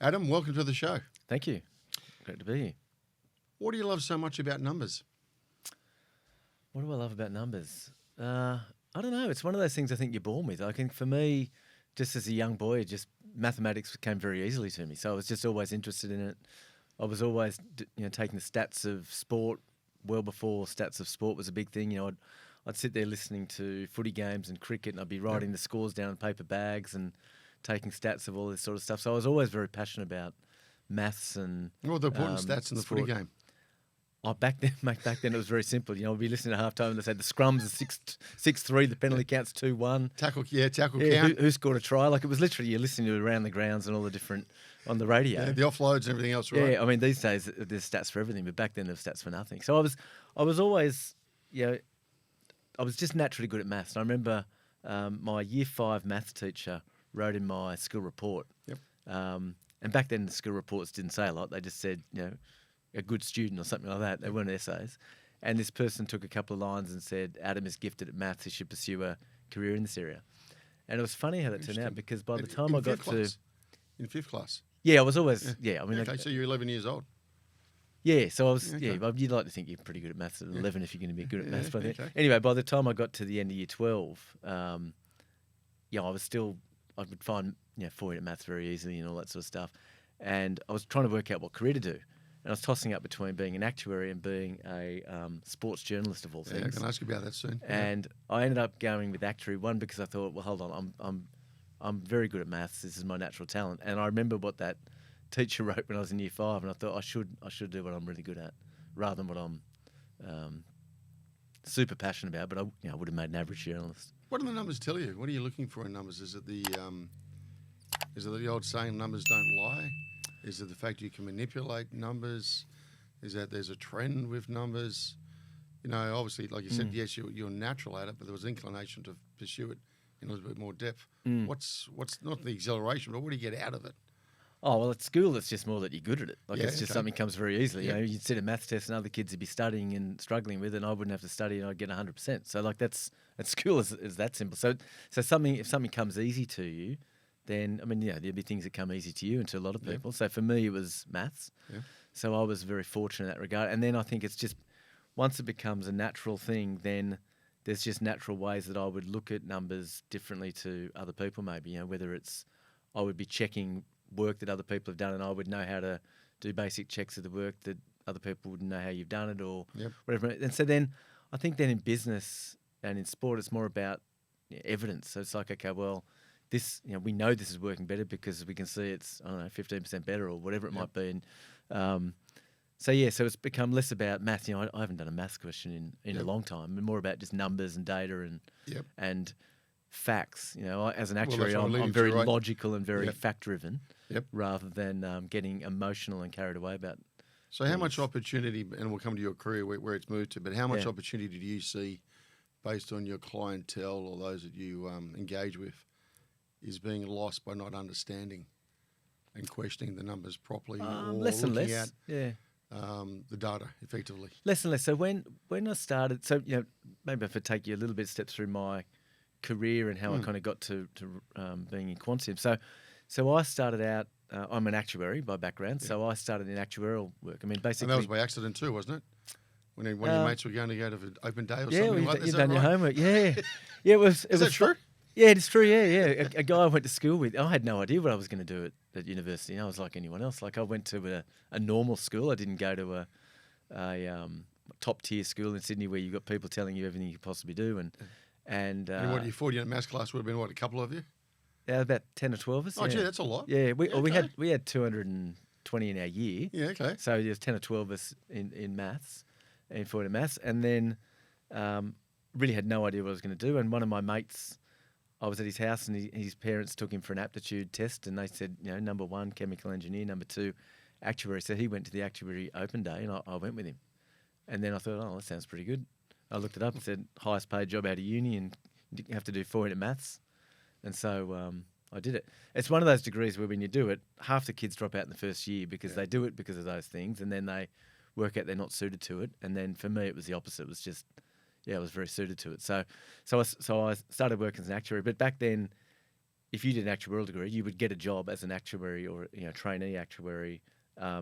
Adam, welcome to the show. Thank you. Great to be here. What do you love so much about numbers? What do I love about numbers? I don't know. It's one of those things I think you're born with. I think for me, just as a young boy, just mathematics came very easily to me. So I was just always interested in it. I was always, taking the stats of sport well before stats of sport was a big thing. I'd sit there listening to footy games and cricket, and I'd be writing the scores down on paper bags and taking stats of all this sort of stuff. So I was always very passionate about maths and What are the important stats in the sport. footy game? Oh, back then it was very simple. We'd be listening to halftime and they said the scrums are 6-3, the penalty count's 2-1. Tackle count. Who scored a try? Like, it was literally you're listening to around the grounds and all the different on the radio. Yeah, the offloads and everything else, right? Yeah, I mean these days there's stats for everything, but back then there were stats for nothing. So I was always, I was just naturally good at maths. And I remember my year 5 maths teacher wrote in my school report. Yep. And back then the school reports didn't say a lot. They just said, a good student or something like that. They weren't essays. And this person took a couple of lines and said, Adam is gifted at maths. He should pursue a career in this area. And it was funny how that turned out, because by the time I got to... In 5th class? Yeah, I was always... So you're 11 years old? Yeah, so I was... Okay. Yeah, you'd like to think you're pretty good at maths at 11 if you're going to be good at maths by then. Okay. Anyway, by the time I got to the end of year 12, I was still... I would find, four-unit maths very easily and all that sort of stuff. And I was trying to work out what career to do. And I was tossing up between being an actuary and being a sports journalist of all things. Yeah, I can ask you about that soon. And I ended up going with actuary, one, because I thought, well, hold on, I'm very good at maths. This is my natural talent. And I remember what that teacher wrote when I was in year 5, and I thought I should do what I'm really good at, rather than what I'm super passionate about. But I would have made an average journalist. What do the numbers tell you? What are you looking for in numbers? Is it the old saying, numbers don't lie? Is it the fact you can manipulate numbers? Is that there's a trend with numbers? Obviously, like you said, yes, you're natural at it, but there was inclination to pursue it in a little bit more depth. What's not the exhilaration, but what do you get out of it? Oh, well, at school, it's just more that you're good at it. It's just okay. something comes very easily. Yep. You'd sit a maths test and other kids would be studying and struggling with it, and I wouldn't have to study and I'd get 100%. So, that's at school is that simple. So if something comes easy to you, then, there'll be things that come easy to you and to a lot of people. So for me, it was maths. Yeah. So I was very fortunate in that regard. And then I think it's just, once it becomes a natural thing, then there's just natural ways that I would look at numbers differently to other people maybe. Whether it's, I would be checking work that other people have done and I would know how to do basic checks of the work that other people wouldn't know how you've done it or whatever. And so then, I think then in business and in sport, it's more about evidence. So it's like, okay, well, this, we know this is working better because we can see it's, 15% better or whatever it might be. And so it's become less about math. I haven't done a maths question in a long time. More about just numbers and data and facts. As an actuary, I'm very logical and very fact-driven rather than getting emotional and carried away about. So how much opportunity, and we'll come to your career where it's moved to, but how much opportunity do you see based on your clientele or those that you engage with is being lost by not understanding and questioning the numbers properly or less and looking less. at the data effectively? Less and less. So when I started, maybe if I take you a little bit steps through my career and how I kind of got to being in Quantium. So I started out, I'm an actuary by background, so I started in actuarial work. Basically... And that was by accident too, wasn't it? When one of your mates were going to go to an open day or something like that? You've done your homework. Yeah. It was. Is that true? Yeah, it's true. Yeah. A guy I went to school with, I had no idea what I was going to do at university. I was like anyone else. Like I went to a normal school. I didn't go to a top tier school in Sydney where you've got people telling you everything you could possibly do. And what, your 40-unit maths class would have been, what, a couple of you? Yeah, about 10 or 12 of us. Oh, gee, that's a lot. Yeah, we had 220 in our year. Yeah, okay. So there's 10 or 12 of us in maths, in 40 maths. And then really had no idea what I was going to do. And one of my mates, I was at his house and his parents took him for an aptitude test and they said, number 1, chemical engineer, number 2, actuary. So he went to the actuary open day and I went with him. And then I thought, that sounds pretty good. I looked it up and said, highest paid job out of uni and you have to do 4-unit maths. And so I did it. It's one of those degrees where when you do it, half the kids drop out in the first year because they do it because of those things and then they work out they're not suited to it. And then for me, it was the opposite. It was just... I was very suited to it. So I started working as an actuary. But back then, if you did an actuarial degree, you would get a job as an actuary or trainee actuary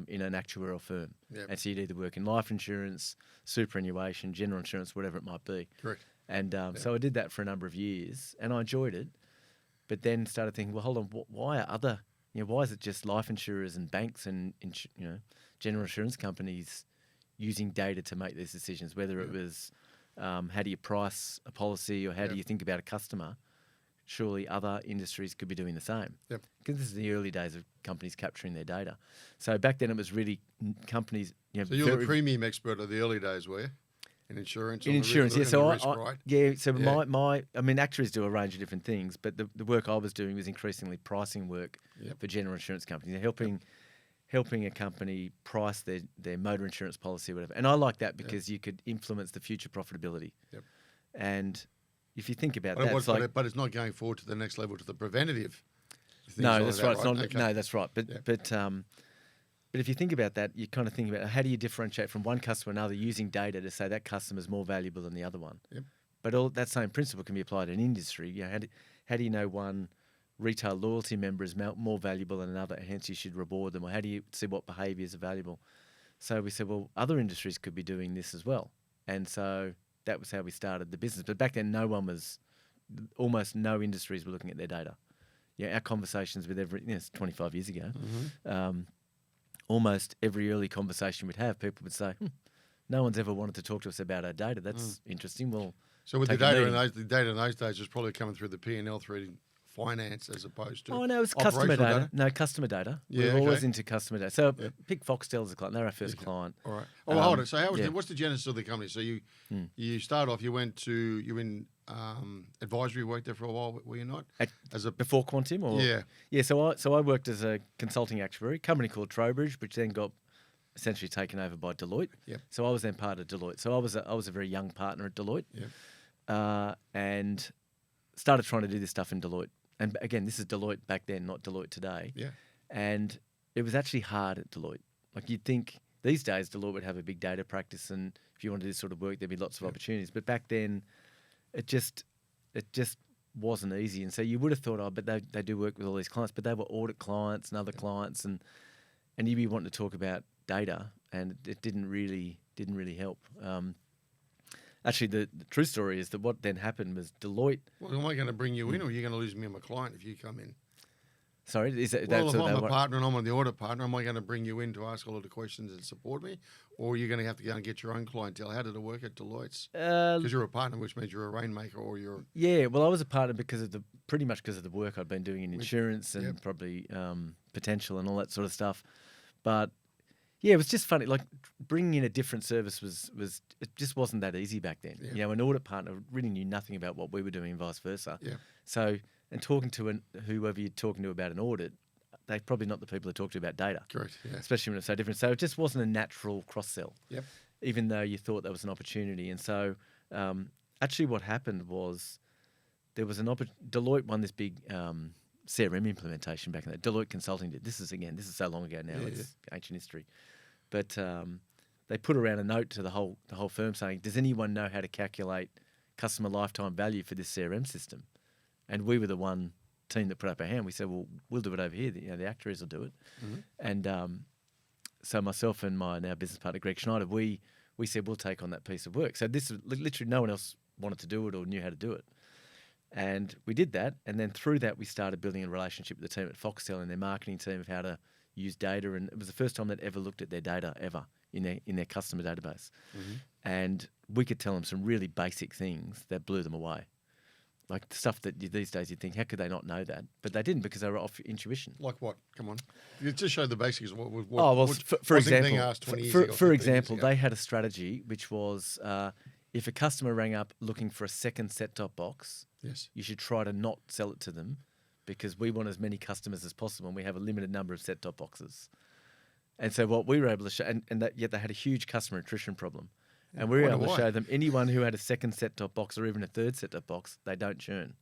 in an actuarial firm. Yep. And so you'd either work in life insurance, superannuation, general insurance, whatever it might be. Correct. And so I did that for a number of years, and I enjoyed it. But then started thinking, well, hold on, why are other, why is it just life insurers and banks and general insurance companies using data to make these decisions? Whether it was how do you price a policy or how do you think about a customer? Surely other industries could be doing the same. Yep. Because this is the early days of companies capturing their data. So back then it was really companies. So you're the premium expert of the early days, were you? In insurance? In insurance, yeah. So right? my actuaries do a range of different things, but the work I was doing was increasingly pricing work for general insurance companies, helping a company price their motor insurance policy or whatever. And I like that because you could influence the future profitability. Yep. And if you think about that, but it's not going forward to the next level, to the preventative. No, that's right. It's not. Okay. No, that's right. But if you think about that, you kind of think about how do you differentiate from one customer to another using data to say that customer is more valuable than the other one. Yep. But all that same principle can be applied in industry. How do you know one retail loyalty member is more valuable than another, and hence you should reward them? Or how do you see what behaviours are valuable? So we said, well, other industries could be doing this as well. And so that was how we started the business. But back then, almost no industries were looking at their data. Our conversations with it's 25 years ago. Mm-hmm. Almost every early conversation we'd have, people would say, no one's ever wanted to talk to us about our data. That's interesting. Well, so with the data in those days was probably coming through the P&L through finance as opposed to it's customer data. No, customer data. Yeah, we're always into customer data. So pick Foxtel as a client. They're our first client. All right. Well, hold on. So what's the genesis of the company? So you start off, you were in advisory work there for a while, were you not? Before Quantium? Or? Yeah. So I worked as a consulting actuary, a company called Trowbridge, which then got essentially taken over by Deloitte. Yep. So I was then part of Deloitte. So I was a very young partner at Deloitte. Yep. And started trying to do this stuff in Deloitte. And again, this is Deloitte back then, not Deloitte today. Yeah. And it was actually hard at Deloitte. Like you'd think these days Deloitte would have a big data practice, and if you wanted this sort of work, there'd be lots of opportunities. But back then, it just wasn't easy. And so you would have thought, but they do work with all these clients, but they were audit clients and other clients, and you'd be wanting to talk about data, and it didn't really help. Actually, the true story is that what then happened was Deloitte. Well, am I going to bring you in, or are you going to lose me as my client if you come in? Sorry, is that? Well, if I'm a partner and I'm the audit partner, am I going to bring you in to ask a lot of questions and support me, or are you going to have to go and get your own clientele? How did it work at Deloitte's? Because you're a partner, which means you're a rainmaker, or you're. Yeah, well, I was a partner pretty much because of the work I'd been doing in insurance and probably potential and all that sort of stuff, but. Yeah, it was just funny. Like bringing in a different service was it just wasn't that easy back then. Yeah. An audit partner really knew nothing about what we were doing and vice versa. Yeah. So, and talking to whoever you're talking to about an audit, they're probably not the people to talk to about data. Correct. Yeah. Especially when it's so different. So it just wasn't a natural cross sell. Yep. Even though you thought there was an opportunity, and so actually what happened was there was Deloitte won this big. CRM implementation back in that. Deloitte Consulting did. This is so long ago now. It's ancient history. But they put around a note to the whole firm saying, does anyone know how to calculate customer lifetime value for this CRM system? And we were the one team that put up our hand. We said, well, we'll do it over here. The actuaries will do it. Mm-hmm. And so myself and my now business partner, Greg Schneider, we said, we'll take on that piece of work. So this is literally no one else wanted to do it or knew how to do it. And we did that, and then through that we started building a relationship with the team at Foxtel and their marketing team of how to use data, and it was the first time they'd ever looked at their data ever in their customer database. Mm-hmm. And we could tell them some really basic things that blew them away. Like stuff that these days you'd think, how could they not know that? But they didn't because they were off intuition. Like what? Come on. You just show the basics. For example, they had a strategy which was if a customer rang up looking for a second set-top box, you should try to not sell it to them because we want as many customers as possible and we have a limited number of set-top boxes. And so what we were able to show, yet they had a huge customer attrition problem. And we were able to show them anyone who had a second set-top box or even a third set-top box, they don't churn.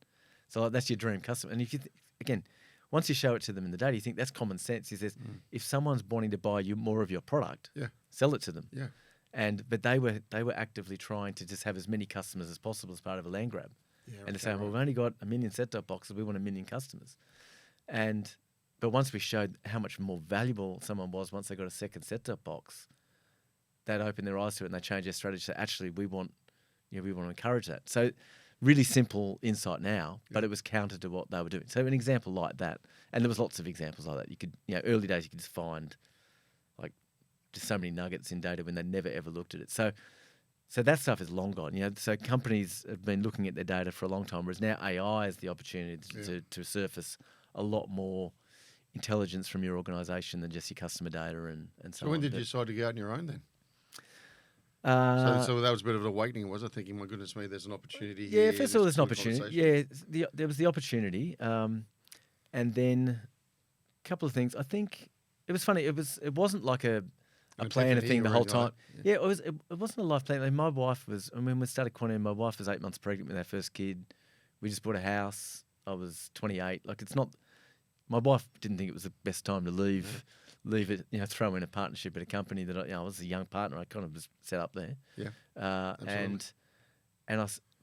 So that's your dream customer. And if you again, once you show it to them in the data, you think that's common sense. He says, if someone's wanting to buy you more of your product, sell it to them. Yeah. But they were actively trying to just have as many customers as possible as part of a land grab. and they're saying, well, we've only got 1 million set-top boxes. We want 1 million customers. But once we showed how much more valuable someone was once they got a second set-top box, that opened their eyes to it and they changed their strategy. So actually, we want to encourage that. So really simple insight now, but it was counter to what they were doing. So an example like that, and there was lots of examples like that. You could, early days you could just find like just so many nuggets in data when they never ever looked at it. So that stuff is long gone. So companies have been looking at their data for a long time, whereas now AI has the opportunity to surface a lot more intelligence from your organisation than just your customer data and so on. So when did you decide to go out on your own then? So that was a bit of an awakening, was it? Thinking, my goodness me, there's an opportunity here. Yeah, first of all, there's an opportunity. Yeah, there was the opportunity. And then a couple of things. I think it was funny. It wasn't like a plan, a thing the whole time. Yeah, it wasn't a life plan. Like my wife was, when we started Quantium, my wife was 8 months pregnant with our first kid. We just bought a house. I was 28. Like, it's not, my wife didn't think it was the best time to leave it, throw in a partnership at a company that I was a young partner. I kind of was set up there. Yeah.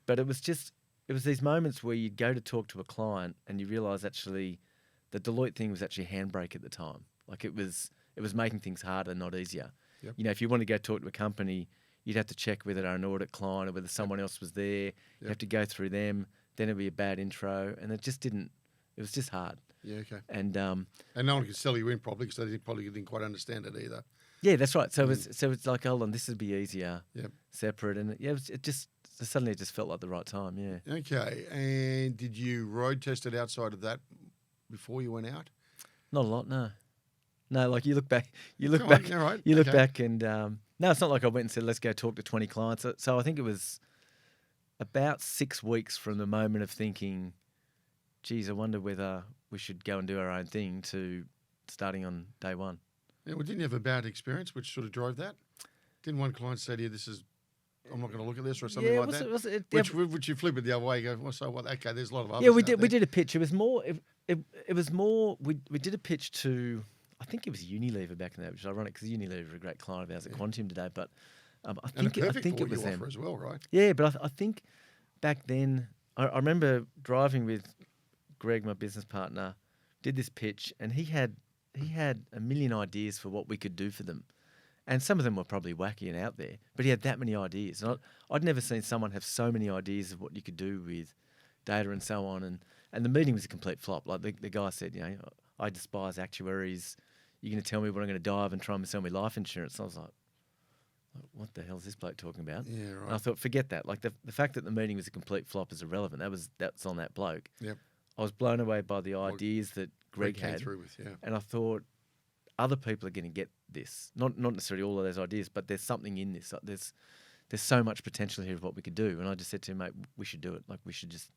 But it was these moments where you'd go to talk to a client and you realise actually the Deloitte thing was actually a handbrake at the time. Like it was making things harder, not easier. Yep. If you want to go talk to a company, you'd have to check whether they're an audit client or whether someone else was there. You have to go through them. Then it'd be a bad intro, and it was just hard. Yeah, okay. And no one could sell you in probably because they probably didn't quite understand it either. Yeah, that's right. So it's like, hold on, this would be easier, separate, and suddenly it just felt like the right time. Yeah. Okay. And did you road test it outside of that before you went out? Not a lot, no. No, like you look back, right. look back, and no, it's not like I went and said, let's go talk to 20 clients. So I think it was about 6 weeks from the moment of thinking, geez, I wonder whether we should go and do our own thing, to starting on day one. Yeah, well, didn't you have a bad experience which sort of drove that? Didn't one client say to you, I'm not going to look at this or something like that? Which you flip it the other way, you go, well, so what? Okay, there's a lot of others. Yeah, we did a pitch. It was more, we did a pitch to, I think it was Unilever back in that, which is ironic because Unilever are a great client of ours at Quantium today, but I think it was them as well, right? Yeah, but I think back then, I remember driving with Greg, my business partner, did this pitch, and he had 1 million ideas for what we could do for them. And some of them were probably wacky and out there, but he had that many ideas. And I'd never seen someone have so many ideas of what you could do with data and so on. And the meeting was a complete flop. Like the guy said, I despise actuaries. You're going to tell me what I'm going to die of and try and sell me life insurance. And I was like, what the hell is this bloke talking about? Yeah, right. And I thought, forget that. Like the fact that the meeting was a complete flop is irrelevant. That's on that bloke. Yep. I was blown away by the ideas that Greg had. Through with, and I thought, other people are going to get this. Not necessarily all of those ideas, but there's something in this. There's so much potential here of what we could do. And I just said to him, mate, we should do it. Like we should just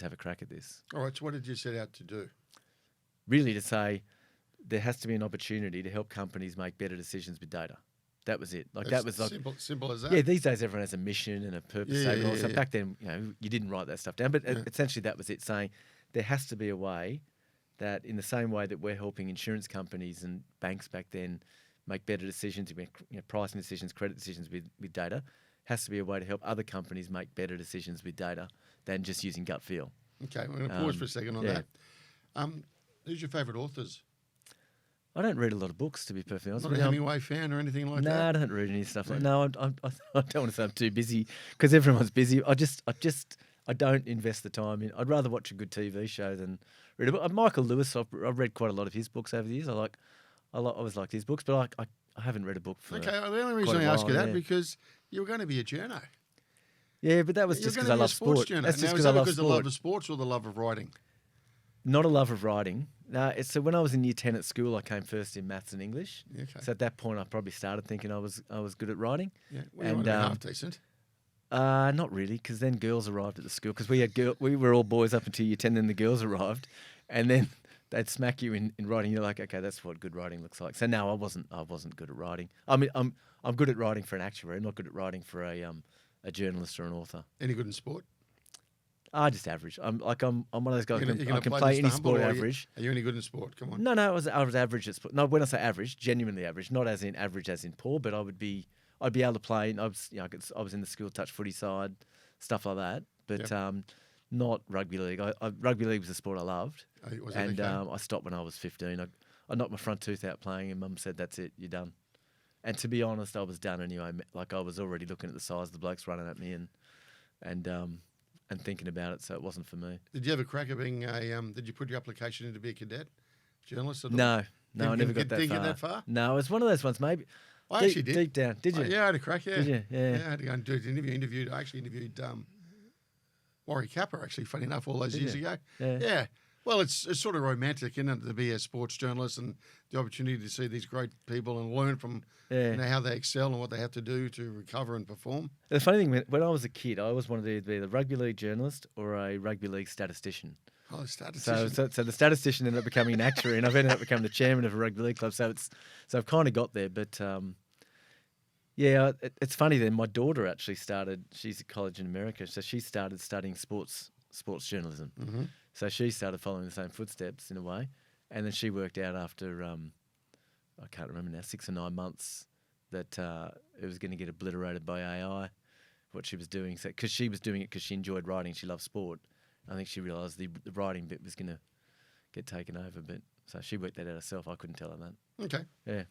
have a crack at this. All right. So what did you set out to do? Really to say there has to be an opportunity to help companies make better decisions with data. That was it. Like that was like simple as that. Yeah, these days everyone has a mission and a purpose. So back then, you didn't write that stuff down. But essentially that was it, saying there has to be a way that, in the same way that we're helping insurance companies and banks back then make better decisions, pricing decisions, credit decisions with data, has to be a way to help other companies make better decisions with data than just using gut feel. Okay, we're going to pause for a second on that. Who's your favourite authors? I don't read a lot of books, to be perfectly honest. Not a Hemingway fan or anything like that? No, I don't read any stuff like that. No, I don't want to say I'm too busy because everyone's busy. I don't invest the time in. I'd rather watch a good TV show than read a book. Michael Lewis, I've read quite a lot of his books over the years. I always liked his books, but I haven't read a book for. Okay, the only reason I ask you that because you were going to be a journo. Yeah, but that was just because I love sport. That's just because I love sport. The love of sports or the love of writing? Not a love of writing. No, so when I was in year 10 at school, I came first in maths and English. Okay. So at that point, I probably started thinking I was good at writing. Yeah, well, and half decent. Not really, because then girls arrived at the school. Because we were all boys up until year 10, then the girls arrived, and then they'd smack you in writing. You're like, okay, that's what good writing looks like. So no, I wasn't good at writing. I mean, I'm good at writing for an actuary. I'm not good at writing for a journalist or an author. Any good in sport? Just average. I'm one of those guys. I can play any sport average. Are you any good in sport? Come on. No, I was average at sport. No, when I say average, genuinely average, not as in average as in poor, but I'd be able to play. I was in the school touch footy side, stuff like that. but not rugby league. Rugby league was a sport I loved, Was it and okay? I stopped when I was 15. I knocked my front tooth out playing, and Mum said, "That's it, you're done." And to be honest, I was done anyway. Like I was already looking at the size of the blokes running at me and thinking about it, so it wasn't for me. Did you have a crack at being a? Did you put your application in to be a cadet, journalist? At all? No, I never got Didn't that get far. that far? No, it was one of those ones. Maybe I actually did. deep down. Did you? Yeah, I had a crack. Yeah, Did you? Yeah. I had to go and do an interview. I actually interviewed Warwick Kappa. Actually, funny enough, all those Did years you? ago. Yeah. Yeah. Well, it's sort of romantic, isn't it, to be a sports journalist and the opportunity to see these great people and learn from how they excel and what they have to do to recover and perform. The funny thing, when I was a kid, I always wanted to be the rugby league journalist or a rugby league statistician. Oh, the statistician. So the statistician ended up becoming an actuary, and I've ended up becoming the chairman of a rugby league club. So I've kind of got there, but it's funny. Then my daughter actually started. She's at college in America, so she started studying sports journalism. Mm-hmm. So she started following the same footsteps in a way, and then she worked out after I can't remember now, 6 or 9 months that it was going to get obliterated by AI. What she was doing, because she was doing it because she enjoyed writing, she loved sport. I think she realised the writing bit was going to get taken over, but so she worked that out herself. I couldn't tell her that. Okay. Yeah.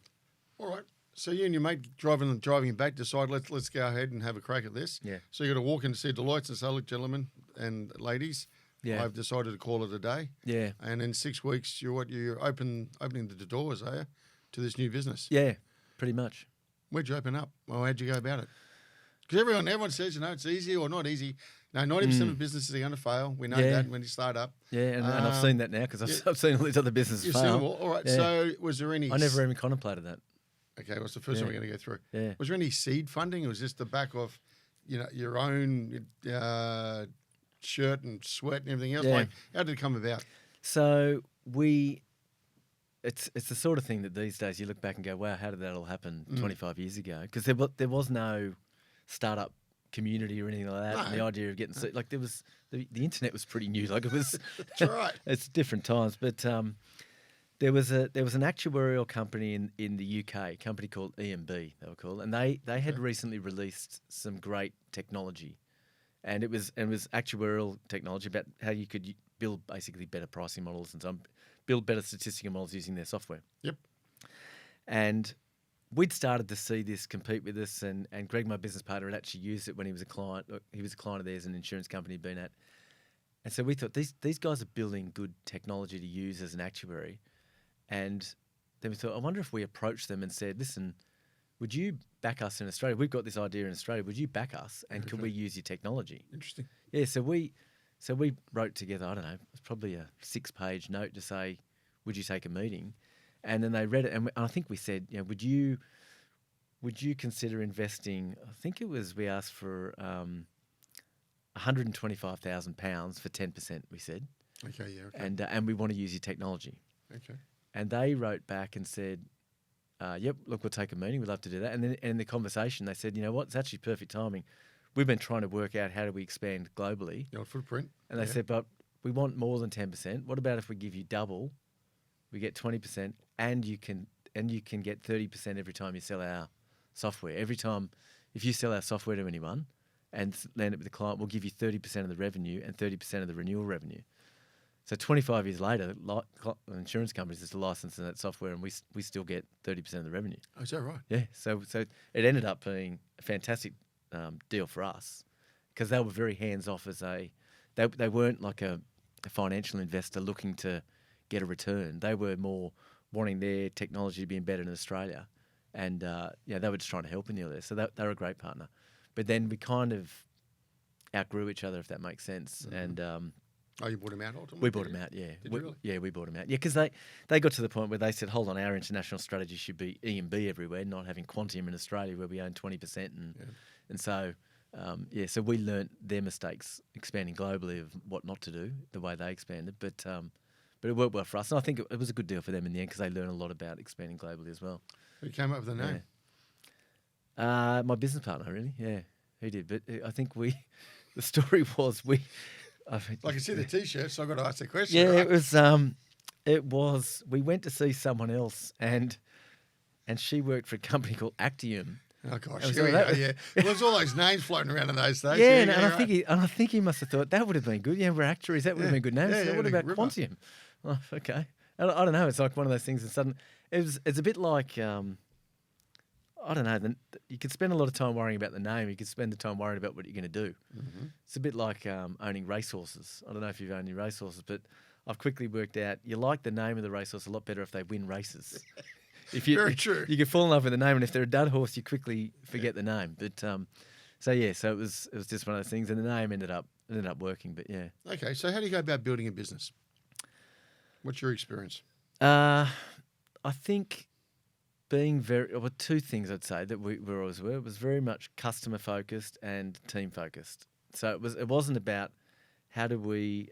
All right. So you and your mate driving back decide let's go ahead and have a crack at this. Yeah. So you got to walk in to see Deloitte and say, look, gentlemen and ladies, Yeah. I've decided to call it a day. Yeah. And in 6 weeks, you're opening the doors, are you, to this new business? Yeah. Pretty much. Where'd you open up? Or how'd you go about it? Because everyone says, it's easy or not easy. No, 90% of businesses are going to fail. We know that when you start up. Yeah, and I've seen that now because I've seen all these other businesses You've fail. seen them all. All right. Yeah. So was there any... I never even contemplated that. Okay, what's the first one we're going to go through? Yeah. Was there any seed funding, or was this the back of, your own shirt and sweat and everything else? Yeah. Like, how did it come about? So it's the sort of thing that these days you look back and go, wow, how did that all happen 25 years ago? Because there was no startup community or anything like that. No. And the idea of getting like there was the internet was pretty new. Like it was. That's right. It's different times, but there was an actuarial company in the UK, a company called EMB, they were called, and they had recently released some great technology, and it was actuarial technology about how you could build basically better pricing models and so on, build better statistical models using their software. Yep. And we'd started to see this compete with us, and Greg, my business partner, had actually used it when he was a client. He was a client of theirs, an insurance company he'd been at. And so we thought, these guys are building good technology to use as an actuary. And then we thought, I wonder if we approached them and said, listen, would you back us in Australia? We've got this idea in Australia. Would you back us? And can we use your technology? Interesting. Yeah, so we wrote together, I don't know, it was probably a 6-page note to say, would you take a meeting? And then they read it, and I think we said, would you consider investing? I think it was we asked for £125,000 for 10%. We said, Okay. Yeah. Okay. and we want to use your technology. Okay. And they wrote back and said, "Yep, look, we'll take a meeting. We'd love to do that." And then in the conversation, they said, "You know what? It's actually perfect timing. We've been trying to work out how do we expand globally." Your footprint. And they said, "But we want more than 10%. What about if we give you double? We get 20%, and you can get 30% every time you sell our software. Every time, if you sell our software to anyone and land it with the client, we'll give you 30% of the revenue and 30% of the renewal revenue." So 25 years later, insurance companies is licensing that software, and we still get 30% of the revenue. Oh, is that right? Yeah. So it ended up being a fantastic deal for us because they were very hands off they weren't like a financial investor looking to get a return. They were more wanting their technology to be embedded in Australia, and they were just trying to help in the there. So they were a great partner. But then we kind of outgrew each other, if that makes sense, and. Oh, you bought him out ultimately? We bought him out, yeah. Did you really? Yeah, we bought him out. Yeah, because they got to the point where they said, hold on, our international strategy should be E&B everywhere, not having Quantium in Australia where we own 20%. And so, so we learnt their mistakes expanding globally of what not to do, the way they expanded. But it worked well for us. And I think it was a good deal for them in the end because they learned a lot about expanding globally as well. Who came up with the name? Yeah. My business partner, really. Yeah, he did. But I think the story was I can see the T-shirt, so I've got to ask the question. Yeah, right? it was. We went to see someone else, and she worked for a company called Actium, Oh gosh, It was here we all go, that. yeah. Well, there's all those names floating around in those days. Yeah, and you're I right. think he must have thought that would have been good. Yeah, we're actuaries. That would have been good names. Yeah, So yeah, what the about Ripper. Quantium? Oh, okay. I don't know. It's like one of those things. And sudden, it's a bit like I don't know. You could spend a lot of time worrying about the name. You could spend the time worrying about what you're going to do. Mm-hmm. It's a bit like owning racehorses. I don't know if you've owned any racehorses, but I've quickly worked out you like the name of the racehorse a lot better if they win races. Very true. You can fall in love with the name, and if they're a dud horse, you quickly forget the name. But so it was just one of those things, and the name ended up working. But yeah. Okay, so how do you go about building a business? What's your experience? I think being two things I'd say that we always were. It was very much customer focused and team focused. So it wasn't about how do we.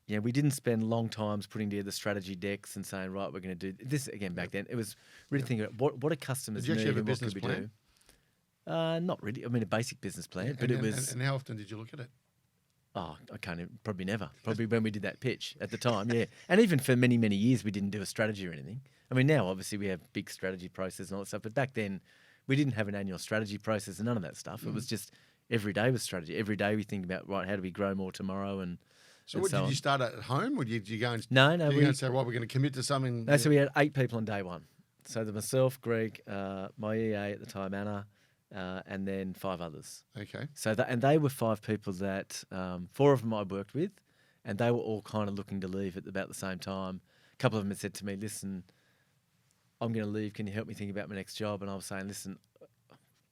We didn't spend long times putting together strategy decks and saying, right, we're going to do this again. Back then, it was really thinking about what do customers Did you need actually have a and what business could we plan? do. Not really. I mean, a basic business plan, but and, it was. And how often did you look at it? Oh, I can't even, probably never. Probably when we did that pitch at the time, yeah. And even for many, many years, we didn't do a strategy or anything. I mean, now obviously we have big strategy process and all that stuff, but back then we didn't have an annual strategy process and none of that stuff. It was just every day was strategy. Every day we think about, right, how do we grow more tomorrow and So what, did you start at home, or did you go and No, did you go and say, right, we're going to commit to something? No, so we had 8 people on day one. So there myself, Greg, my EA at the time, Anna, and then 5 others. Okay. So and they were 5 people that 4 of them I worked with, and they were all kind of looking to leave at about the same time. A couple of them had said to me, "Listen, I'm going to leave. Can you help me think about my next job?" And I was saying, "Listen,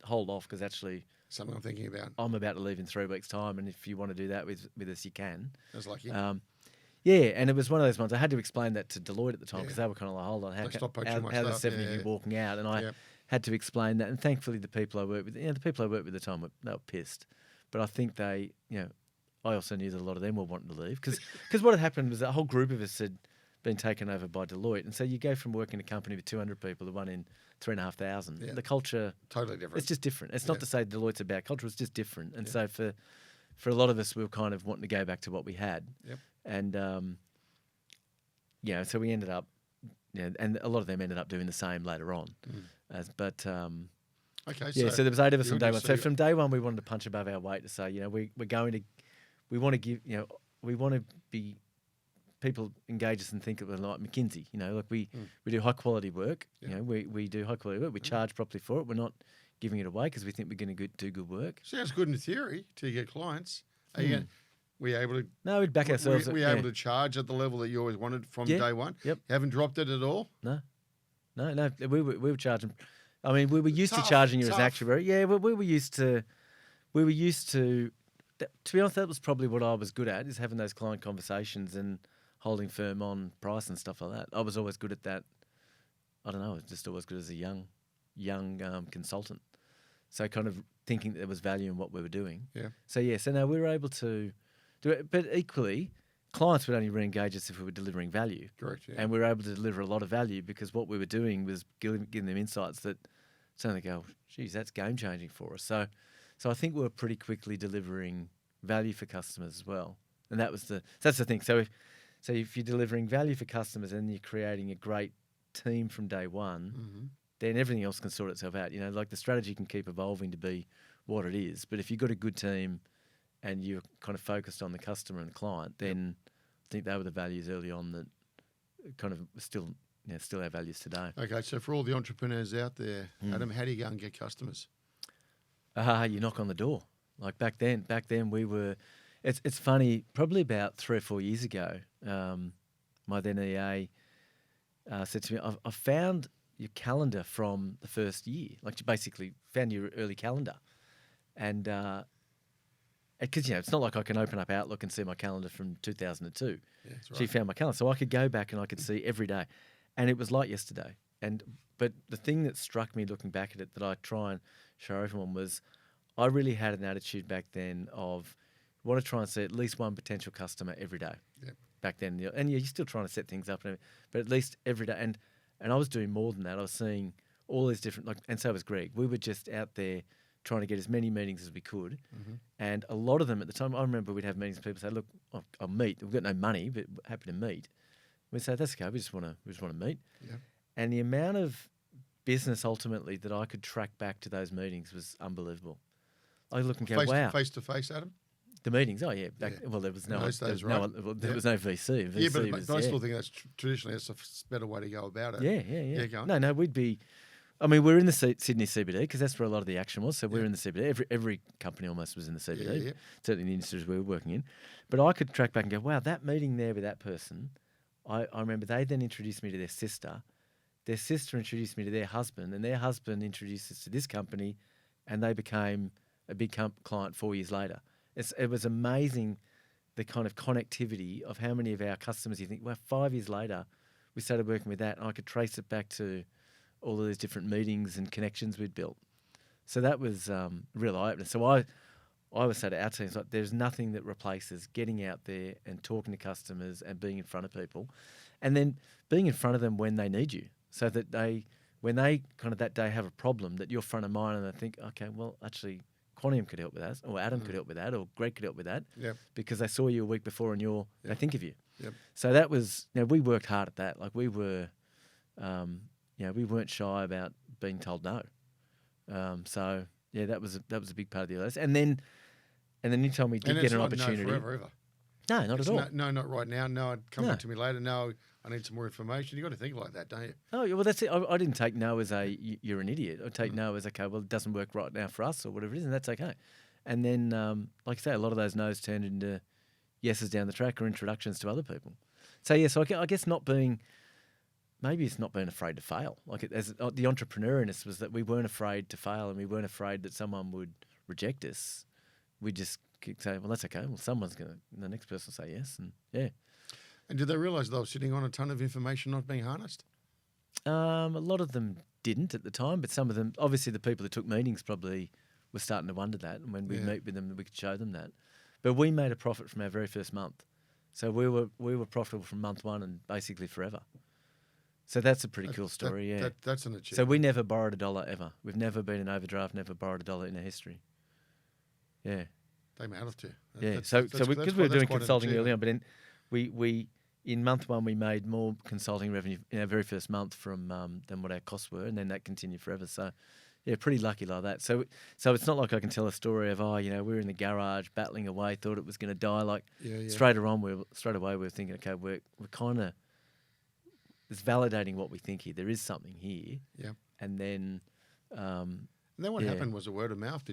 hold off, because actually Something I'm thinking about. I'm about to leave in 3 weeks' time, and if you want to do that with us, you can." I was like, Yeah, and it was one of those ones. I had to explain that to Deloitte at the time because Yeah. they were kind of like, "Hold on, Like, stop poaching my how the stuff." 7 of Yeah, you yeah. walking out?" And I Yep. had to explain that. And thankfully, the people I worked with, the people I worked with at the time, they were pissed. But I think they, I also knew that a lot of them were wanting to leave because what had happened was a whole group of us had been taken over by Deloitte, and so you go from working in a company with 200 people to one in 3,500. Yeah. The culture, Totally different. it's just different. It's not Yeah. to say Deloitte's a bad culture; it's just different. And so for a lot of us, we were kind of wanting to go back to what we had. Yep. And so we ended up, and a lot of them ended up doing the same later on. Okay. So there was 8 of us you from day were one. just- So from day one, we wanted to punch above our weight to say, we want to give, we want to be, people engage us and think of it like McKinsey. We do high quality work. Yeah. We do high quality work. We charge properly for it. We're not giving it away because we think we're going to do good work. Sounds good in theory till you get clients. Are you gonna, were you able to? No, we'd back ourselves. Were you able to charge at the level that you always wanted from Yeah. day one? Yep. You haven't dropped it at all. No. We were charging. I mean, we were used to Tough, charging you as an tough. actuary. Yeah, we were used to. To be honest, that was probably what I was good at, is having those client conversations and holding firm on price and stuff like that. I was always good at that. I don't know. I was just always good as a young consultant. So kind of thinking that there was value in what we were doing. Yeah. So no, we were able to do it. But equally, clients would only re-engage us if we were delivering value. Correct. Yeah. And we were able to deliver a lot of value because what we were doing was giving them insights that suddenly go, geez, that's game changing for us. So I think we were pretty quickly delivering value for customers as well. And that's the thing. So if you're delivering value for customers and you're creating a great team from day one, then everything else can sort itself out. Like the strategy can keep evolving to be what it is. But if you've got a good team and you're kind of focused on the customer and the client, then I think they were the values early on that kind of still have values today. Okay, so for all the entrepreneurs out there, Adam, how do you go and get customers? You knock on the door. Like back then we were. It's funny. Probably about 3 or 4 years ago, my then EA said to me, "I found your calendar from the first year. Like you basically found your early calendar, and because it's not like I can open up Outlook and see my calendar from 2002. Yeah, that's right. She found my calendar, so I could go back and I could see every day, and it was like yesterday. But the thing that struck me looking back at it that I try and show everyone was, I really had an attitude back then of want to try and see at least one potential customer every day. Yep. Back then, and you're still trying to set things up, but at least every day. And I was doing more than that. I was seeing all these different, and so was Greg. We were just out there trying to get as many meetings as we could. And a lot of them at the time, I remember we'd have meetings. People say, "Look, I'll meet. We've got no money, but happy to meet." We'd say, "That's okay. We just want to meet." Yeah. And the amount of business ultimately that I could track back to those meetings was unbelievable. I look and go, wow. Face to face, Adam. The meetings, oh yeah. Yeah. Well, there was no, In those there days, was no, right? there Yeah. was no VC. VC Yeah, but was, I still think that's traditionally that's a better way to go about it. Yeah. Go on. No, we'd be. I mean, we're in the Sydney CBD because that's where a lot of the action was. So we're in the CBD. Every company almost was in the CBD. Yeah. Certainly in the industries we were working in. But I could track back and go, wow, that meeting there with that person. I remember they then introduced me to their sister. Their sister introduced me to their husband, and their husband introduced us to this company, and they became a big client 4 years later. It was amazing, the kind of connectivity of how many of our customers you think, well, 5 years later, we started working with that, and I could trace it back to all of these different meetings and connections we'd built. So that was real eye-opener. So I would say to our teams, like, there's nothing that replaces getting out there and talking to customers and being in front of people, and then being in front of them when they need you, so that when they kind of that day have a problem, that you're front of mind and they think, okay, well, actually, Quantium could help with that, or Adam could help with that, or Greg could help with that, because they saw you a week before and they think of you. Yep. So that was, we worked hard at that. Like we were, we weren't shy about being told no. So yeah, that was a big part of the LS. And then you told me did get an opportunity. No forever, ever. No, not at all. No, not right now. No, come back to me later. No, I need some more information. You got to think like that, don't you? Oh, yeah, well, that's it. I didn't take no as you're an idiot. I take no as, okay, well, it doesn't work right now for us or whatever it is, and that's okay. And then, like I say, a lot of those no's turned into yeses down the track or introductions to other people. So, yeah, so I guess maybe it's not being afraid to fail. Like the entrepreneur in us was that we weren't afraid to fail, and we weren't afraid that someone would reject us. We just keep saying, well, that's okay. Well, the next person will say yes, and yeah. And did they realise they were sitting on a ton of information not being harnessed? A lot of them didn't at the time, but some of them, obviously the people that took meetings probably were starting to wonder that, and when we meet with them, we could show them that. But we made a profit from our very first month. So we were profitable from month one and basically forever. So that's a pretty cool story, yeah. That's an achievement. So we never borrowed a dollar ever. We've never been in overdraft, never borrowed a dollar in our history. Yeah. They may have to. So because we were doing consulting early on, but then we in month one we made more consulting revenue in our very first month from than what our costs were, and then that continued forever. So yeah, pretty lucky like that. So it's not like I can tell a story of we were in the garage battling away, thought it was going to die. Like straight away we were thinking, okay, we're kind of it's validating what we think here. There is something here. Yeah. And then what happened was a word of mouth.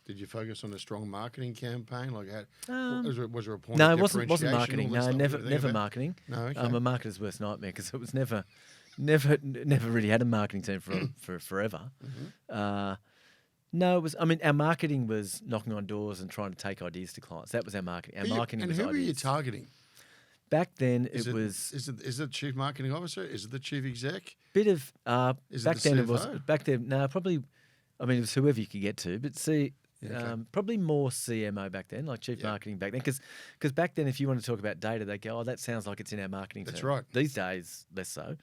Did you focus on a strong marketing campain? Like, was there a point? No, of it wasn't marketing. No, never marketing. No, okay. A marketer's worst nightmare because it was never really had a marketing team for forever. Mm-hmm. No, it was. I mean, our marketing was knocking on doors and trying to take ideas to clients. That was our marketing. Our marketing was ideas. And who were you targeting? Back then, it was. Is it chief marketing officer? Is it the chief exec? Bit of. Is back it the then, CFO? it was. Back then, no, probably. I mean, it was whoever you could get to, but probably more CMO back then, like chief marketing back then, because back then, if you want to talk about data, they go, "Oh, that sounds like it's in our marketing." That's team. right. These days, less so.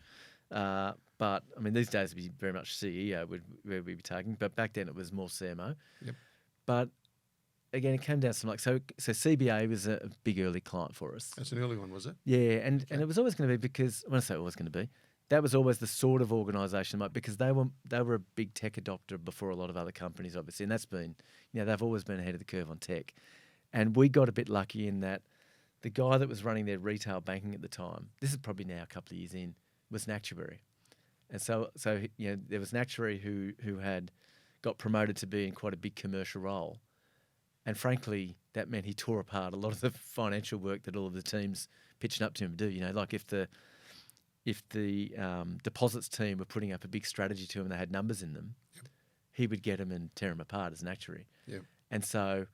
But I mean, these days it'd be very much CEO where we'd be targeting. But back then, it was more CMO. Yep. But again, it came down to so CBA was a big early client for us. That's an early one, was it? Yeah, and it was always going to be because when I say always going to be, that was always the sort of organisation because they were a big tech adopter before a lot of other companies, obviously, and that's been they've always been ahead of the curve on tech, and we got a bit lucky in that the guy that was running their retail banking at the time, this is probably now a couple of years in, was an actuary, and so there was an actuary who had got promoted to be in quite a big commercial role. And frankly, that meant he tore apart a lot of the financial work that all of the teams pitching up to him to do. Like if the deposits team were putting up a big strategy to him and they had numbers in them, he would get them and tear them apart as an actuary. Yep. And so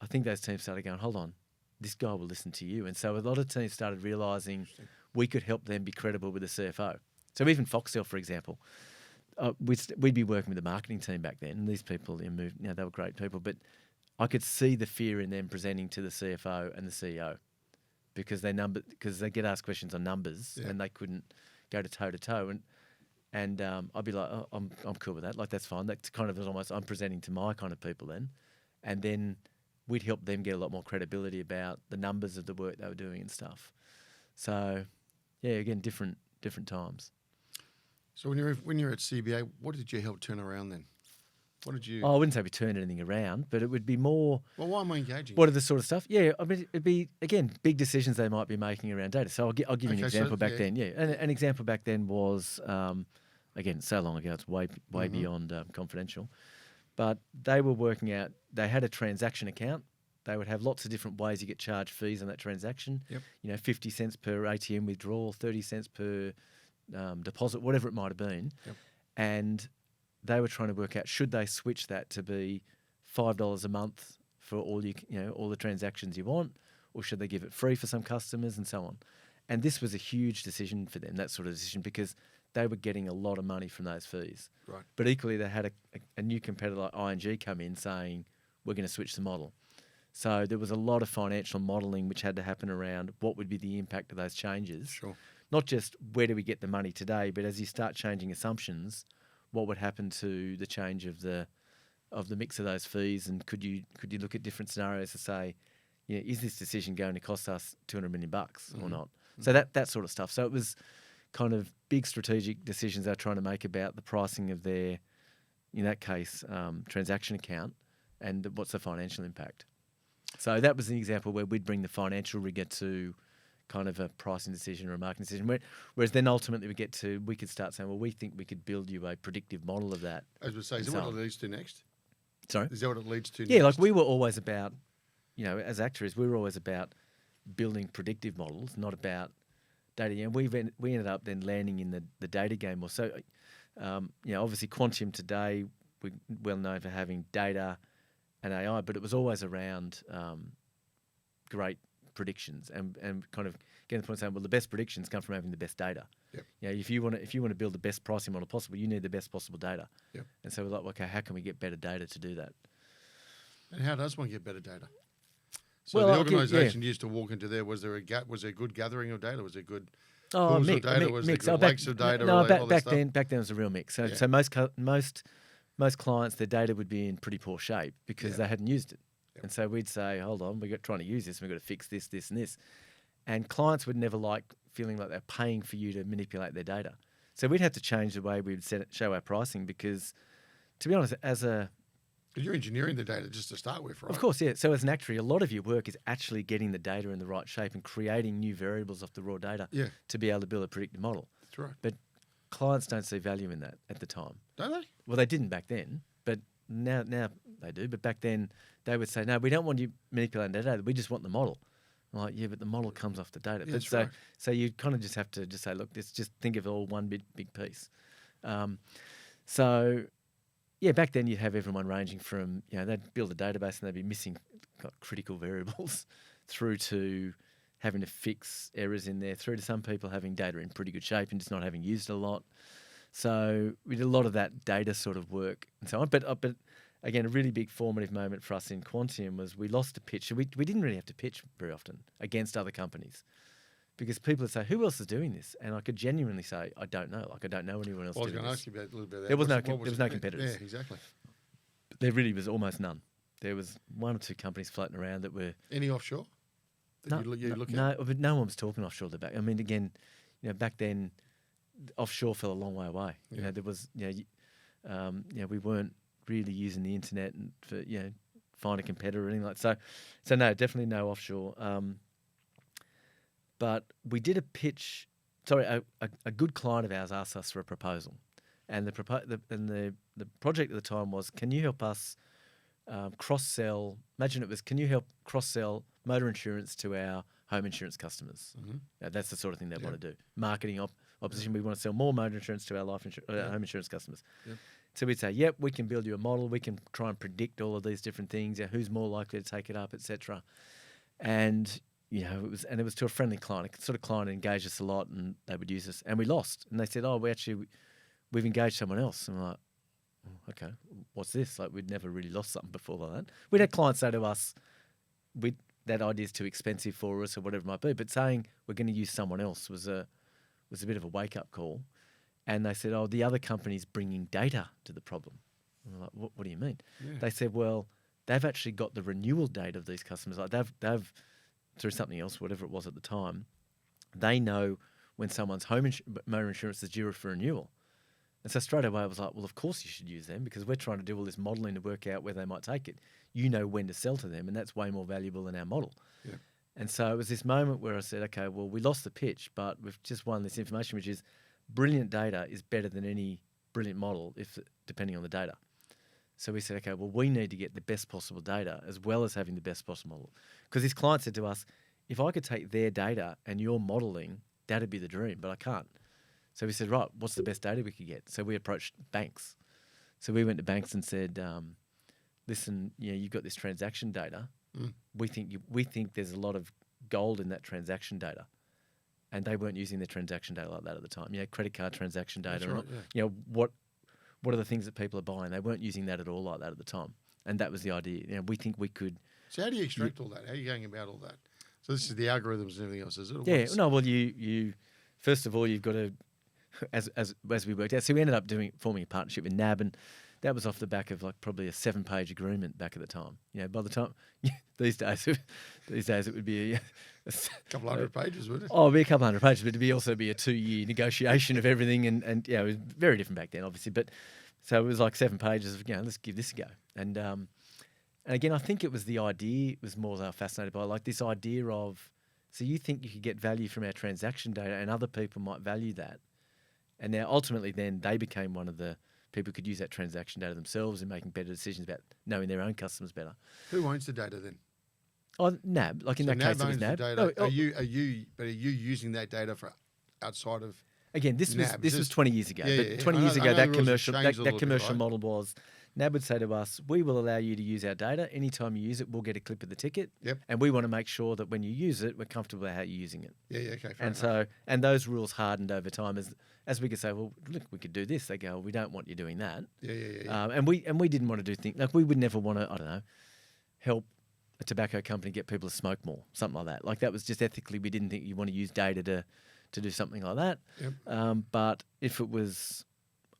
I think those teams started going, hold on, this guy will listen to you. And so a lot of teams started realising we could help them be credible with the CFO. So even Foxtel, for example, we'd be working with the marketing team back then, and these people, they were great people, but I could see the fear in them presenting to the CFO and the CEO because they get asked questions on numbers and they couldn't go to toe, and I'd be like, oh, I'm cool with that, like that's fine. That's kind of almost I'm presenting to my kind of people then, and then we'd help them get a lot more credibility about the numbers of the work they were doing and stuff. So yeah, again, different times. So when you're at CBA, what did you help turn around then? What did you? Oh, I wouldn't say we turned anything around, but it would be more. Well, why am I engaging? What are the sort of stuff? Yeah, I mean, it'd be, again, big decisions they might be making around data. So I'll give you an Okay, so, example back yeah. then. Yeah, an example back then was, again, so long ago, it's way Mm-hmm. beyond confidential. But they were working out, they had a transaction account. They would have lots of different ways you get charged fees on that transaction. Yep. 50 cents per ATM withdrawal, 30 cents per deposit, whatever it might have been. Yep. And they were trying to work out, should they switch that to be $5 a month for all all the transactions you want, or should they give it free for some customers and so on? And this was a huge decision for them, that sort of decision, because they were getting a lot of money from those fees. Right. But equally, they had a new competitor like ING come in saying, we're going to switch the model. So there was a lot of financial modelling which had to happen around what would be the impact of those changes. Sure. Not just where do we get the money today, but as you start changing assumptions, what would happen to the change of the mix of those fees, and could you look at different scenarios to say, is this decision going to cost us $200 million or not? So that sort of stuff. So it was kind of big strategic decisions they're trying to make about the pricing of their, in that case, transaction account, and what's the financial impact. So that was an example where we'd bring the financial rigor to kind of a pricing decision or a marketing decision. Whereas then ultimately we could start saying, well, we think we could build you a predictive model of that. As we say, is that what it leads to next? Sorry? Is that what it leads to Yeah, next? like we were always about, as actuaries, we were always about building predictive models, not about data. We ended up then landing in the data game more. So, obviously Quantium today, we're well known for having data and AI, but it was always around great predictions and kind of getting to the point of saying, well, the best predictions come from having the best data. Yep. If you want to build the best pricing model possible, you need the best possible data. Yep. And so we're like, okay, how can we get better data to do that? And how does one get better data? So Well, the I'll give- organisation used to walk into there. Was there a good gathering of data? Was there good Oh, pools mix, of data? mix, Was mix. there Oh, good back, lakes of data? no, all that back stuff? then it was a real mix. So, Yeah. so most clients, their data would be in pretty poor shape because they hadn't used it. Yep. And so we'd say, hold on, we're trying to use this, and we've got to fix this, this, and this. And clients would never like feeling like they're paying for you to manipulate their data. So we'd have to change the way we would show our pricing because, to be honest, Because you're engineering the data just to start with, right? of course, yeah. So as an actuary, a lot of your work is actually getting the data in the right shape and creating new variables off the raw data Yeah. to be able to build a predictive model. That's right. But clients don't see value in that at the time. Don't they? Well, they didn't back then, but now they do. But back then, they would say, no, we don't want you manipulating the data. We just want the model. I'm like, yeah, but the model comes off the data. Yeah, But that's so, right. so you kind of just have to just say, look, let's just think of it all one big piece. So, yeah, back then you'd have everyone ranging from, they'd build a database and they'd be missing critical variables through to having to fix errors in there, through to some people having data in pretty good shape and just not having used it a lot. So we did a lot of that data sort of work and so on. But again, a really big formative moment for us in Quantium was we lost a pitch. We didn't really have to pitch very often against other companies because people would say, who else is doing this? And I could genuinely say, I don't know. Like, I don't know anyone else Well, I was doing going to this. ask you about a little bit of that. There was no What there was it? no competitors. Yeah, exactly. There really was almost none. There was one or two companies floating around that were... Any offshore? That you look at? No, but no one was talking offshore. I mean, again, back then, offshore fell a long way away. Yeah. There was, we weren't really using the internet and for find a competitor or anything like that. So no, definitely no offshore. But we did a pitch. Sorry, a good client of ours asked us for a proposal, and the project at the time was, can you help us cross sell? Imagine it was, can you help cross sell motor insurance to our home insurance customers? Mm-hmm. That's the sort of thing they want to do. Marketing opposition. We want to sell more motor insurance to our home insurance customers. Yep. So we'd say, yep, we can build you a model. We can try and predict all of these different things. Who's more likely to take it up, etc. And it was to a friendly client. A sort of client engaged us a lot, and they would use us. And we lost. And they said, oh, we've engaged someone else. And we're like, oh, okay, what's this? Like, we'd never really lost something before like that. We'd had clients say to us, that idea's too expensive for us or whatever it might be. But saying we're going to use someone else was a bit of a wake-up call. And they said, oh, the other company's bringing data to the problem. And we're like, what do you mean? Yeah. They said, well, they've actually got the renewal date of these customers. Like they've through something else, whatever it was at the time, they know when someone's motor insurance is due for renewal. And so straight away I was like, well, of course you should use them because we're trying to do all this modelling to work out where they might take it. You know when to sell to them, and that's way more valuable than our model. Yeah. And so it was this moment where I said, okay, well, we lost the pitch, but we've just won this information, which is brilliant data is better than any brilliant model depending on the data. So we said, okay, well, we need to get the best possible data as well as having the best possible model. Because this client said to us, if I could take their data and your modelling, that'd be the dream, but I can't. So we said, right, what's the best data we could get? So we approached banks. So we went to banks and said, listen, you've got this transaction data. We think there's a lot of gold in that transaction data. And they weren't using their transaction data like that at the time. Credit card transaction data. That's right, yeah. What are the things that people are buying? They weren't using that at all like that at the time. And that was the idea. We think we could. So how do you extract all that? How are you going about all that? So this is the algorithms and everything else, is it? Yeah. No. Well, you first of all you've got to, as we worked out. So we ended up forming a partnership with NAB, and that was off the back of like probably a 7-page agreement back at the time. By the time these days it would be a couple hundred pages, would it? Oh, it'd be a couple hundred pages, but it'd also be a 2-year negotiation of everything, and it was very different back then, obviously. But so it was like 7 pages of let's give this a go. And again, I think it was the idea was more that I was fascinated by, like this idea of, so you think you could get value from our transaction data, and other people might value that, and now ultimately then they became one of the people who could use that transaction data themselves in making better decisions about knowing their own customers better. Who owns the data then? Oh, NAB. Like in that case, it was NAB. Data. Are you using that data for outside of? Again, this was 20 years ago. Yeah, but 20 years ago, that commercial right? model was NAB would say to us, we will allow you to use our data. Anytime you use it, we'll get a clip of the ticket. Yep. And we want to make sure that when you use it, we're comfortable with how you're using it. Yeah, okay. And those rules hardened over time as we could say, well, look, we could do this. They go, well, we don't want you doing that. Yeah. And we didn't want to do things like we would never want to, I don't know, help a tobacco company get people to smoke more, something like that. Like that was just ethically, we didn't think you want to use data to do something like that. Yep. But if it was,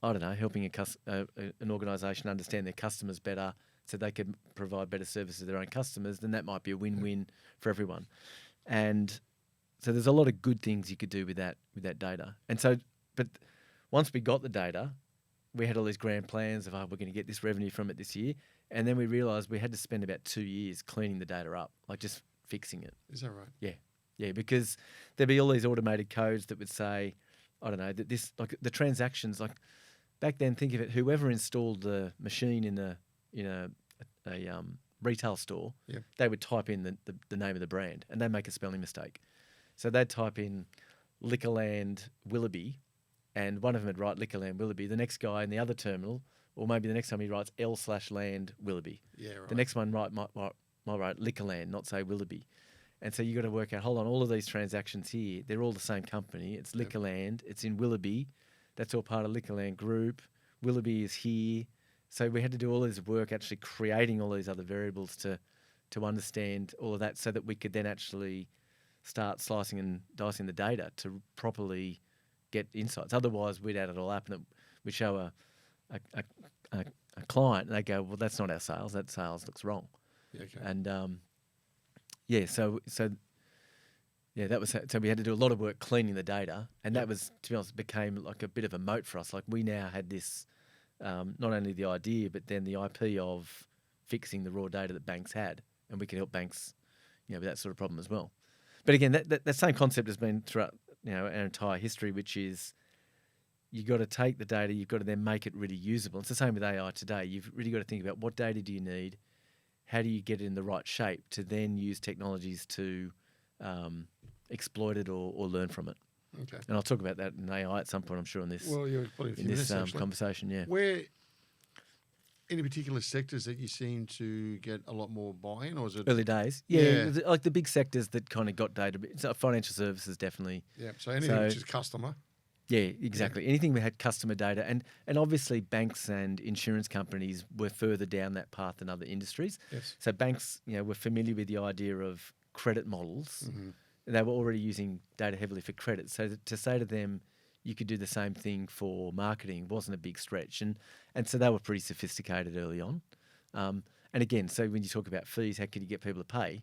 I don't know, helping an organisation understand their customers better so they could provide better services to their own customers, then that might be a win-win for everyone. And so there's a lot of good things you could do with that data. And so, but once we got the data, we had all these grand plans of, we're going to get this revenue from it this year. And then we realised we had to spend about 2 years cleaning the data up, like just fixing it. Is that right? Yeah. Yeah, because there'd be all these automated codes that would say, I don't know, that this, like the transactions, like back then, think of it, whoever installed the machine in a retail store, Yep. they would type in the name of the brand and they'd make a spelling mistake. So they'd type in Liquorland Willoughby, and one of them would write Liquorland Willoughby. The next guy in the other terminal, or maybe the next time he writes L/land Willoughby. Yeah, right. The next one might write Liquorland, not say Willoughby. And so you got to work out, hold on, all of these transactions here, they're all the same company. It's Liquorland, it's in Willoughby. That's all part of Liquorland Group. Willoughby is here. So we had to do all this work actually creating all these other variables to understand all of that so that we could then actually start slicing and dicing the data to properly get insights. Otherwise, we'd add it all up and we'd show a client and they go, well, that's not our sales. That sales looks wrong. Yeah, okay. And that was so we had to do a lot of work cleaning the data, and that was, to be honest, became like a bit of a moat for us. Like we now had this, not only the idea, but then the IP of fixing the raw data that banks had, and we could help banks, with that sort of problem as well. But again, that same concept has been throughout our entire history, which is you've got to take the data, you've got to then make it really usable. It's the same with AI today. You've really got to think about what data do you need, how do you get it in the right shape to then use technologies to exploit it or learn from it. Okay. And I'll talk about that in AI at some point, I'm sure, in this conversation. Yeah. Where any particular sectors that you seem to get a lot more buy-in, or is it early days? Yeah. Like the big sectors that kind of got data. So financial services definitely. Yeah. So anything which is customer. Yeah, exactly. Yeah. Anything we had customer data, and obviously banks and insurance companies were further down that path than other industries. Yes. So banks, were familiar with the idea of credit models. Mm-hmm. They were already using data heavily for credit. So to say to them, you could do the same thing for marketing wasn't a big stretch. And so they were pretty sophisticated early on. And again, so when you talk about fees, how could you get people to pay?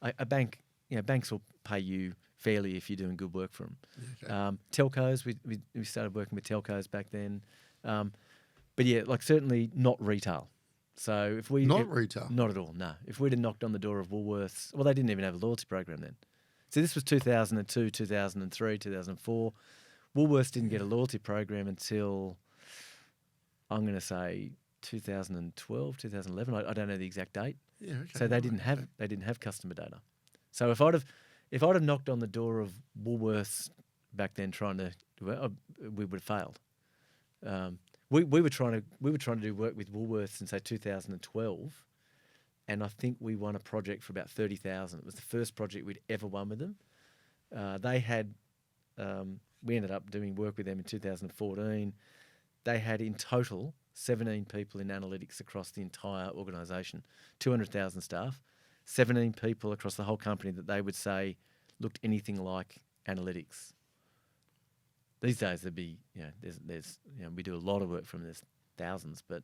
A bank, banks will pay you fairly if you're doing good work for them. Okay. Telcos, we started working with telcos back then. But yeah, like certainly not retail. So if we... Not retail? Not at all, no. If we'd have knocked on the door of Woolworths... Well, they didn't even have a loyalty program then. So this was 2002, 2003, 2004. Woolworths didn't get a loyalty program until, I'm going to say, 2012, 2011. I don't know the exact date. Yeah, okay. So they didn't have customer data. So if I'd have knocked on the door of Woolworths back then trying to... we would have failed. We were trying to do work with Woolworths in say 2012, and I think we won a project for about 30,000. It was the first project we'd ever won with them. They had we ended up doing work with them in 2014. They had in total 17 people in analytics across the entire organisation, 200,000 staff, 17 people across the whole company that they would say looked anything like analytics. These days there'd be, there's we do a lot of work from them. There's thousands, but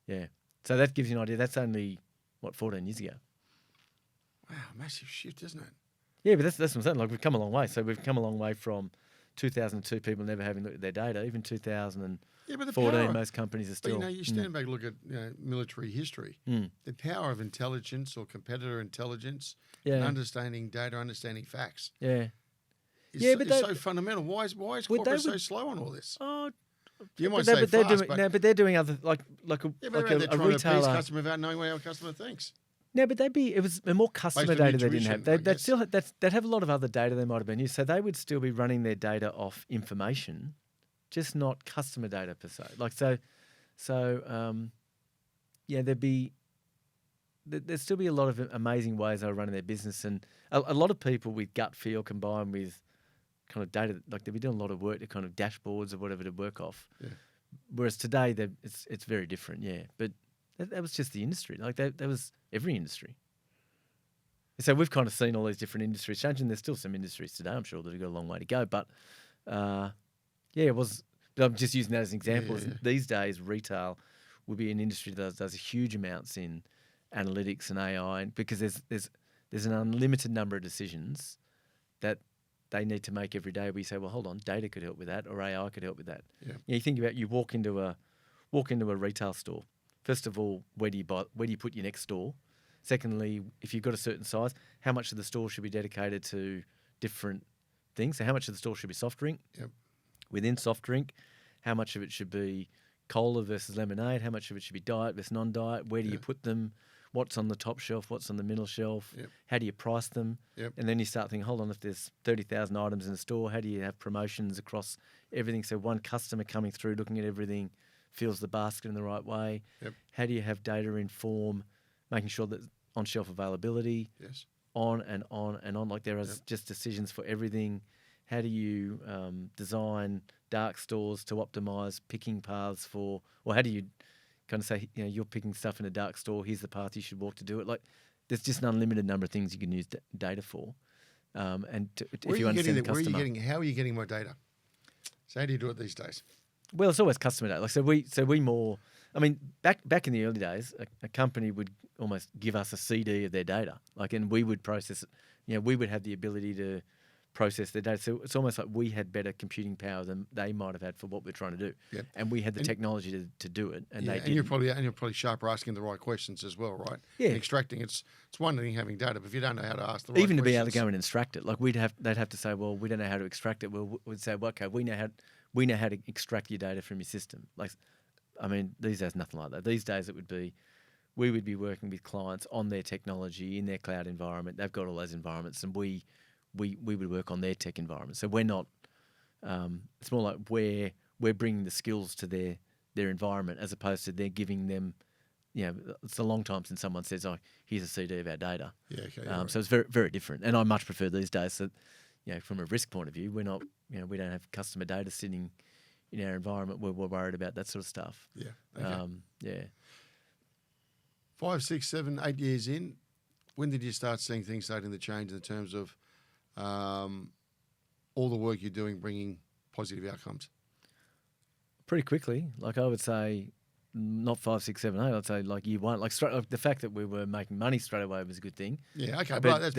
yeah. So that gives you an idea. That's only 14 years ago. Wow, massive shift, isn't it? Yeah, but that's what I'm saying. Like we've come a long way. So we've come a long way from 2002 people never having looked at their data. Even 2014, most companies are still. But you stand back and look at military history. The power of intelligence or competitor intelligence, and understanding data, understanding facts. Yeah. It's so fundamental. Why is corporate so slow on all this? Oh, you might say fast, but they're doing other like a they're retailer. trying to appease customer without knowing what our customer thinks. No, but it was more customer data they didn't have. They'd have a lot of other data they might have been used. So they would still be running their data off information, just not customer data per se. Like there'd still be a lot of amazing ways they were running their business, and a lot of people with gut feel combined with kind of data, like they'd be doing a lot of work to kind of dashboards or whatever to work off. Yeah. Whereas today, it's very different, yeah. But that was just the industry. Like that was every industry. So we've kind of seen all these different industries changing. There's still some industries today, I'm sure, that have got a long way to go. But it was. But I'm just using that as an example. Yeah. These days, retail would be an industry that does huge amounts in analytics and AI, because there's an unlimited number of decisions that they need to make every day. We say, well, hold on, data could help with that, or AI could help with that. Yeah. You think about, you walk into a retail store. First of all, where do you put your next store? Secondly, if you've got a certain size, how much of the store should be dedicated to different things? So how much of the store should be soft drink? Yep. Within soft drink, how much of it should be cola versus lemonade? How much of it should be diet versus non-diet? Where do you put them? What's on the top shelf? What's on the middle shelf? Yep. How do you price them? Yep. And then you start thinking, hold on, if there's 30,000 items in the store, how do you have promotions across everything? So one customer coming through, looking at everything, feels the basket in the right way. Yep. How do you have data inform, making sure that on-shelf availability, on and on and on. Like there are just decisions for everything. How do you design dark stores to optimize picking paths for, or how do you kind of say, you're picking stuff in a dark store, here's the path you should walk to do it. Like there's just an unlimited number of things you can use data for. If you understand the customer. How are you getting more data? So how do you do it these days? Well, it's always customer data. Like we more. I mean, back in the early days, a company would almost give us a CD of their data, and we would process it. We would have the ability to process their data. So it's almost like we had better computing power than they might have had for what we're trying to do. Yep. And we had the technology to do it, and they didn't. And you're probably sharper asking the right questions as well, right? Yeah. And extracting, it's one thing having data, but if you don't know how to ask the right questions. Even to be able to go and extract it, they'd have to say, well, we don't know how to extract it. We'd say, well, okay, we know how to extract your data from your system. These days, nothing like that. These days, we would be working with clients on their technology, in their cloud environment. They've got all those environments, and we would work on their tech environment. So we're not, it's more like we're bringing the skills to their environment, as opposed to they're giving them, it's a long time since someone says, oh, here's a CD of our data. Yeah, okay. Right. So it's very, very different. And I much prefer these days that, from a risk point of view, we're not, we don't have customer data sitting in our environment where we're worried about that sort of stuff. Yeah. Okay. 5, 6, 7, 8 years in, when did you start seeing things starting to change in terms of all the work you're doing bringing positive outcomes? Pretty quickly. I would say not 5, 6, 7, 8. I'd say like year one. Like the fact that we were making money straight away was a good thing. Yeah, okay, but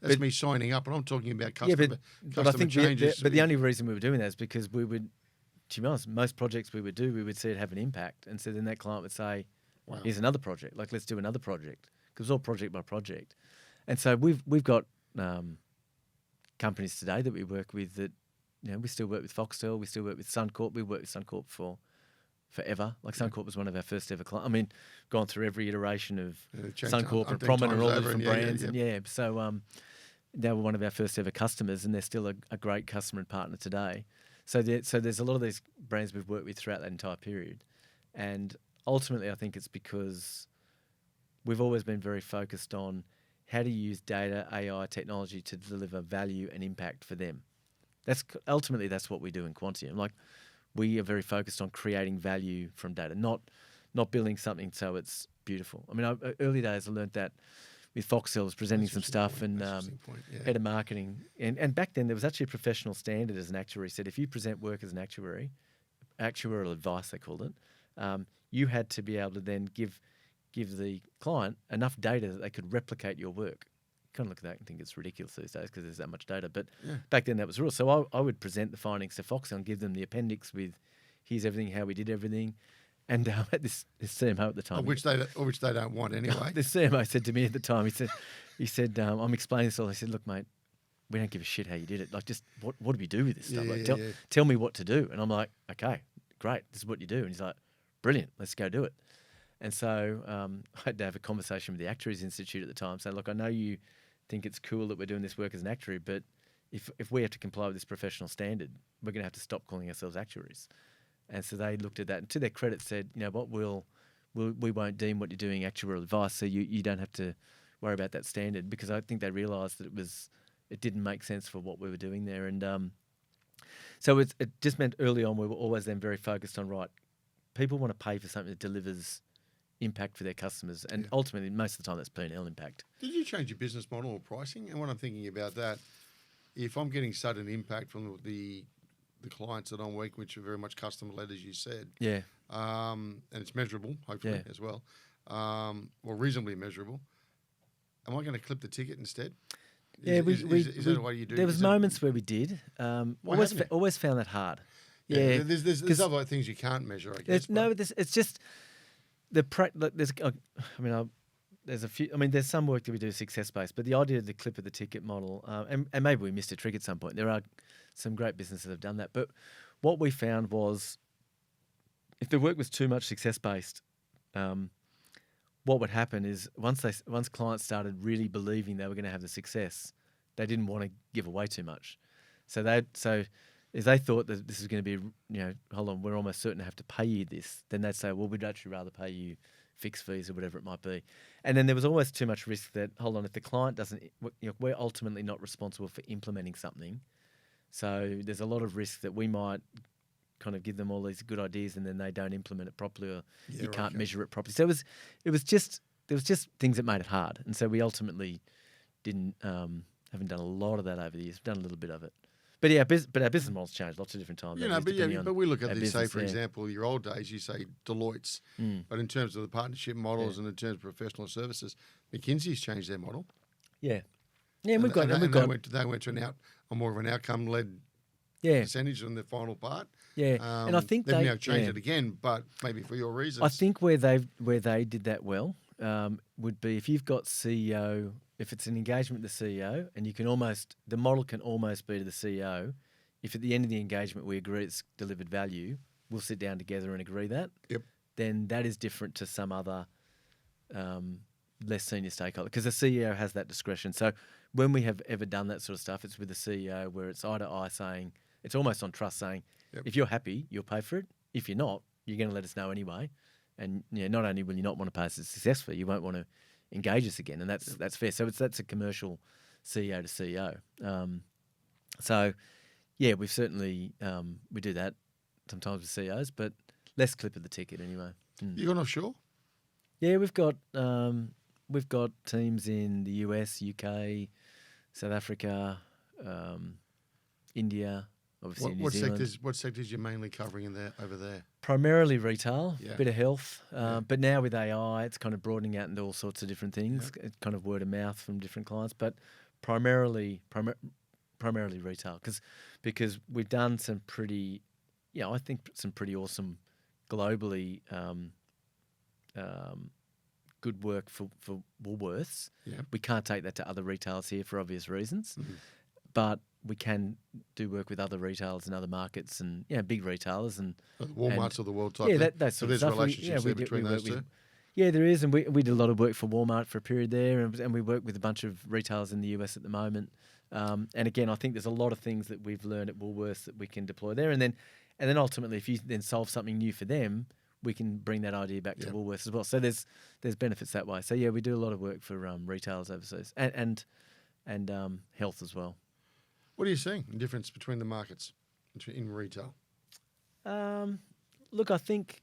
that's me signing up, and I'm talking about customer, but I think changes. but the only reason we were doing that is because we would, to be honest, most projects we would do, we would see it have an impact, and so then that client would say, Wow. "Here's another project. Like let's do another project," because it's all project by project. And so we've got companies today that we work with that, we still work with Foxtel, we still work with Suncorp. We worked with Suncorp for forever. Like Suncorp was one of our first ever clients. I mean, gone through every iteration of Suncorp and Prominent and all the different brands. And so they were one of our first ever customers, and they're still a great customer and partner today. So there's a lot of these brands we've worked with throughout that entire period. And ultimately, I think it's because we've always been very focused on how to use data, AI, technology to deliver value and impact for them. That's what we do in Quantium. Like, we are very focused on creating value from data, not building something so it's beautiful. I mean, early days I learned that with Foxtel, I was presenting some stuff and head of marketing. And back then there was actually a professional standard as an actuary said if you present work as an actuary, actuarial advice they called it, you had to be able to then give the client enough data that they could replicate your work. Kind of look at that and think it's ridiculous these days because there's that much data. But back then that was the rule. So I would present the findings to Foxtel and give them the appendix with here's everything, how we did everything. And this CMO at the time, which they don't want anyway. The CMO said to me at the time, he said, I'm explaining this all. He said, look, mate, we don't give a shit how you did it. Like, just what do we do with this stuff? Tell me what to do. And I'm like, okay, great, this is what you do. And he's like, brilliant, let's go do it. And so I had to have a conversation with the Actuaries Institute at the time, saying, look, I know you think it's cool that we're doing this work as an actuary, but if we have to comply with this professional standard, we're going to have to stop calling ourselves actuaries. And so they looked at that and to their credit said, you know what, we won't deem what you're doing actuarial advice, so you don't have to worry about that standard, because I think they realised that it didn't make sense for what we were doing there. And so it just meant early on we were always then very focused on, right, people want to pay for something that delivers impact for their customers, and ultimately most of the time that's P&L impact. Did you change your business model or pricing? And when I'm thinking about that, if I'm getting sudden impact from the clients that I'm working, which are very much customer led, as you said, and it's measurable, hopefully as well, or reasonably measurable, am I going to clip the ticket instead? Is that the way you do? There was moments where we did. Always found that hard. Yeah, there's other things you can't measure, I guess. It's just there's a few. I mean, there's some work that we do success based, but the idea of the clip of the ticket model, and maybe we missed a trick at some point. There are some great businesses that have done that, but what we found was, if the work was too much success based, what would happen is once clients started really believing they were going to have the success, they didn't want to give away too much. So if they thought that this is going to be, hold on, we're almost certain to have to pay you this, then they'd say, well, we'd actually rather pay you fixed fees or whatever it might be. And then there was always too much risk that, hold on, if the client doesn't, we're ultimately not responsible for implementing something. So there's a lot of risk that we might kind of give them all these good ideas and then they don't implement it properly, or you can't measure it properly. So there was just things that made it hard. And so we ultimately haven't done a lot of that over the years. We've done a little bit of it. But our business model's changed lots of different times. But we look at this, say, for example, your old days, you say Deloitte's, but in terms of the partnership models and in terms of professional services, McKinsey's changed their model. Yeah, and they went to more of an outcome-led percentage on the final part. Yeah, and I think they've now changed it again, but maybe for your reasons. I think where they did that well would be if you've got CEO. If it's an engagement with the CEO, and the model can almost be to the CEO, if at the end of the engagement we agree it's delivered value, we'll sit down together and agree that. Yep. Then that is different to some other less senior stakeholder, because the CEO has that discretion. So when we have ever done that sort of stuff, it's with the CEO where it's eye to eye saying, it's almost on trust saying, if you're happy, you'll pay for it. If you're not, you're going to let us know anyway. And not only will you not want to pay us a success fee, you won't want to engage us again, and that's fair. So that's a commercial CEO to CEO. We've certainly we do that sometimes with CEOs, but less clip of the ticket anyway. You gone offshore? Yeah, we've got teams in the US, UK, South Africa, India, obviously in New What Zealand. sectors you're mainly covering over there? Primarily retail, Yeah. a bit of health, Yeah. but now with AI, it's kind of broadening out into all sorts of different things. It's kind of word of mouth from different clients, but primarily retail because we've done some pretty, I think some pretty awesome globally good work for Woolworths. Yeah. We can't take that to other retailers here for obvious reasons, Mhm. but we can do work with other retailers in other markets and big retailers and The Walmarts of the world type yeah, thing? that So sort of there's stuff. relationships there between those work two? with, yeah, there is, and we did a lot of work for Walmart for a period there, and we work with a bunch of retailers in the US at the moment. And again, I think there's a lot of things that we've learned at Woolworths that we can deploy there, and then ultimately, if you then solve something new for them, we can bring that idea back to Woolworths as well. So there's benefits that way. So yeah, we do a lot of work for retailers overseas and health as well. What are you seeing the difference between the markets in retail? Look, I think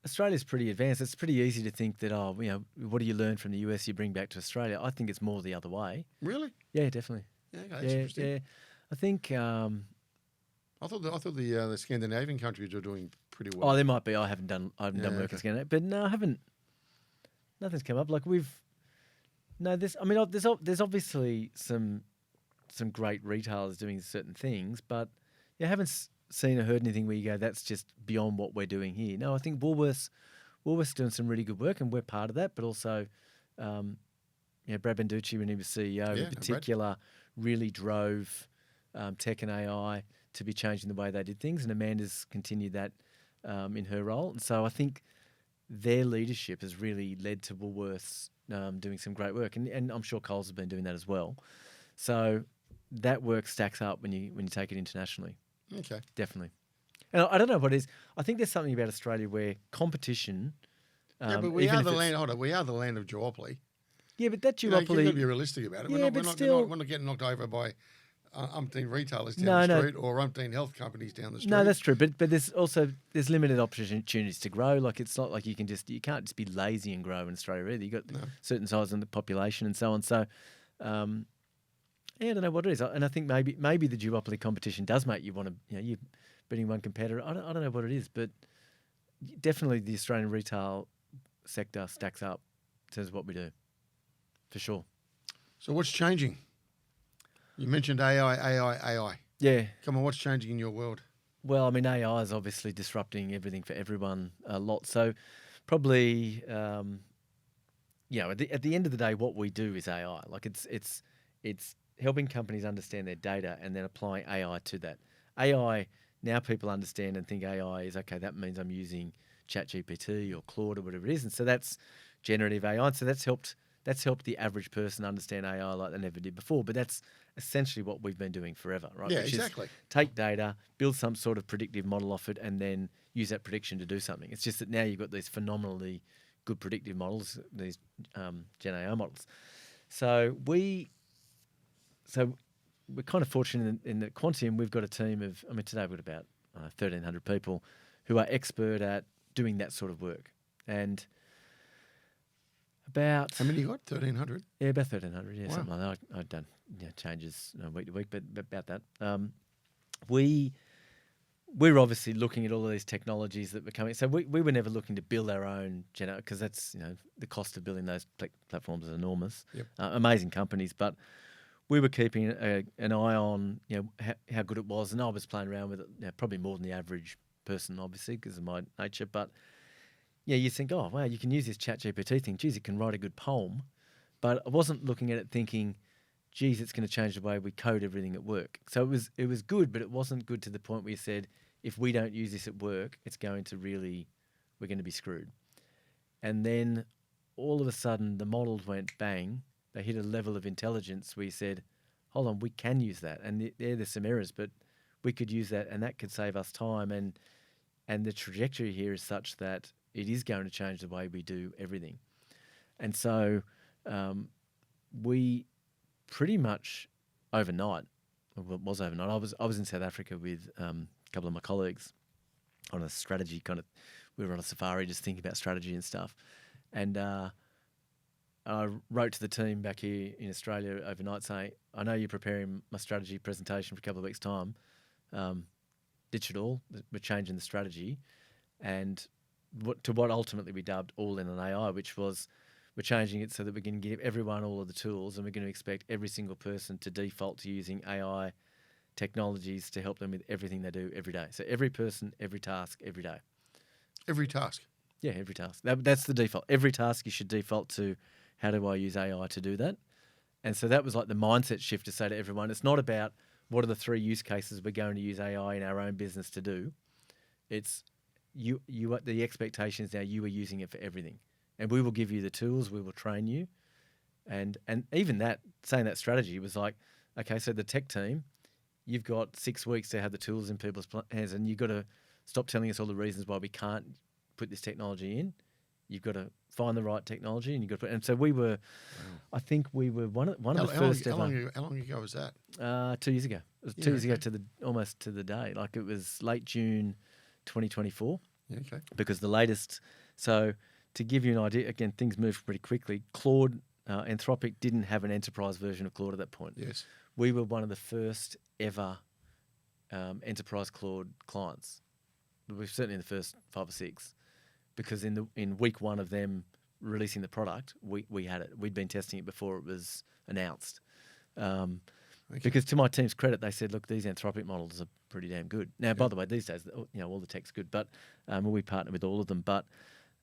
Australia's pretty advanced. It's pretty easy to think that, what do you learn from the US you bring back to Australia? I think it's more the other way. Really? Yeah, definitely. Yeah, okay, that's interesting. Yeah. I think. I thought the Scandinavian countries are doing pretty well. Oh, there might be. I haven't done work okay. in Scandinavia, but no, I haven't. Nothing's come up. Like there's obviously some great retailers doing certain things, but I haven't seen or heard anything where you go, that's just beyond what we're doing here. No, I think Woolworths doing some really good work, and we're part of that. But also, Brad Banducci, when he was CEO, in particular, really drove tech and AI to be changing the way they did things, and Amanda's continued that in her role. And so I think their leadership has really led to Woolworths doing some great work, and I'm sure Coles has been doing that as well. So that work stacks up when you take it internationally. Okay. Definitely. And I don't know what it is. I think there's something about Australia where competition. But we are the land. Hold on, we are the land of duopoly. Yeah, but that duopoly. You've got to be realistic about it. Yeah, we're not getting knocked over by umpteen retailers down the street or umpteen health companies down the street. No, that's true. But there's limited opportunities to grow. Like it's not like you can't just be lazy and grow in Australia either. You got certain size in the population and so on. So. I don't know what it is, and I think maybe the duopoly competition does make you want to, you're beating one competitor. I don't know what it is, but definitely the Australian retail sector stacks up in terms of what we do, for sure. So what's changing? You mentioned AI. Yeah. Come on, what's changing in your world? Well, I mean, AI is obviously disrupting everything for everyone a lot. So probably, at the end of the day, what we do is AI. Like it's helping companies understand their data and then applying AI to that. AI, now people understand and think AI is, okay, that means I'm using ChatGPT or Claude or whatever it is. And so that's generative AI. And so that's helped the average person understand AI like they never did before. But that's essentially what we've been doing forever, right? Yeah, Which exactly. Is take data, build some sort of predictive model off it, and then use that prediction to do something. It's just that now you've got these phenomenally good predictive models, these Gen AI models. So we're kind of fortunate in that Quantium, we've got a team of, today we've got about 1,300 people who are expert at doing that sort of work. And about... How many you got? 1,300? Yeah, about 1,300, yeah, wow. Something like that. I've done changes week to week, but about that. We're obviously looking at all of these technologies that were coming. So we were never looking to build our own, because that's, the cost of building those platforms is enormous. Yep. Amazing companies, but we were keeping an eye on, how good it was, and I was playing around with it, probably more than the average person, obviously, because of my nature. But you think, oh wow, you can use this ChatGPT thing. Geez, it can write a good poem. But I wasn't looking at it thinking, geez, it's going to change the way we code everything at work. So it was good, but it wasn't good to the point where you said, if we don't use this at work, we're going to be screwed. And then all of a sudden, the models went bang. They hit a level of intelligence where you said, hold on, we can use that. And there's some errors, but we could use that, and that could save us time. And the trajectory here is such that it is going to change the way we do everything. And so we pretty much overnight, well, it was overnight, I was in South Africa with a couple of my colleagues on a strategy we were on a safari just thinking about strategy and stuff. And I wrote to the team back here in Australia overnight saying, I know you're preparing my strategy presentation for a couple of weeks' time. ditch it all. We're changing the strategy, and what ultimately we dubbed all in an AI, which was we're changing it so that we can give everyone all of the tools, and we're going to expect every single person to default to using AI technologies to help them with everything they do every day. So every person, every task, every day. Every task. Yeah, every task. That's the default. Every task you should default to, how do I use AI to do that? And so that was like the mindset shift to say to everyone, it's not about what are the 3 use cases we're going to use AI in our own business to do. It's the expectation is now you are using it for everything. And we will give you the tools, we will train you. And even that, saying that strategy was like, okay, so the tech team, you've got 6 weeks to have the tools in people's hands, and you've got to stop telling us all the reasons why we can't put this technology in. You've got to find the right technology, and you've got to put. And so we were, I think we were one of the first ever. How long ago was that? 2 years ago. It was 2 years ago almost to the day. Like it was late June 2024. Yeah, okay. Because the latest. So to give you an idea, again, things moved pretty quickly. Claude, Anthropic didn't have an enterprise version of Claude at that point. Yes. We were one of the first ever enterprise Claude clients. We're certainly in the first 5 or 6, because in week 1 of them releasing the product, we had it. We'd been testing it before it was announced. Because to my team's credit, they said, look, these Anthropic models are pretty damn good. Now, by the way, these days, all the tech's good, but we partner with all of them. But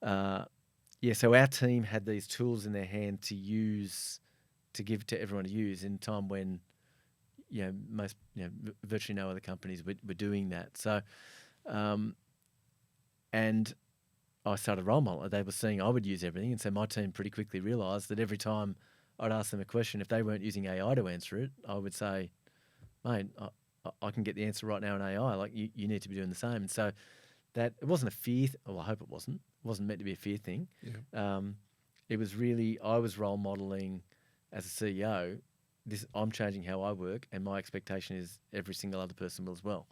so our team had these tools in their hand to use, to give to everyone to use in a time when, most, virtually no other companies were doing that. So, and I started role model. They were seeing I would use everything, and so my team pretty quickly realised that every time I'd ask them a question, if they weren't using AI to answer it, I would say, mate, I can get the answer right now in AI. Like, you need to be doing the same. And so that, it wasn't a fear, well, I hope it wasn't. It wasn't meant to be a fear thing. Yeah. It was really, I was role modelling as a CEO, I'm changing how I work, and my expectation is every single other person will as well.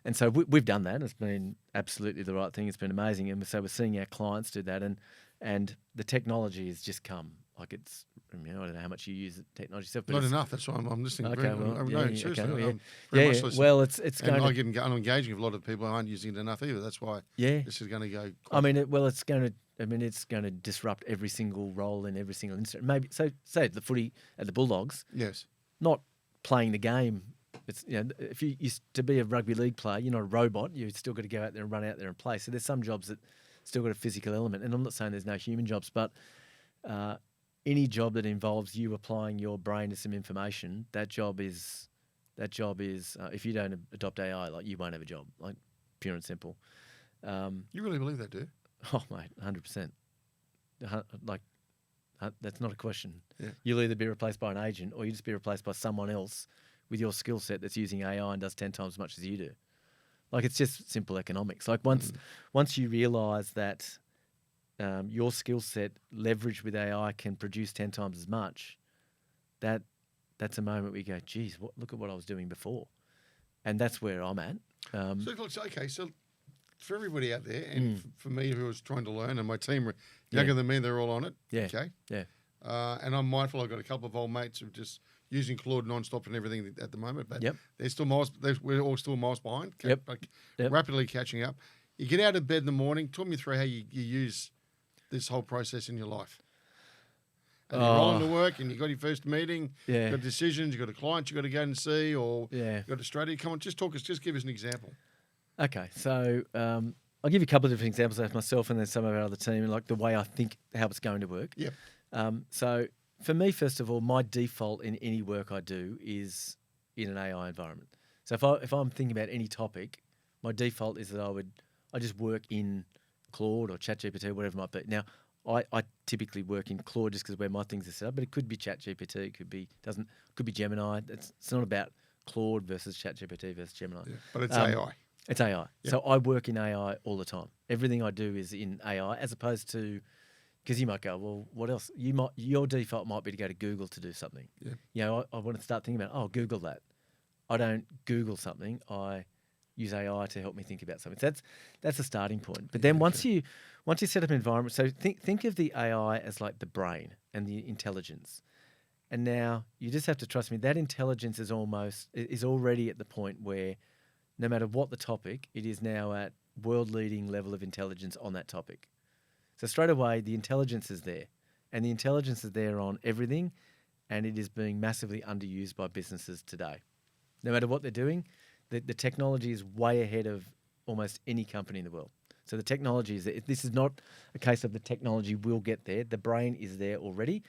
And so we've done that. It's been absolutely the right thing. It's been amazing. And so we're seeing our clients do that. And the technology has just come. Like it's, I don't know how much you use the technology yourself. But not enough. That's why I'm listening. Okay, Seriously. Okay, well, it's going to... I'm engaging with a lot of people who aren't using it enough either. That's why this is going to go... it's going to disrupt every single role in every single instant. Maybe, so say the footy at the Bulldogs. Yes. Not playing the game. It's, if you used to be a rugby league player, you're not a robot. You've still got to go out there and run out there and play. So there's some jobs that still got a physical element. And I'm not saying there's no human jobs, but any job that involves you applying your brain to some information, that job is if you don't adopt AI, like, you won't have a job. Like, pure and simple. You really believe that, do you? Oh, mate, 100%. Like, that's not a question. Yeah. You'll either be replaced by an agent, or you just be replaced by someone else with your skill set that's using AI and does 10 times as much as you do. Like, it's just simple economics. Like, once you realise that your skill set leveraged with AI can produce 10 times as much, that's a moment where you go, geez, look at what I was doing before. And that's where I'm at. So for everybody out there, and for me who was trying to learn, and my team were younger than me, they're all on it. Yeah. Okay. Yeah. And I'm mindful I've got a couple of old mates who are just using Claude non-stop and everything at the moment, but they're still we're all still miles behind, rapidly catching up. You get out of bed in the morning, talk me through how you use this whole process in your life. And you're rolling to work, and you got your first meeting, you got decisions, you got a client you got to go and see, or you got a strategy. Come on, just give us an example. Okay, so I'll give you a couple of different examples of myself and then some of our other team, and like the way I think how it's going to work. Yeah. So for me, first of all, my default in any work I do is in an AI environment. So if I'm thinking about any topic, my default is that I just work in Claude or ChatGPT, whatever it might be. Now, I typically work in Claude just because where my things are set up, but it could be ChatGPT, it could be Gemini. It's not about Claude versus ChatGPT versus Gemini. Yeah, but it's AI. It's AI. Yep. So I work in AI all the time. Everything I do is in AI, as opposed to, because you might go, well, what else? Your default might be to go to Google to do something. Yeah. I want to start thinking about, Google that. I don't Google something. I use AI to help me think about something. So that's a starting point. But then once you set up an environment, so think of the AI as like the brain and the intelligence. And now you just have to trust me. That intelligence is already at the point where no matter what the topic, it is now at world-leading level of intelligence on that topic. So straight away, the intelligence is there. And the intelligence is there on everything, and it is being massively underused by businesses today. No matter what they're doing, the technology is way ahead of almost any company in the world. So the technology is there. This is not a case of the technology will get there. The brain is there already.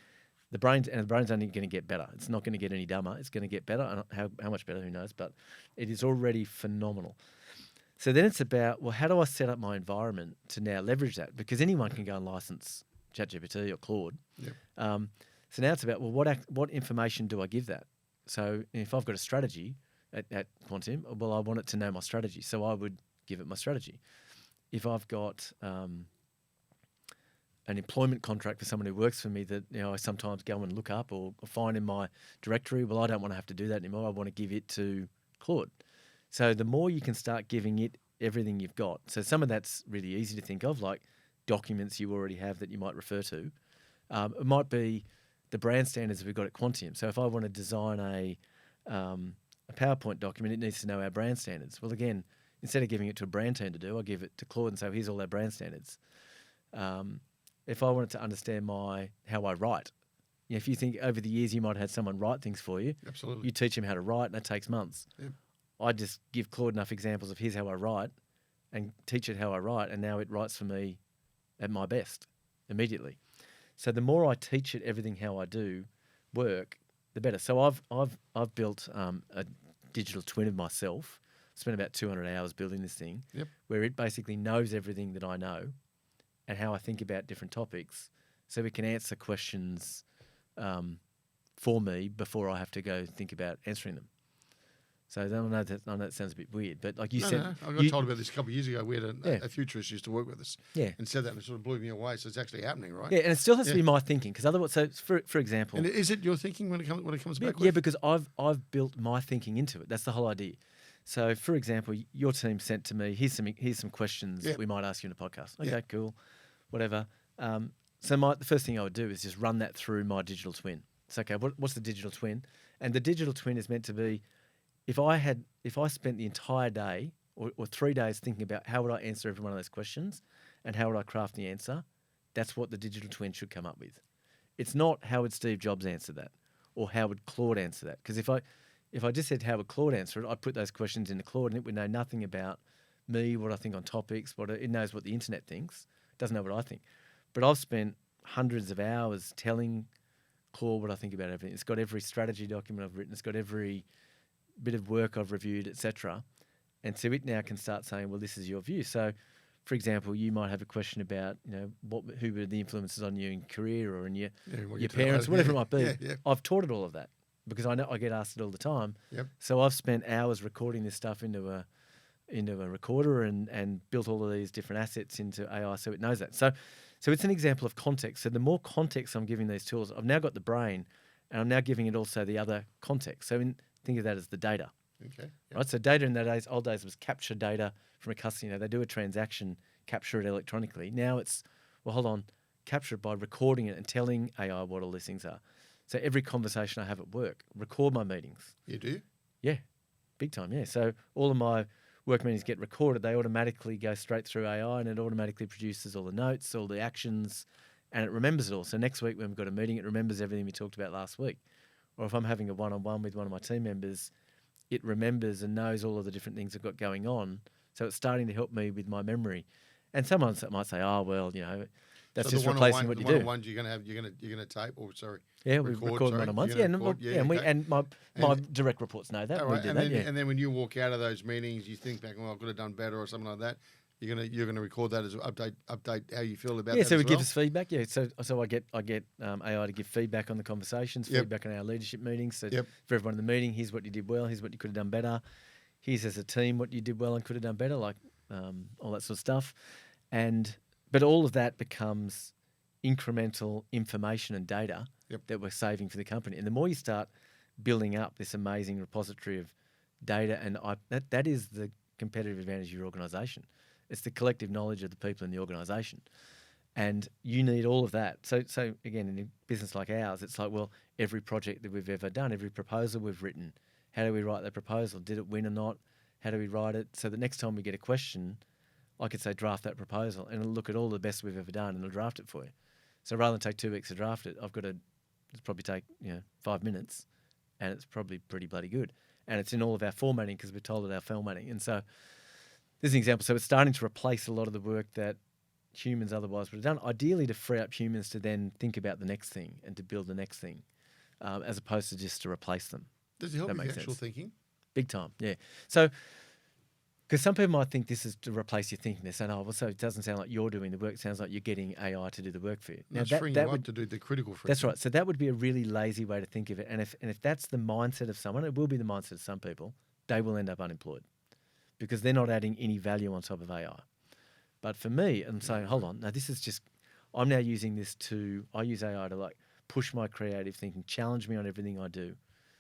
The brain's only going to get better. It's not going to get any dumber. It's going to get better. How much better, who knows? But it is already phenomenal. So then it's about, well, how do I set up my environment to now leverage that? Because anyone can go and license ChatGPT or Claude. Yep. So now it's about, well, what information do I give that? So if I've got a strategy at Quantium, well, I want it to know my strategy. So I would give it my strategy. If I've got an employment contract for someone who works for me that I sometimes go and look up or find in my directory, well, I don't want to have to do that anymore. I want to give it to Claude. So the more you can start giving it everything you've got. So some of that's really easy to think of, like documents you already have that you might refer to. It might be the brand standards we've got at Quantium. So if I want to design a PowerPoint document, it needs to know our brand standards. Well, again, instead of giving it to a brand team to do, I give it to Claude and say, here's all our brand standards. If I wanted to understand how I write, if you think over the years you might have had someone write things for you, Absolutely. you teach them how to write and it takes months. Yep. I just give Claude enough examples of here's how I write and teach it how I write, and now it writes for me at my best immediately. So the more I teach it everything how I do work, the better. So I've built a digital twin of myself. Spent about 200 hours building this thing, Yep. where it basically knows everything that I know and how I think about different topics, so it can answer questions for me before I have to go think about answering them. So I know that sounds a bit weird, but like you said... No, I got told about this a couple of years ago. We had a futurist used to work with us, Yeah. and said that, and it sort of blew me away. So it's actually happening, right? Yeah, and it still has to be my thinking, because otherwise, so for example... And is it your thinking when it comes back? Yeah, because I've built my thinking into it. That's the whole idea. So, for example, your team sent to me, here's some questions Yeah. we might ask you in a podcast. Okay, Yeah. cool, whatever. So the first thing I would do is just run that through my digital twin. It's okay, what's the digital twin? And the digital twin is meant to be, if I spent the entire day or 3 days thinking about how would I answer every one of those questions and how would I craft the answer, that's what the digital twin should come up with. It's not how would Steve Jobs answer that or how would Claude answer that. Because if I just said how would Claude answer it, I'd put those questions into Claude and it would know nothing about me, what I think on topics, it knows what the internet thinks. It doesn't know what I think. But I've spent hundreds of hours telling Claude what I think about everything. It's got every strategy document I've written. It's got every bit of work I've reviewed, etc. And so it now can start saying, well, this is your view. So, for example, you might have a question about, who were the influences on you in career or in your parents, whatever it might be. Yeah. I've taught it all of that because I know I get asked it all the time. Yep. So I've spent hours recording this stuff into a recorder and built all of these different assets into AI so it knows that. So it's an example of context. So the more context I'm giving these tools, I've now got the brain and I'm now giving it also the other context. So think of that as the data. Okay. Yep. Right. So data in the old days was capture data from a customer. They do a transaction, capture it electronically. Now it's, well, hold on, capture it by recording it and telling AI what all these things are. So every conversation I have at work, record my meetings. You do? Yeah, big time. Yeah. So all of my work meetings get recorded. They automatically go straight through AI and it automatically produces all the notes, all the actions, and it remembers it all. So next week when we've got a meeting, it remembers everything we talked about last week. Or if I'm having a one-on-one with one of my team members, it remembers and knows all of the different things I've got going on. So it's starting to help me with my memory. And someone might say, "Oh, well, that's just replacing what you do." The one-on-ones you're gonna tape, or sorry. Yeah, we record one-on-ones. Yeah, and my direct reports know that. Right, we do that. And then when you walk out of those meetings, you think back, "Well, I could have done better," or something like that. You're gonna record that as update how you feel about that. Yeah, so as it gives well? us feedback. Yeah, so I get AI to give feedback on the conversations, Yep. feedback on our leadership meetings. So Yep. for everyone in the meeting, here's what you did well, here's what you could have done better. Here's as a team what you did well and could have done better, like all that sort of stuff. But all of that becomes incremental information and data Yep. that we're saving for the company. And the more you start building up this amazing repository of data, and that is the competitive advantage of your organisation. It's the collective knowledge of the people in the organisation. And you need all of that. So again, in a business like ours, it's like, well, every project that we've ever done, every proposal we've written, how do we write that proposal? Did it win or not? How do we write it? So the next time we get a question, I could say draft that proposal, and it'll look at all the best we've ever done, and it'll draft it for you. So rather than take 2 weeks to draft it, it's probably take 5 minutes, and it's probably pretty bloody good. And it's in all of our formatting because we're told it our formatting. And so this is an example. So it's starting to replace a lot of the work that humans otherwise would have done, ideally to free up humans to then think about the next thing and to build the next thing, as opposed to just to replace them. Does it help That with makes actual sense. thinking? Big time, yeah. So, because some people might think this is to replace your thinking. They're saying, oh, well, so it doesn't sound like you're doing the work. It sounds like you're getting AI to do the work for you. Now, freeing you up to do the critical thinking. That's right. So that would be a really lazy way to think of it. And if that's the mindset of someone, it will be the mindset of some people, they will end up unemployed because they're not adding any value on top of AI. But for me, I'm saying, hold on, now this is just, I'm now using this I use AI to like push my creative thinking, challenge me on everything I do.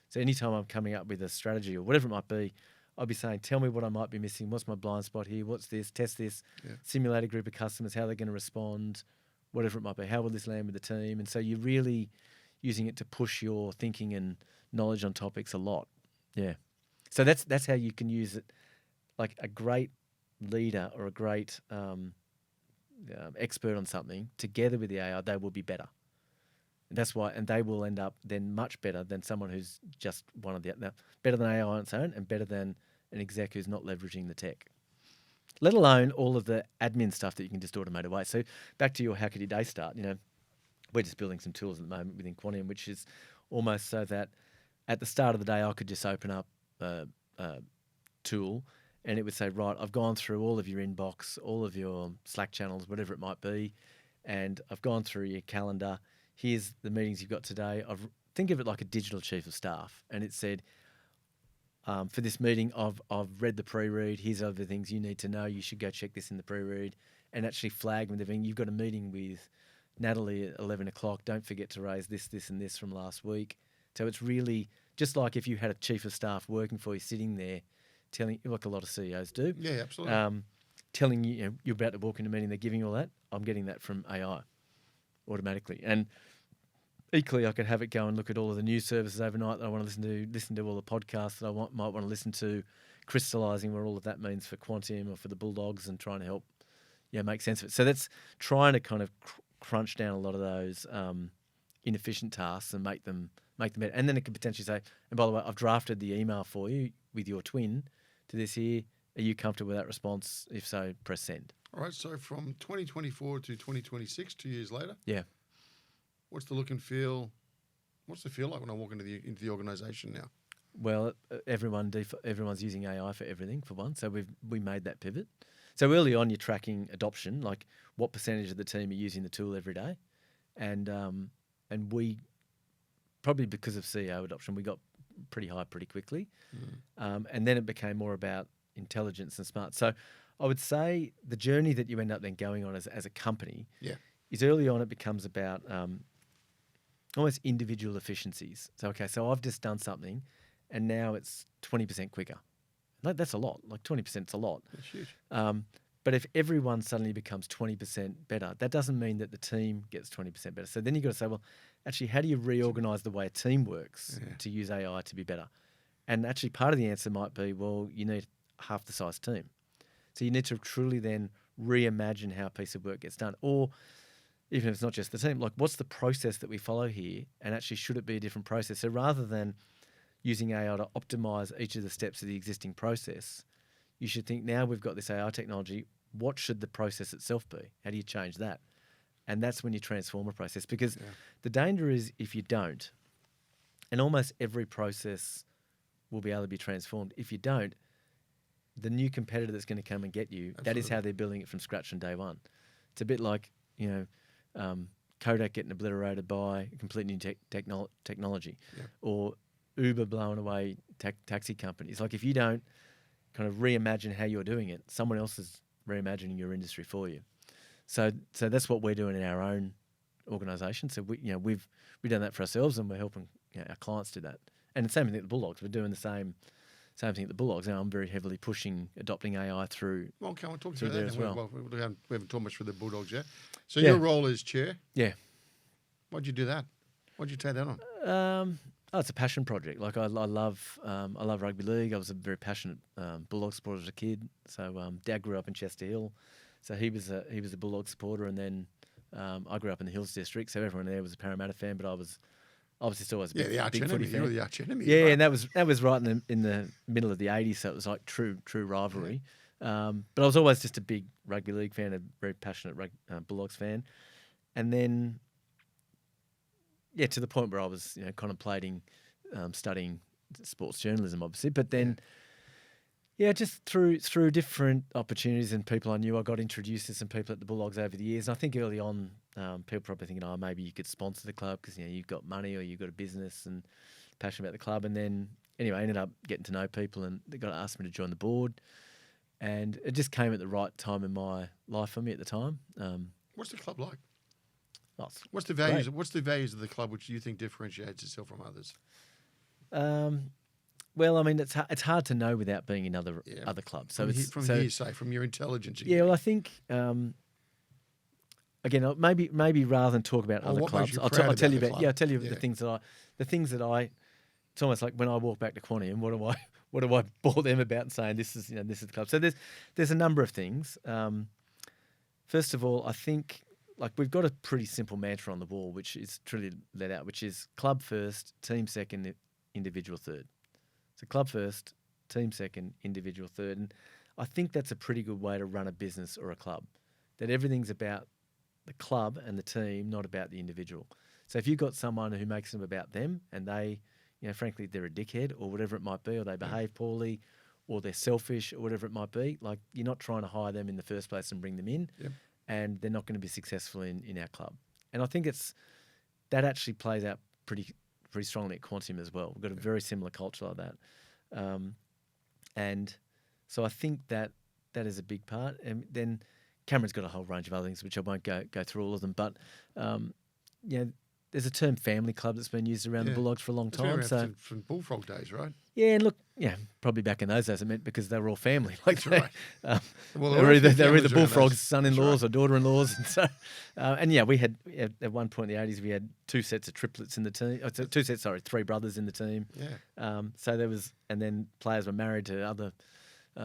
So anytime I'm coming up with a strategy or whatever it might be, I'll be saying, tell me what I might be missing. What's my blind spot here? What's this? Test this. Yeah. Simulate a group of customers, how they're going to respond, whatever it might be. How will this land with the team? And so you're really using it to push your thinking and knowledge on topics a lot. Yeah. So that's how you can use it. Like a great leader or a great expert on something, together with the AI, they will be better. And that's why, and they will end up then much better than someone who's just one of the better than AI on its own, and better than an exec who's not leveraging the tech. Let alone all of the admin stuff that you can just automate away. So back to your how could your day start? We're just building some tools at the moment within Quantium, which is almost so that at the start of the day I could just open up a tool and it would say, right, I've gone through all of your inbox, all of your Slack channels, whatever it might be, and I've gone through your calendar. Here's the meetings you've got today. Think of it like a digital chief of staff. And it said, for this meeting, I've read the pre-read. Here's other things you need to know. You should go check this in the pre-read, and actually flag with everything. You've got a meeting with Natalie at 11 o'clock. Don't forget to raise this, this, and this from last week. So it's really just like if you had a chief of staff working for you, sitting there, telling, like a lot of CEOs do. Yeah, absolutely. Telling you, you're about to walk into a meeting, they're giving you all that. I'm getting that from AI automatically. And equally, I could have it go and look at all of the news services overnight that I want to listen to all the podcasts that I might want to listen to, crystallising what all of that means for Quantium or for the Bulldogs, and trying to help make sense of it. So that's trying to kind of crunch down a lot of those inefficient tasks and make them better. And then it could potentially say, and by the way, I've drafted the email for you with your twin to this here. Are you comfortable with that response? If so, press send. All right, so from 2024 to 2026, 2 years later. Yeah. What's the look and feel? What's the feel like when I walk into the organisation now? Well, everyone's using AI for everything, for one. So we made that pivot. So early on, you're tracking adoption, like what percentage of the team are using the tool every day, and we probably because of CEO adoption, we got pretty high pretty quickly, and then it became more about intelligence and smart. So I would say the journey that you end up then going on as a company, is early on it becomes about almost individual efficiencies. So, okay, so I've just done something and now it's 20% quicker. Like, that's a lot. Like 20% is a lot. That's huge. But if everyone suddenly becomes 20% better, that doesn't mean that the team gets 20% better. So then you've got to say, well, actually, how do you reorganize the way a team works to use AI to be better? And actually part of the answer might be, well, you need half the size team. So you need to truly then reimagine how a piece of work gets done. Or even if it's not just the team, like what's the process that we follow here? And actually, should it be a different process? So rather than using AI to optimize each of the steps of the existing process, you should think, now we've got this AI technology, what should the process itself be? How do you change that? And that's when you transform a process. Because the danger is if you don't, and almost every process will be able to be transformed. If you don't, the new competitor that's going to come and get you, that is how they're building it from scratch on day one. It's a bit like, Kodak getting obliterated by a completely new technology, or Uber blowing away taxi companies. Like if you don't kind of reimagine how you're doing it, someone else is reimagining your industry for you. So that's what we're doing in our own organisation. So we've done that for ourselves, and we're helping our clients do that. And the same thing at the Bulldogs. We're doing the same thing at the Bulldogs. Now I'm very heavily pushing adopting AI through. Well, can we talk through through that there as well? We haven't talked much for the Bulldogs yet. So your role is chair. Yeah. Why'd you do that? Why'd you take that on? Oh, it's a passion project. Like I love rugby league. I was a very passionate Bulldog supporter as a kid. So Dad grew up in Chester Hill, so he was a Bulldog supporter, and then I grew up in the Hills District. So everyone there was a Parramatta fan, but I was obviously still was a the arch big footy enemy. fan. You were the arch enemy. Yeah, right? and that was right in the middle of the '80s, so it was like true rivalry. But I was always just a big rugby league fan, a very passionate Bulldogs fan, and then to the point where I was contemplating studying sports journalism, obviously. But then just through different opportunities and people I knew, I got introduced to some people at the Bulldogs over the years. And I think early on, people probably thinking, oh, maybe you could sponsor the club because you've got money or you've got a business and passionate about the club. And then anyway, I ended up getting to know people and they got asked me to join the board. And it just came at the right time in my life for me at the time. What's the club like? Oh, What's the values? What's the values of the club which you think differentiates itself from others? Well, I mean, it's hard to know without being in other clubs. So From hearsay, from your intelligence. Yeah, well, I think again, maybe rather than talk about other what makes clubs, you I'll proud tell you about about the club? I'll tell you the things that I. It's almost like when I walk back to Quantium, what do I bore them about and saying this is the club. So there's a number of things. First of all, I think like we've got a pretty simple mantra on the wall, which is truly let out, which is club first, team second, individual third. So club first, team second, individual third. And I think that's a pretty good way to run a business or a club, that everything's about the club and the team, not about the individual. So if you've got someone who makes them about them and they, frankly, they're a dickhead or whatever it might be, or they behave poorly or they're selfish or whatever it might be, like you're not trying to hire them in the first place and bring them in. Yep. And they're not going to be successful in our club. And I think that actually plays out pretty strongly at Quantium as well. We've got a very similar culture like that. And so I think that is a big part. And then Cameron's got a whole range of other things, which I won't go through all of them. But, there's a term family club that's been used around the Bulldogs for a long time. So from Bullfrog days, right? Yeah, and look, probably back in those days it meant because they were all family. Like That's right. Well, there they were either families around Bullfrogs' those. son-in-laws or daughter-in-laws, and so we had at one point in the '80s we had two sets of triplets in the team. Three brothers in the team. Yeah. So there was, and then players were married to other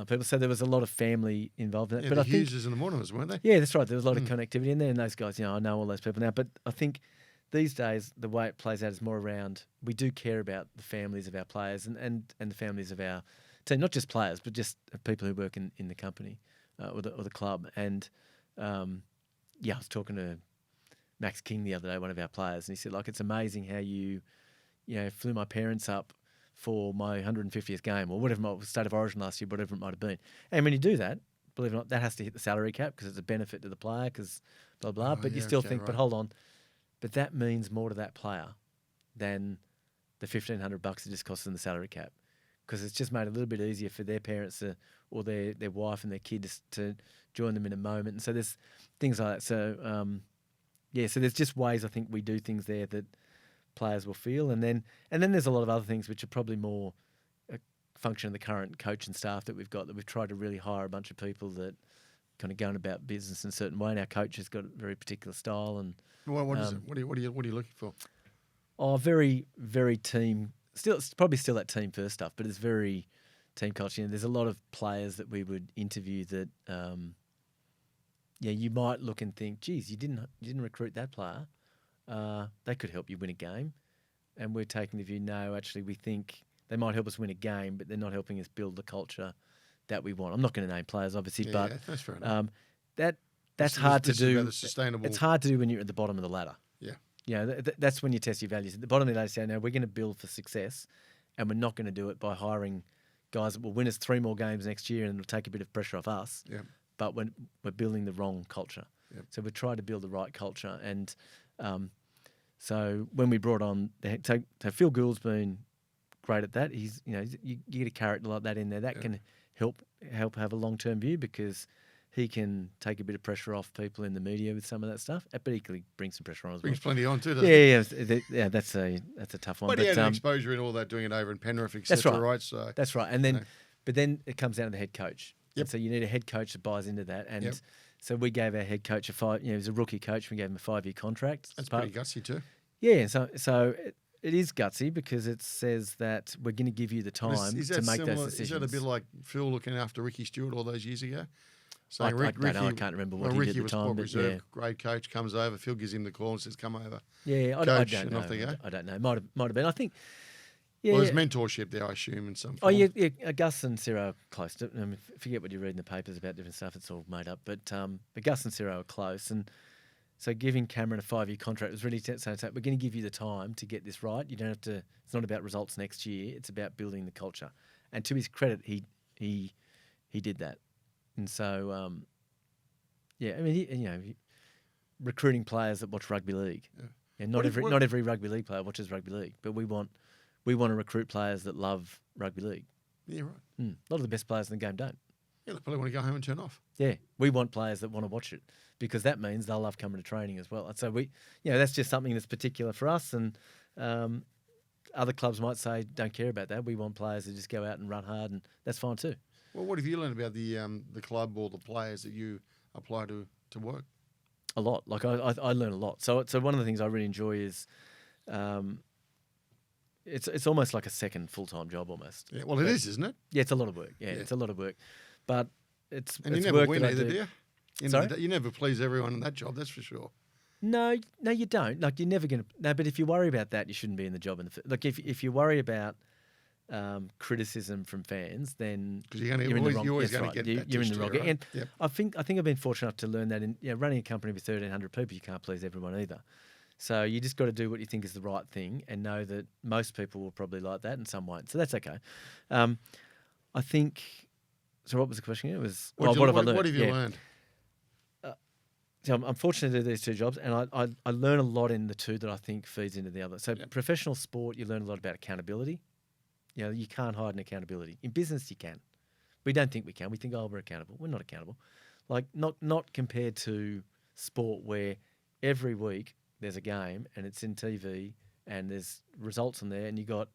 people. So there was a lot of family involved in that. Yeah, but the I think Hugheses and the Mortimers, weren't they? yeah, that's right. There was a lot of connectivity in there, and those guys, I know all those people now. But I think these days, the way it plays out is more around we do care about the families of our players and the families of our team, not just players, but just people who work in the company or the club. And I was talking to Max King the other day, one of our players, and he said, like, it's amazing how you flew my parents up for my 150th game or whatever, my State of Origin last year, whatever it might have been. And when you do that, believe it or not, that has to hit the salary cap because it's a benefit to the player because blah, blah. But you still think, right. but hold on. But that means more to that player than the $1,500 it just costs them the salary cap, because it's just made it a little bit easier for their parents or their wife and their kids to join them in a moment. And so there's things like that. So so there's just ways I think we do things there that players will feel, and then there's a lot of other things which are probably more a function of the current coach and staff that we've got, that we've tried to really hire a bunch of people that kind of going about business in a certain way. And our coach has got a very particular style and. What is it? What are you looking for? Oh, very, very team. It's probably still that team first stuff, but it's very team culture. There's a lot of players that we would interview that, you might look and think, geez, you didn't recruit that player. They could help you win a game, and we're taking the view, no, actually, we think they might help us win a game, but they're not helping us build the culture that we want. I'm not going to name players, obviously, but that's fair enough. That's hard to do. Sustainable. It's hard to do when you're at the bottom of the ladder. Yeah. That's when you test your values. At the bottom of the ladder, say, no, we're going to build for success, and we're not going to do it by hiring guys that will win us 3 more games next year and it'll take a bit of pressure off us. Yeah. But when we're building the wrong culture. Yep. So we try to build the right culture. And so when we brought on, so Phil Gould's been great at that. He's, you get a character like that in there, that can help have a long-term view, because he can take a bit of pressure off people in the media with some of that stuff, but equally brings some pressure on as well. Brings plenty on too, doesn't it? Yeah. That's a tough one. But he had exposure in all that, doing it over in Penrith, etc. That's right. Right. So that's right. And then, but then it comes down to the head coach. Yep. And so you need a head coach that buys into that. And so we gave our head coach he was a rookie coach. We gave him a 5-year contract. That's pretty gutsy too. Yeah. So it is gutsy because it says that we're going to give you the time Is to that make similar? those decisions. Is that a bit like Phil looking after Ricky Stewart all those years ago? I Saying don't know. I can't remember what he Ricky did at was the time, Port but Reserve, yeah. great coach, comes over. Phil gives him the call and says, "Come over." Yeah, I Coach, don't and know. off they go. I don't know. Might have been. I think. Yeah. Well, there's mentorship there, I assume, in some Oh form. yeah. Gus and Ciro are close. I mean, forget what you read in the papers about different stuff. It's all made up. But Gus and Ciro are close, and so giving Cameron a 5-year contract was really saying, we're going to give you the time to get this right. You don't have to. It's not about results next year. It's about building the culture. And to his credit, he did that. And so, yeah, I mean, recruiting players that watch rugby league. Yeah. And not every rugby league player watches rugby league, but we want to recruit players that love rugby league. Yeah, right. A lot of the best players in the game don't. Yeah, they probably want to go home and turn off. Yeah, we want players that want to watch it because that means they'll love coming to training as well. And so that's just something that's particular for us. And other clubs might say don't care about that. We want players that just go out and run hard, and that's fine too. Well, what have you learned about the club or the players that you apply to work? A lot. Like I learn a lot. So one of the things I really enjoy is, it's almost like a second full-time job almost. Yeah, well, it is, isn't it? Yeah, it's a lot of work. Yeah, it's a lot of work, but it's and it's you never work win that either, I do. do you? Sorry? You never please everyone in that job, that's for sure. No, you don't. Like you're never gonna. No, but if you worry about that, you shouldn't be in the job. Like if you worry about criticism from fans, then Because you're in the wrong. always That's going right. to get that. You're in the too, wrong. right? And Yep. I think I've been fortunate enough to learn that in running a company with 1,300 people, you can't please everyone either. So you just got to do what you think is the right thing, and know that most people will probably like that, and some won't. So that's okay. I think. So what was the question? It was what have I learned? What have you learned? So I'm fortunate to do these two jobs, and I learn a lot in the two that I think feeds into the other. So professional sport, you learn a lot about accountability. You know, you can't hide an accountability. In business, you can. We don't think we can. We think, oh, we're accountable. We're not accountable. Like not compared to sport where every week there's a game and it's in TV and there's results on there and you got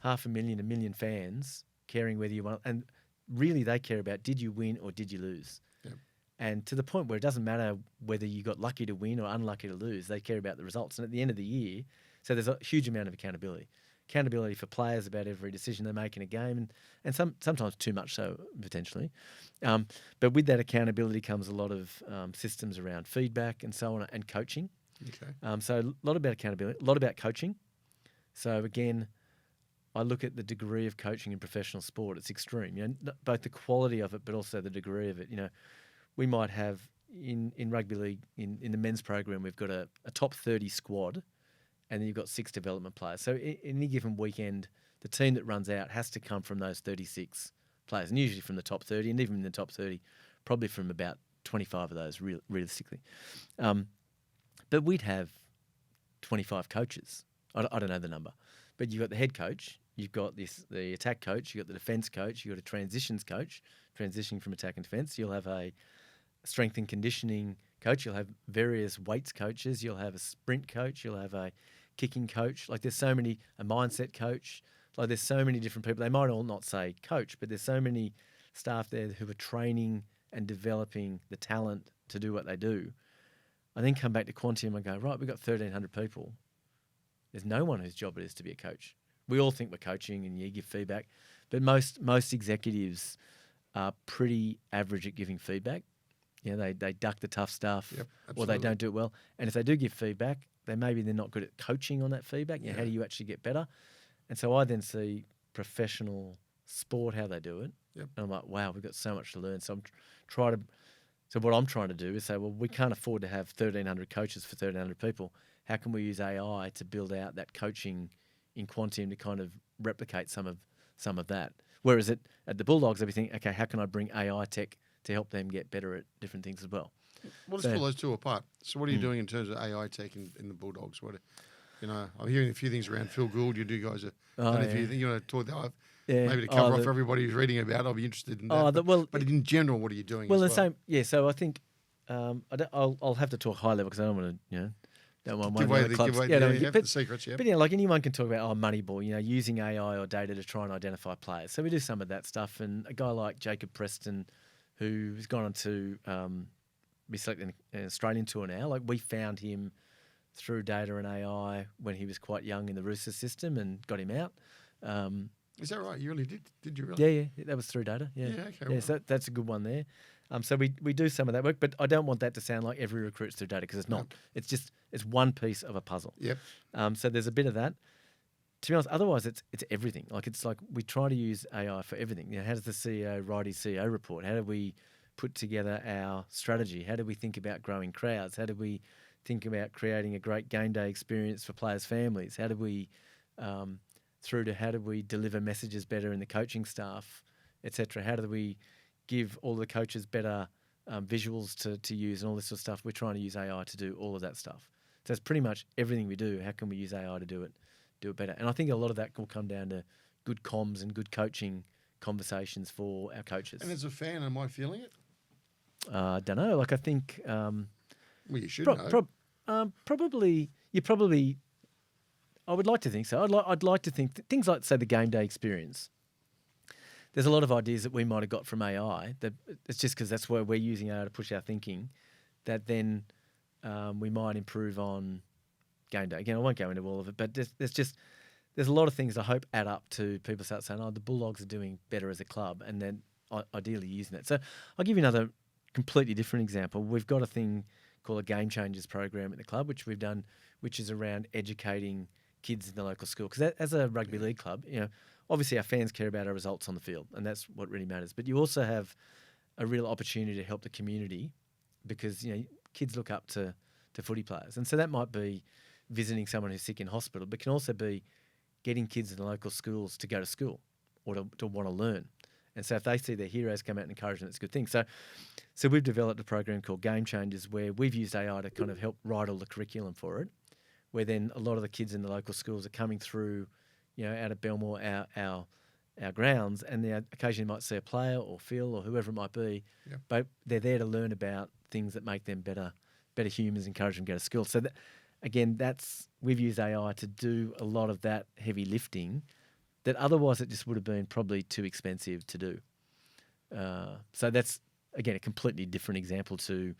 500,000, 1 million fans caring whether you won. And really they care about did you win or did you lose? Yep. And to the point where it doesn't matter whether you got lucky to win or unlucky to lose, they care about the results. And at the end of the year, so there's a huge amount of accountability. Accountability for players about every decision they make in a game, and sometimes too much so, potentially. But with that accountability comes a lot of systems around feedback and so on, and coaching. Okay. So a lot about accountability, a lot about coaching. So again, I look at the degree of coaching in professional sport. It's extreme, you know, both the quality of it, but also the degree of it. You know, we might have in rugby league, in the men's program, we've got a top 30 squad, and then you've got 6 development players. So in any given weekend, the team that runs out has to come from those 36 players, and usually from the top 30, and even in the top 30, probably from about 25 of those realistically. But we'd have 25 coaches. I don't know the number. But you've got the head coach, you've got the attack coach, you've got the defence coach, you've got a transitions coach, transitioning from attack and defence. You'll have a strength and conditioning coach. You'll have various weights coaches. You'll have a sprint coach. You'll have a kicking coach. Like there's a mindset coach. Like there's so many different people. They might all not say coach, but there's so many staff there who are training and developing the talent to do what they do. I then come back to Quantium and go, right, we've got 1,300 people. There's no one whose job it is to be a coach. We all think we're coaching and you give feedback, but most executives are pretty average at giving feedback. You know, they duck the tough stuff, or they don't do it well. And if they do give feedback, they're not good at coaching on that feedback. You know, how do you actually get better? And so I then see professional sport, how they do it. Yep. And I'm like, wow, we've got so much to learn. So what I'm trying to do is say, well, we can't afford to have 1,300 coaches for 1,300 people. How can we use AI to build out that coaching in Quantium to kind of replicate some of that? Whereas at the Bulldogs, I'd be thinking, okay, how can I bring AI tech to help them get better at different things as well? Well, let's pull those two apart. So what are you doing in terms of AI tech in the Bulldogs? I'm hearing a few things around Phil Gould. You do guys if you want to talk that. Maybe to cover off everybody who's reading about it, I'll be interested in that. But in general, what are you doing? Well, same. Yeah, so I think I'll have to talk high level because I don't want to, don't want one of the clubs. The secrets. Yeah. But like anyone can talk about Moneyball, using AI or data to try and identify players. So we do some of that stuff, and a guy like Jacob Preston, who's gone on to be selected in an Australian tour now. Like we found him through data and AI when he was quite young in the Rooster system and got him out. Is that right? You really did? Did you really? Yeah, that was through data. Yeah, Yeah, okay, Yeah, right. so that's a good one there. So we do some of that work, but I don't want that to sound like every recruit's through data because it's not. It's one piece of a puzzle. Yep. So there's a bit of that. To be honest, otherwise it's everything. It's like we try to use AI for everything. How does the CEO write his CEO report? How do we put together our strategy? How do we think about growing crowds? How do we think about creating a great game day experience for players' families? How do we through to how do we deliver messages better in the coaching staff, etc. How do we give all the coaches better visuals to use and all this sort of stuff? We're trying to use AI to do all of that stuff. So it's pretty much everything we do. How can we use AI to do it better? And I think a lot of that will come down to good comms and good coaching conversations for our coaches. And as a fan, am I feeling it? I don't know. I think Well, you should know. probably you probably. I would like to think so. I'd like to think things like, say, the game day experience. There's a lot of ideas that we might have got from AI. That it's just because that's where we're using AI to push our thinking. That then we might improve on game day. Again, I won't go into all of it, but there's a lot of things I hope add up to people start saying, "Oh, the Bulldogs are doing better as a club," and then ideally using that. So I'll give you another completely different example. We've got a thing called a Game Changers program at the club, which we've done, which is around educating kids in the local school. Because as a rugby league club, obviously our fans care about our results on the field, and that's what really matters. But you also have a real opportunity to help the community because kids look up to footy players, and so that might be visiting someone who's sick in hospital, but can also be getting kids in the local schools to go to school or to want to learn. And so if they see their heroes come out and encourage them, it's a good thing. So we've developed a program called Game Changers where we've used AI to kind of help write all the curriculum for it, where then a lot of the kids in the local schools are coming through, out of Belmore, our grounds, and they occasionally might see a player or Phil or whoever it might be, but they're there to learn about things that make them better humans, encourage them to go to school. So we've used AI to do a lot of that heavy lifting that otherwise it just would have been probably too expensive to do. So that's, again, a completely different example to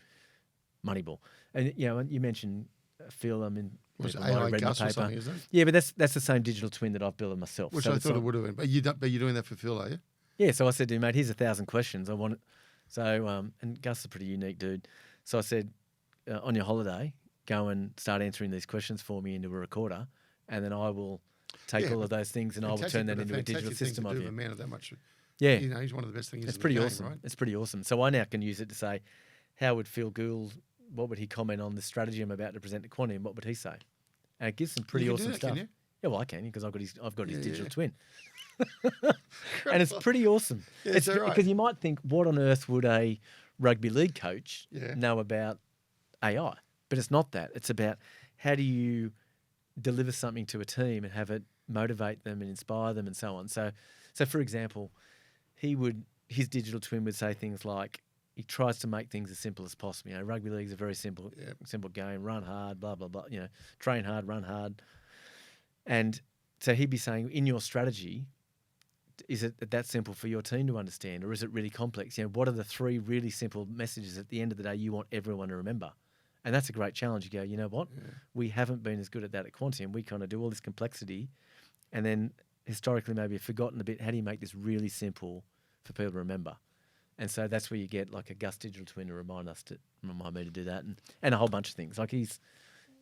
Moneyball. And, you mentioned Phil, Was it people might have AI read in the Gus or paper. something, isn't it? Yeah, but that's the same digital twin that I've built myself. Which So I it's thought it not- would have been. But you're doing that for Phil, are you? Yeah, so I said to him, mate, here's 1,000 questions. I want it. So, and Gus is a pretty unique dude. So I said, on your holiday, go and start answering these questions for me into a recorder, and then I will take all of those things and I will turn that into a digital system of you. you. A man of that much. Yeah. He's one of the best things. It's in pretty the game, awesome. right? It's pretty awesome. So I now can use it to say, how would Phil Gould, what would he comment on the strategy I'm about to present to Quantium? What would he say? And it gives some pretty You can do awesome that, stuff. can you? Yeah, well, I can because I've got his digital twin. Incredible. And it's pretty awesome. Yeah, It's is that right? because you might think, what on earth would a rugby league coach know about AI? But it's not that. It's about how do you deliver something to a team and have it motivate them and inspire them and so on. So for example, his digital twin would say things like, he tries to make things as simple as possible. Rugby league is a very simple game. Run hard, blah, blah, blah. Train hard, run hard. And so he'd be saying, in your strategy, is it that simple for your team to understand, or is it really complex? What are the 3 really simple messages at the end of the day you want everyone to remember? And that's a great challenge. You go, you know what? We haven't been as good at that at Quantium. We kind of do all this complexity, and then historically maybe have forgotten a bit. How do you make this really simple for people to remember? And so that's where you get like a Gus digital twin to remind me to do that, and a whole bunch of things. Like he's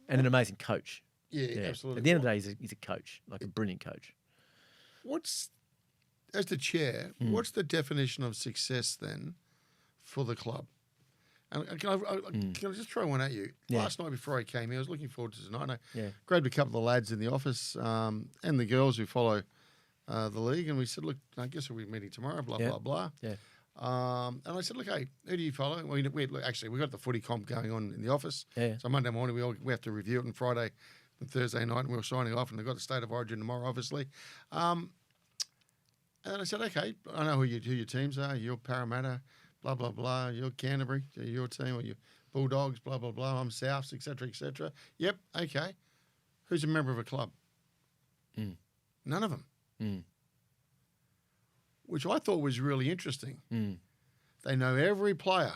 an amazing coach. Yeah, absolutely. At the end of the day, he's a coach, like a brilliant coach. As the chair, what's the definition of success then for the club? And can I just throw one at you? Yeah. Last night before I came here, I was looking forward to tonight. I Yeah. grabbed a couple of the lads in the office and the girls who follow the league, and we said, look, I guess we'll be meeting tomorrow, blah, blah, blah. Yeah. And I said, look, hey, who do you follow? We got the footy comp going on in the office. Yeah. So Monday morning, we have to review it, and Friday and Thursday night, and we were signing off, and they've got the State of Origin tomorrow, obviously. And then I said, okay, I know who your teams are. You're Parramatta, blah, blah, blah. You're Canterbury, your team, or your Bulldogs, blah, blah, blah. I'm Souths, et cetera, et cetera. Yep, okay. Who's a member of a club? None of them. Which I thought was really interesting. They know every player.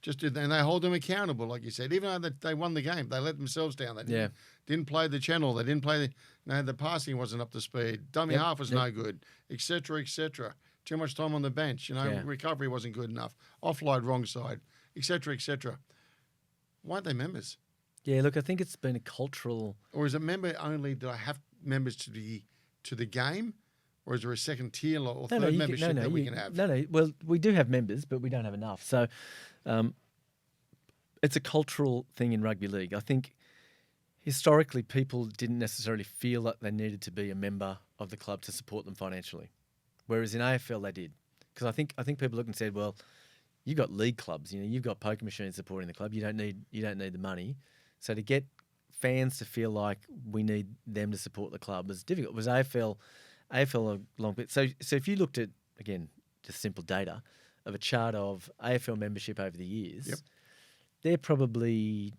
And they hold them accountable, like you said. Even though they won the game, they let themselves down. They didn't play the channel. They didn't play the passing wasn't up to speed. Dummy half was no good, etc., etc. Too much time on the bench. Recovery wasn't good enough. Offload wrong side, etc., etc. Why aren't they members? Yeah, look, I think it's been a cultural. Or is it member only? Do I have members to the game? Or is there a second tier or third membership that we can have? No. Well, we do have members, but we don't have enough. So it's a cultural thing in rugby league. I think historically people didn't necessarily feel that they needed to be a member of the club to support them financially, whereas in AFL they did. Because I think people looked and said, well, you've got league clubs. You've got poker machines supporting the club. You don't need the money. So to get fans to feel like we need them to support the club was difficult. It was AFL a long bit. So if you looked at, again, just simple data of a chart of AFL membership over the years, they're probably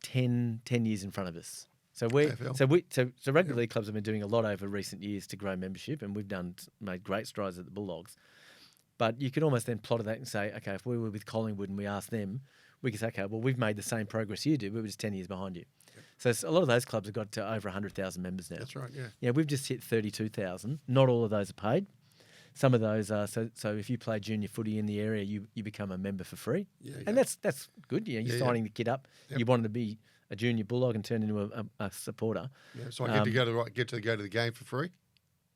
10 years in front of us. So rugby league clubs have been doing a lot over recent years to grow membership, and we've made great strides at the Bulldogs. But you could almost then plot that and say, okay, if we were with Collingwood and we asked them, we could say, okay, well, we've made the same progress you did, but we're just 10 years behind you. So a lot of those clubs have got to over 100,000 members now. That's right, yeah. Yeah, we've just hit 32,000. Not all of those are paid. Some of those are, so if you play junior footy in the area, you become a member for free. Yeah, and that's good. You're signing the kid up. Yep. You wanted to be a junior Bulldog and turn into a supporter. Yeah, so I get to go to the game for free?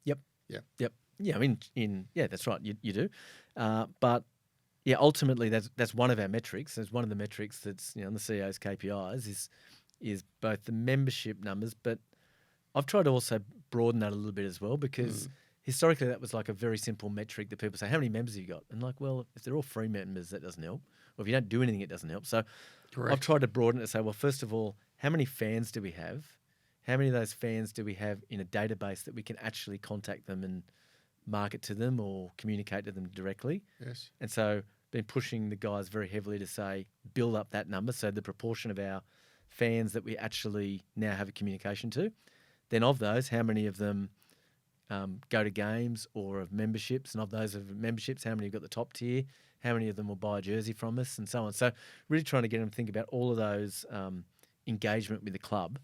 Yep. Yeah. Yeah, I mean, that's right. You do. But yeah, ultimately that's one of our metrics. That's one of the metrics that's on the CEO's KPIs is both the membership numbers, but I've tried to also broaden that a little bit as well, because historically that was like a very simple metric that people say, how many members have you got? And like, well, if they're all free members, that doesn't help. Or if you don't do anything, it doesn't help. So Correct. I've tried to broaden it and say, well, first of all, how many fans do we have? How many of those fans do we have in a database that we can actually contact them and market to them or communicate to them directly? Yes. And so been pushing the guys very heavily to say, build up that number. So the proportion of our fans that we actually now have a communication to. Then of those, how many of them go to games or have memberships? And of those of memberships, how many have got the top tier? How many of them will buy a jersey from us, and so on? So really trying to get them to think about all of those engagement with the club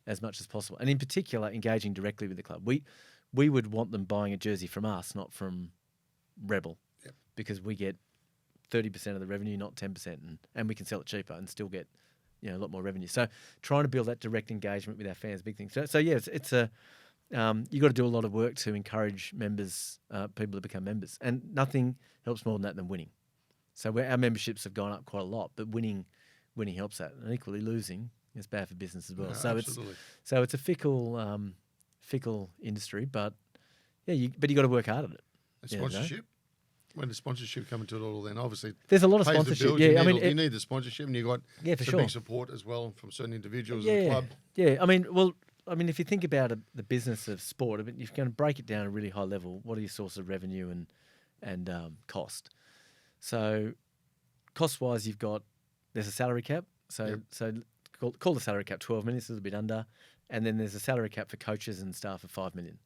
as much as possible. And in particular, engaging directly with the club. We would want them buying a jersey from us, not from Rebel, because we get 30% of the revenue, not 10%, and we can sell it cheaper and still get a lot more revenue. So trying to build that direct engagement with our fans, big thing. So yeah, it's a you got to do a lot of work to encourage members, people to become members, and nothing helps more than winning. So our memberships have gone up quite a lot, but winning helps that, and equally losing is bad for business as well. No, so absolutely. it's a fickle industry, but yeah, you got to work hard at it. And sponsorship. When does sponsorship come into it all? Then obviously there's a lot of pays the sponsorship. bills. Yeah, you need the sponsorship, and you got for some sure big support as well from certain individuals in the club. Yeah, I mean, if you think about the business of sport, if you're going to break it down at a really high level, what are your sources of revenue and cost? So cost-wise, there's a salary cap. So call the salary cap 12 million, it's a little bit under, and then there's a salary cap for coaches and staff of 5 million.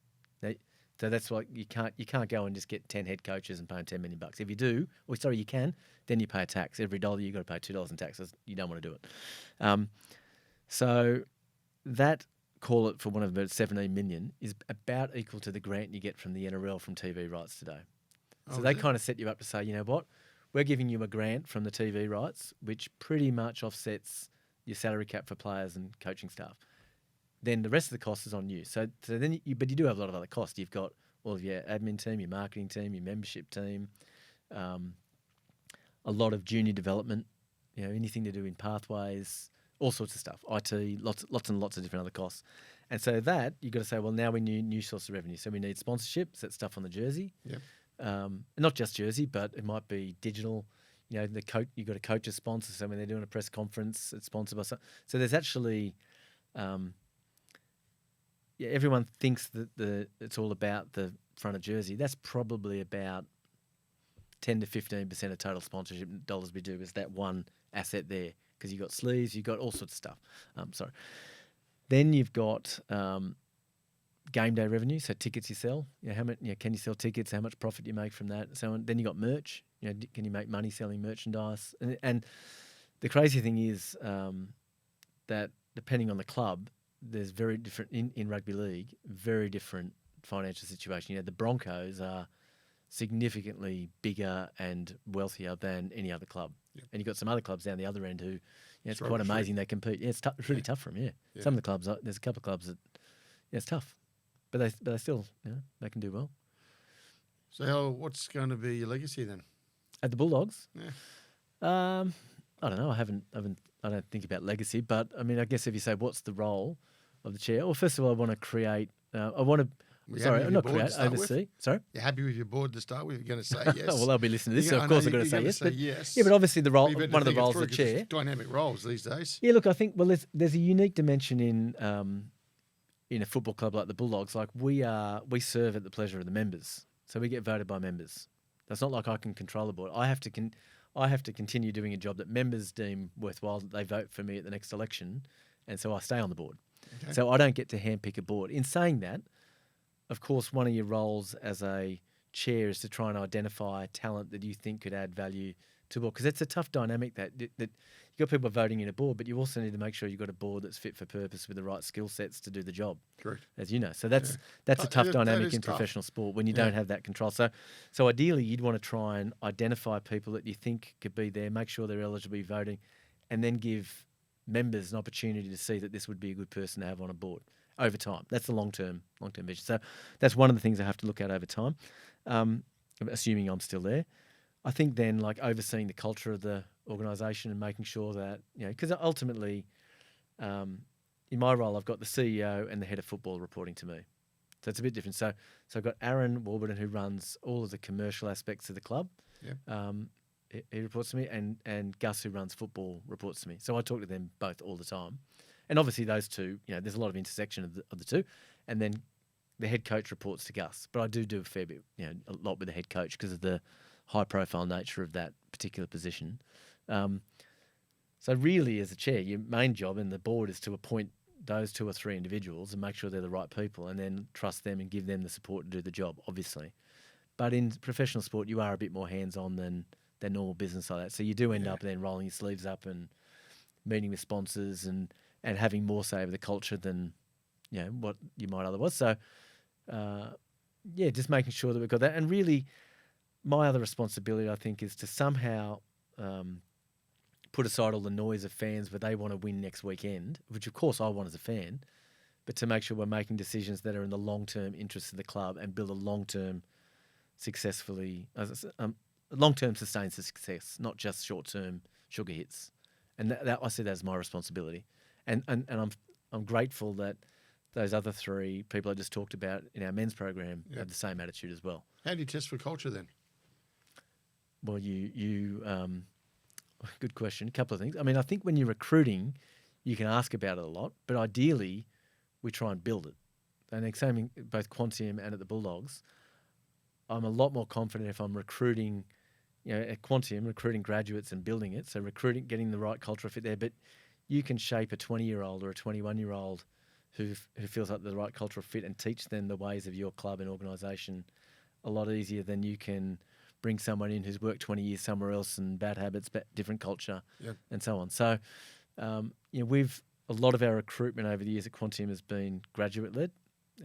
So that's why you can't go and just get 10 head coaches and pay them $10 million. If you do, you can, then you pay a tax. Every dollar you've got to pay $2 in taxes. You don't want to do it. So that, call it for one of about 17 million, is about equal to the grant you get from the NRL from TV rights today. So they kind of set you up to say, you know what, we're giving you a grant from the TV rights, which pretty much offsets your salary cap for players and coaching staff. Then the rest of the cost is on you. So then, but you do have a lot of other costs. You've got all of your admin team, your marketing team, your membership team, a lot of junior development, anything to do in pathways, all sorts of stuff, IT, lots and lots of different other costs. And so that you've got to say, well, now we need new source of revenue. So we need sponsorships, that stuff on the jersey. Not just jersey, but it might be digital. The coach, you've got a coach's sponsor. So when they're doing a press conference, it's sponsored by. So there's actually. Everyone thinks that it's all about the front of jersey. That's probably about 10 to 15% of total sponsorship dollars we do is that one asset there, because you've got sleeves, you've got all sorts of stuff. Then you've got game day revenue, so tickets you sell. How much? Can you sell tickets? How much profit you make from that? So then you got merch. can you make money selling merchandise? And the crazy thing is that depending on the club, there's very different in rugby league, very different financial situation. The Broncos are significantly bigger and wealthier than any other club. Yep. And you've got some other clubs down the other end who, it's quite amazing they compete. Yeah, it's really tough for them, yeah. Some of the clubs, there's a couple of clubs that, it's tough. But they still, they can do well. So what's going to be your legacy then? At the Bulldogs? Yeah. I don't know. I don't think about legacy, but I mean, I guess if you say what's the role of the chair, well, first of all, I want to create. Oversee. Sorry, you're happy with your board to start with? You're going to say yes. Well, they'll be listening to this, so of course I'm going to say yes. But, yes. Yeah, but obviously the role, one of the roles of the chair, dynamic roles these days. Yeah, look, I think there's a unique dimension in a football club like the Bulldogs. Like we serve at the pleasure of the members, so we get voted by members. That's not like I can control the board. I have to continue doing a job that members deem worthwhile, that they vote for me at the next election, and so I stay on the board. Okay. So I don't get to handpick a board. In saying that, of course, one of your roles as a chair is to try and identify talent that you think could add value to the board, because it's a tough dynamic that you've got people voting in a board, but you also need to make sure you've got a board that's fit for purpose with the right skill sets to do the job. Correct. As you know. So that's a tough dynamic in professional sport when you don't have that control. So ideally, you'd want to try and identify people that you think could be there, make sure they're eligible to be voting, and then give members an opportunity to see that this would be a good person to have on a board over time. That's the long-term vision. So that's one of the things I have to look at over time, assuming I'm still there. I think then, like, overseeing the culture of the organisation and making sure that, because ultimately, in my role, I've got the CEO and the head of football reporting to me. So it's a bit different. So I've got Aaron Warburton, who runs all of the commercial aspects of the club. Yep. He reports to me, and Gus, who runs football, reports to me. So I talk to them both all the time. And obviously those two, there's a lot of intersection of the two. And then the head coach reports to Gus. But I do a fair bit, a lot with the head coach because of the high-profile nature of that particular position. So really, as a chair, your main job in the board is to appoint those 2 or 3 individuals and make sure they're the right people, and then trust them and give them the support to do the job, obviously. But in professional sport, you are a bit more hands-on than normal business like that. So you do end up then rolling your sleeves up and meeting with sponsors and having more say over the culture than what you might otherwise. So just making sure that we've got that. And really, my other responsibility, I think, is to somehow put aside all the noise of fans where they want to win next weekend, which of course I want as a fan, but to make sure we're making decisions that are in the long-term interests of the club and build a long-term long-term sustained success, not just short-term sugar hits. And that I see that as my responsibility. And I'm grateful that those other 3 people I just talked about in our men's program have the same attitude as well. How do you test for culture then? Well, good question. A couple of things. I mean, I think when you're recruiting, you can ask about it a lot, but ideally, we try and build it. And the same in both Quantium and at the Bulldogs, I'm a lot more confident if I'm recruiting, at Quantium, recruiting graduates and building it. So recruiting, getting the right cultural fit there. But you can shape a 20-year-old or a 21-year-old who feels like the right cultural fit and teach them the ways of your club and organisation a lot easier than you can bring someone in who's worked 20 years somewhere else and bad habits, different culture, and so on. So, a lot of our recruitment over the years at Quantium has been graduate-led,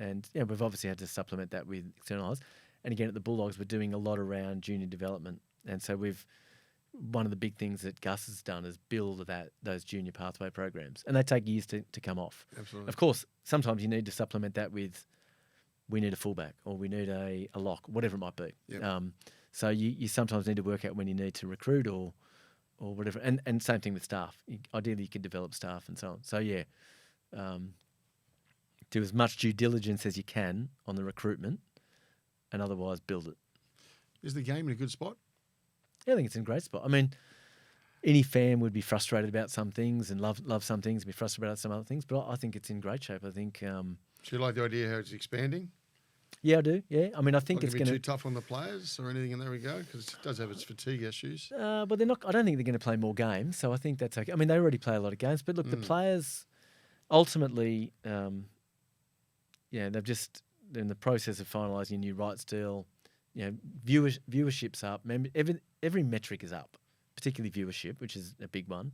and we've obviously had to supplement that with external hires. And again, at the Bulldogs, we're doing a lot around junior development, and so one of the big things that Gus has done is build those junior pathway programs, and they take years to come off. Absolutely. Of course, sometimes you need to supplement that with, we need a fullback or we need a lock, whatever it might be. Yep. So you sometimes need to work out when you need to recruit or whatever. And same thing with staff. Ideally, you can develop staff and so on. So, do as much due diligence as you can on the recruitment and otherwise build it. Is the game in a good spot? Yeah, I think it's in a great spot. I mean, any fan would be frustrated about some things and love some things and be frustrated about some other things, but I think it's in great shape. I think... Do you like the idea how it's expanding? Yeah, I do. Yeah, I mean, I think it's going to be too tough on the players or anything in that regard, because it does have its fatigue issues. But they're not. I don't think they're going to play more games, so I think that's okay. I mean, they already play a lot of games, but look, the players ultimately, they're in the process of finalising a new rights deal. Viewership's up. every metric is up, particularly viewership, which is a big one.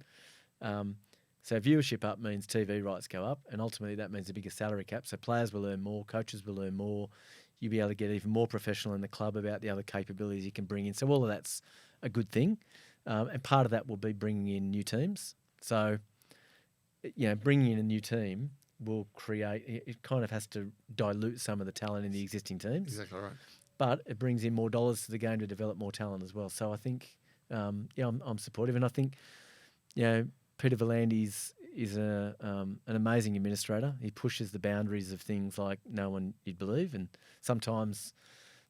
So viewership up means TV rights go up, and ultimately that means a bigger salary cap. So players will earn more, coaches will earn more. You'll be able to get even more professional in the club about the other capabilities you can bring in. So all of that's a good thing. And part of that will be bringing in new teams. So, bringing in a new team will create, it kind of has to dilute some of the talent in the existing teams. Exactly right. But it brings in more dollars to the game to develop more talent as well. So I think, I'm supportive. And I think, Peter Volandes is an amazing administrator. He pushes the boundaries of things like no one you'd believe. And sometimes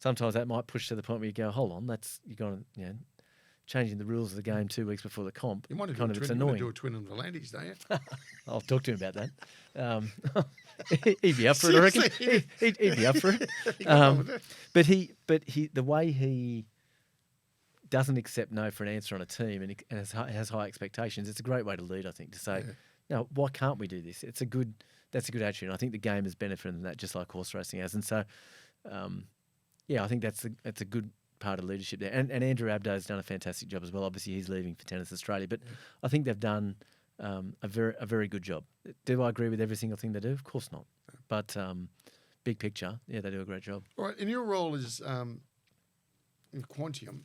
that might push to the point where you go, hold on, you're going to, changing the rules of the game 2 weeks before the comp. You might have it's annoying. do a twin on Volandes, don't you? I'll talk to him about that. He'd be up for it, I reckon. He'd be up for it. But the way he doesn't accept no for an answer on a team and has high expectations, it's a great way to lead, I think, to say, no, why can't we do this? That's a good attitude. And I think the game has benefited from that, just like horse racing has. And so, I think that's a good part of leadership there. And Andrew Abdo's done a fantastic job as well. Obviously, he's leaving for Tennis Australia, but I think they've done a very good job. Do I agree with every single thing they do? Of course not. But big picture, they do a great job. All right. And your role is in Quantium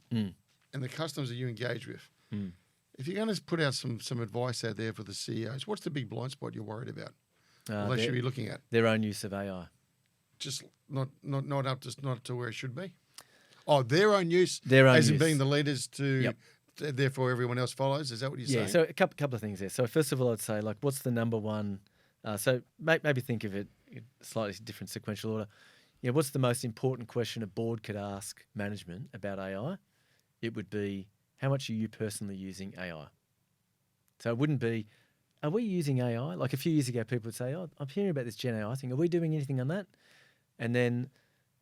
and the customers that you engage with. If you're going to put out some advice out there for the CEOs, what's the big blind spot you're worried about? They should be looking at their own use of AI. Just not to where it should be. Oh, their own use, as in being the leaders therefore everyone else follows. Is that what you're saying? Yeah. So a couple of things there. So first of all, I'd say what's the number one? So maybe think of it in slightly different sequential order. What's the most important question a board could ask management about AI? It would be, how much are you personally using AI? So it wouldn't be, are we using AI? Like a few years ago, people would say, oh, I'm hearing about this Gen AI thing. Are we doing anything on that? And then,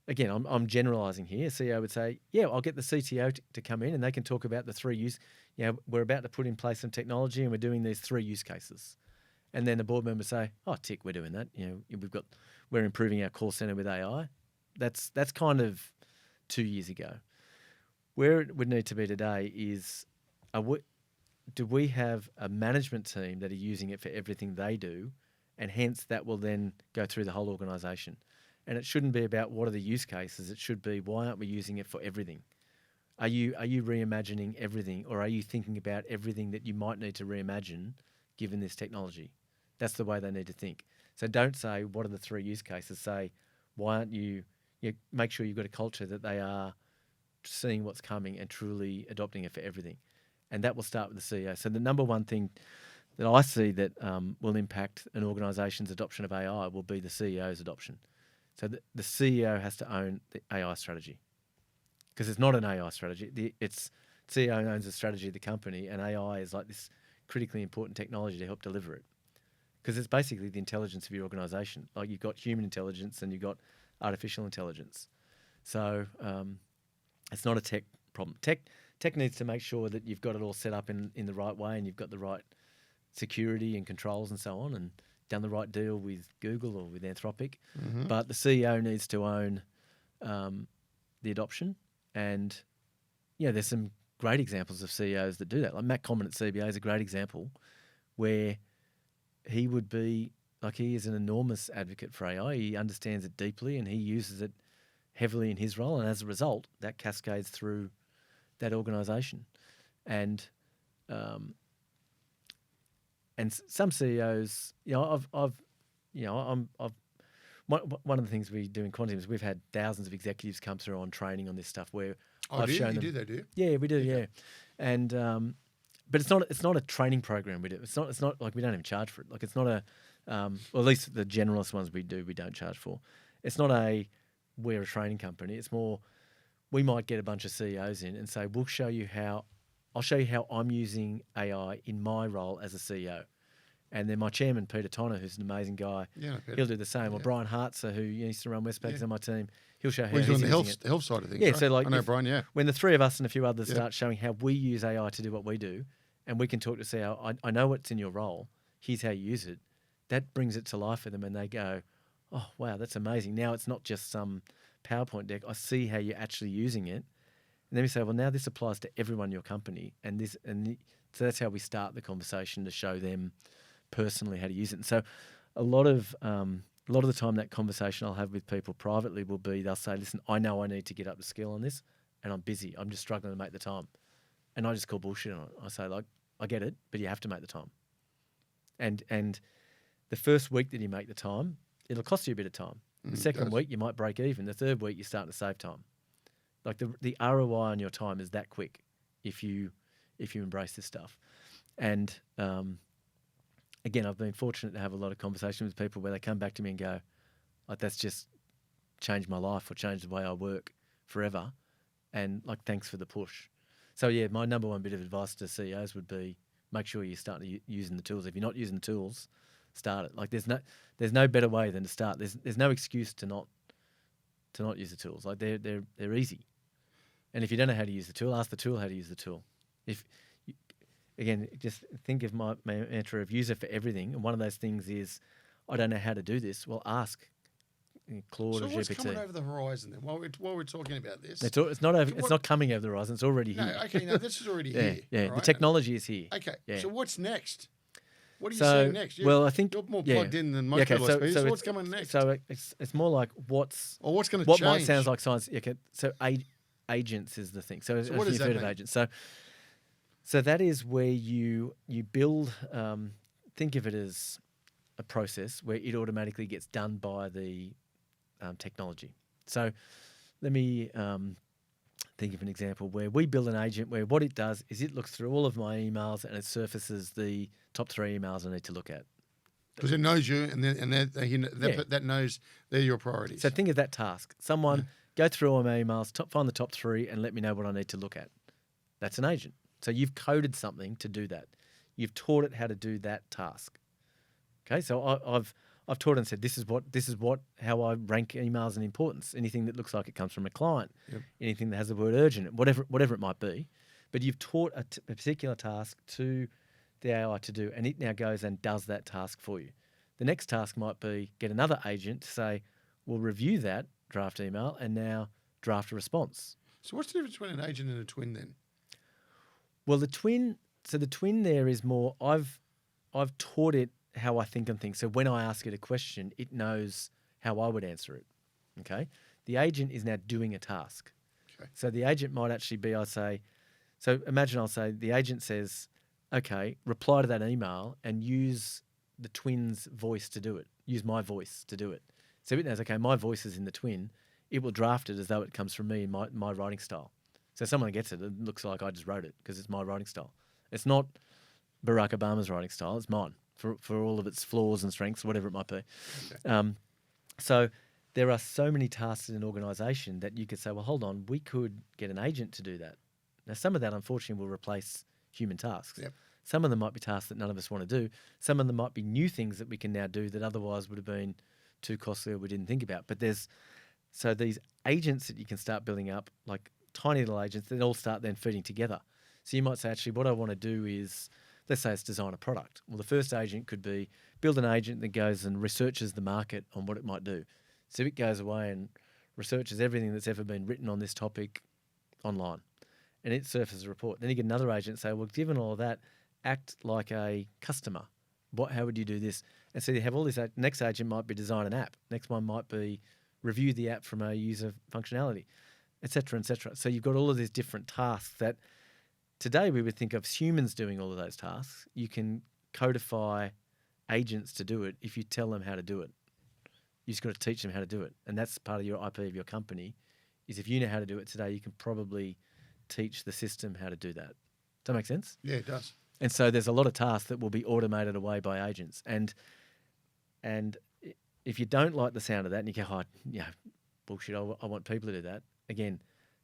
again, I'm generalising here. CEO would say, yeah, I'll get the CTO to come in and they can talk about the 3 use. We're about to put in place some technology and we're doing these 3 use cases. And then the board members say, oh, tick, we're doing that. We're improving our call centre with AI. That's kind of 2 years ago. Where it would need to be today is, do we have a management team that are using it for everything they do, and hence that will then go through the whole organisation? And it shouldn't be about what are the use cases. It should be, why aren't we using it for everything? Are you reimagining everything, or are you thinking about everything that you might need to reimagine given this technology? That's the way they need to think. So don't say, what are the 3 use cases? Say, why aren't you make sure you've got a culture that they are seeing what's coming and truly adopting it for everything. And that will start with the CEO. So the number one thing that I see that will impact an organisation's adoption of AI will be the CEO's adoption. So the CEO has to own the AI strategy, because it's not an AI strategy. It's CEO owns the strategy of the company, and AI is like this critically important technology to help deliver it, because it's basically the intelligence of your organisation. Like you've got human intelligence and you've got artificial intelligence. So it's not a tech problem. Tech needs to make sure that you've got it all set up in the right way and you've got the right security and controls and so on, and done the right deal with Google or with Anthropic. Mm-hmm. But the CEO needs to own the adoption. And, there's some great examples of CEOs that do that. Like Matt Common at CBA is a great example where he would be, he is an enormous advocate for AI. He understands it deeply and he uses it heavily in his role. And as a result, that cascades through that organisation. And some CEOs, one of the things we do in Quantium is we've had thousands of executives come through on training on this stuff where I've shown them. You do that, do you? Yeah, we do. Yeah, and but it's not a training program we do. It's not like we don't even charge for it. Like it's not a well, at least the generalist ones we don't charge for. It's not we're a training company. It's more we might get a bunch of CEOs in and say I'll show you how I'm using AI in my role as a CEO. And then my chairman, Peter Tonner, who's an amazing guy, he'll do the same. Yeah. Or Brian Hartzer, who used to run Westpac's on my team, he'll show how he's doing using the health side of things. Yeah, right? so I know Brian, when the three of us and a few others start showing how we use AI to do what we do, and we can talk to CEO, I know what's in your role, here's how you use it, that brings it to life for them and they go, oh, wow, that's amazing. Now it's not just some PowerPoint deck. I see how you're actually using it. And And then we say, well, now this applies to everyone in your company, so that's how we start the conversation to show them personally how to use it. And so a lot of the time that conversation I'll have with people privately will be, they'll say, listen, I know I need to get up to skill on this and I'm busy. I'm just struggling to make the time. And I just call bullshit on it. I say, like, I get it, but you have to make the time. And the first week that you make the time, it'll cost you a bit of time. The second week, you might break even. The third week, you're starting to save time. Like the ROI on your time is that quick if you embrace this stuff. And again, I've been fortunate to have a lot of conversations with people where they come back to me and go, like, that's just changed my life or changed the way I work forever. And like, thanks for the push. So yeah, my number one bit of advice to CEOs would be make sure you start using the tools. If you're not using the tools, start it. Like there's no better way than to start. There's no excuse to not use the tools. Like they're easy. And if you don't know how to use the tool, ask the tool how to use the tool. Again, just think of my mantra of use it for everything. And one of those things is, I don't know how to do this. Well, ask Claude or GPT. So what's coming over the horizon then? While we're talking about this, it's not coming over the horizon. It's already here. No, okay, no, this is already here. Yeah, right? the technology is here. Okay, yeah. So what's next? What are you saying next? I think you're more plugged in than most people. So what's coming next? So it's more like what's going to change? What might sound like science. Okay, so agents is the thing. So what does that mean? Of agents. So that is where you build. Think of it as a process where it automatically gets done by the technology. So let me think of an example where we build an agent where what it does is it looks through all of my emails and it surfaces the top 3 emails I need to look at. Because it knows you, that knows they're your priorities. So think of that task. Someone go through all my emails, find the top 3, and let me know what I need to look at. That's an agent. So you've coded something to do that. You've taught it how to do that task. Okay, so I've taught it and said this is how I rank emails in importance. Anything that looks like it comes from a client, anything that has the word urgent, whatever it might be. But you've taught a particular task to the AI to do, and it now goes and does that task for you. The next task might be get another agent to say, we'll review that draft email and now draft a response. So what's the difference between an agent and a twin then? Well, the twin there is more, I've taught it how I think on things. So when I ask it a question, it knows how I would answer it. Okay. The agent is now doing a task. Okay. So the agent might actually be, I'll say, the agent says, okay, reply to that email and use the twin's voice to do it. Use my voice to do it. So it knows, okay, my voice is in the twin. It will draft it as though it comes from me in my writing style. So someone gets it, it looks like I just wrote it because it's my writing style. It's not Barack Obama's writing style, it's mine for all of its flaws and strengths, whatever it might be. Okay. So there are so many tasks in an organisation that you could say, well, hold on, we could get an agent to do that. Now, some of that, unfortunately, will replace human tasks. Yep. Some of them might be tasks that none of us want to do. Some of them might be new things that we can now do that otherwise would have been too costly or we didn't think about. But these agents that you can start building up, like tiny little agents, that all start then feeding together. So you might say, actually, what I want to do is, let's say it's design a product. Well, the first agent could be build an agent that goes and researches the market on what it might do. So it goes away and researches everything that's ever been written on this topic online. And it surfaces a report. Then you get another agent and say, well, given all of that, act like a customer. How would you do this? And so you have all this. Next agent might be design an app. Next one might be review the app from a user functionality, et cetera, et cetera. So you've got all of these different tasks that today we would think of as humans doing all of those tasks. You can codify agents to do it if you tell them how to do it. You just got to teach them how to do it. And that's part of your IP of your company, is if you know how to do it today, you can probably teach the system how to do that. Does that make sense? Yeah, it does. And so there's a lot of tasks that will be automated away by agents. And if you don't like the sound of that and you go, bullshit, I want people to do that. Again,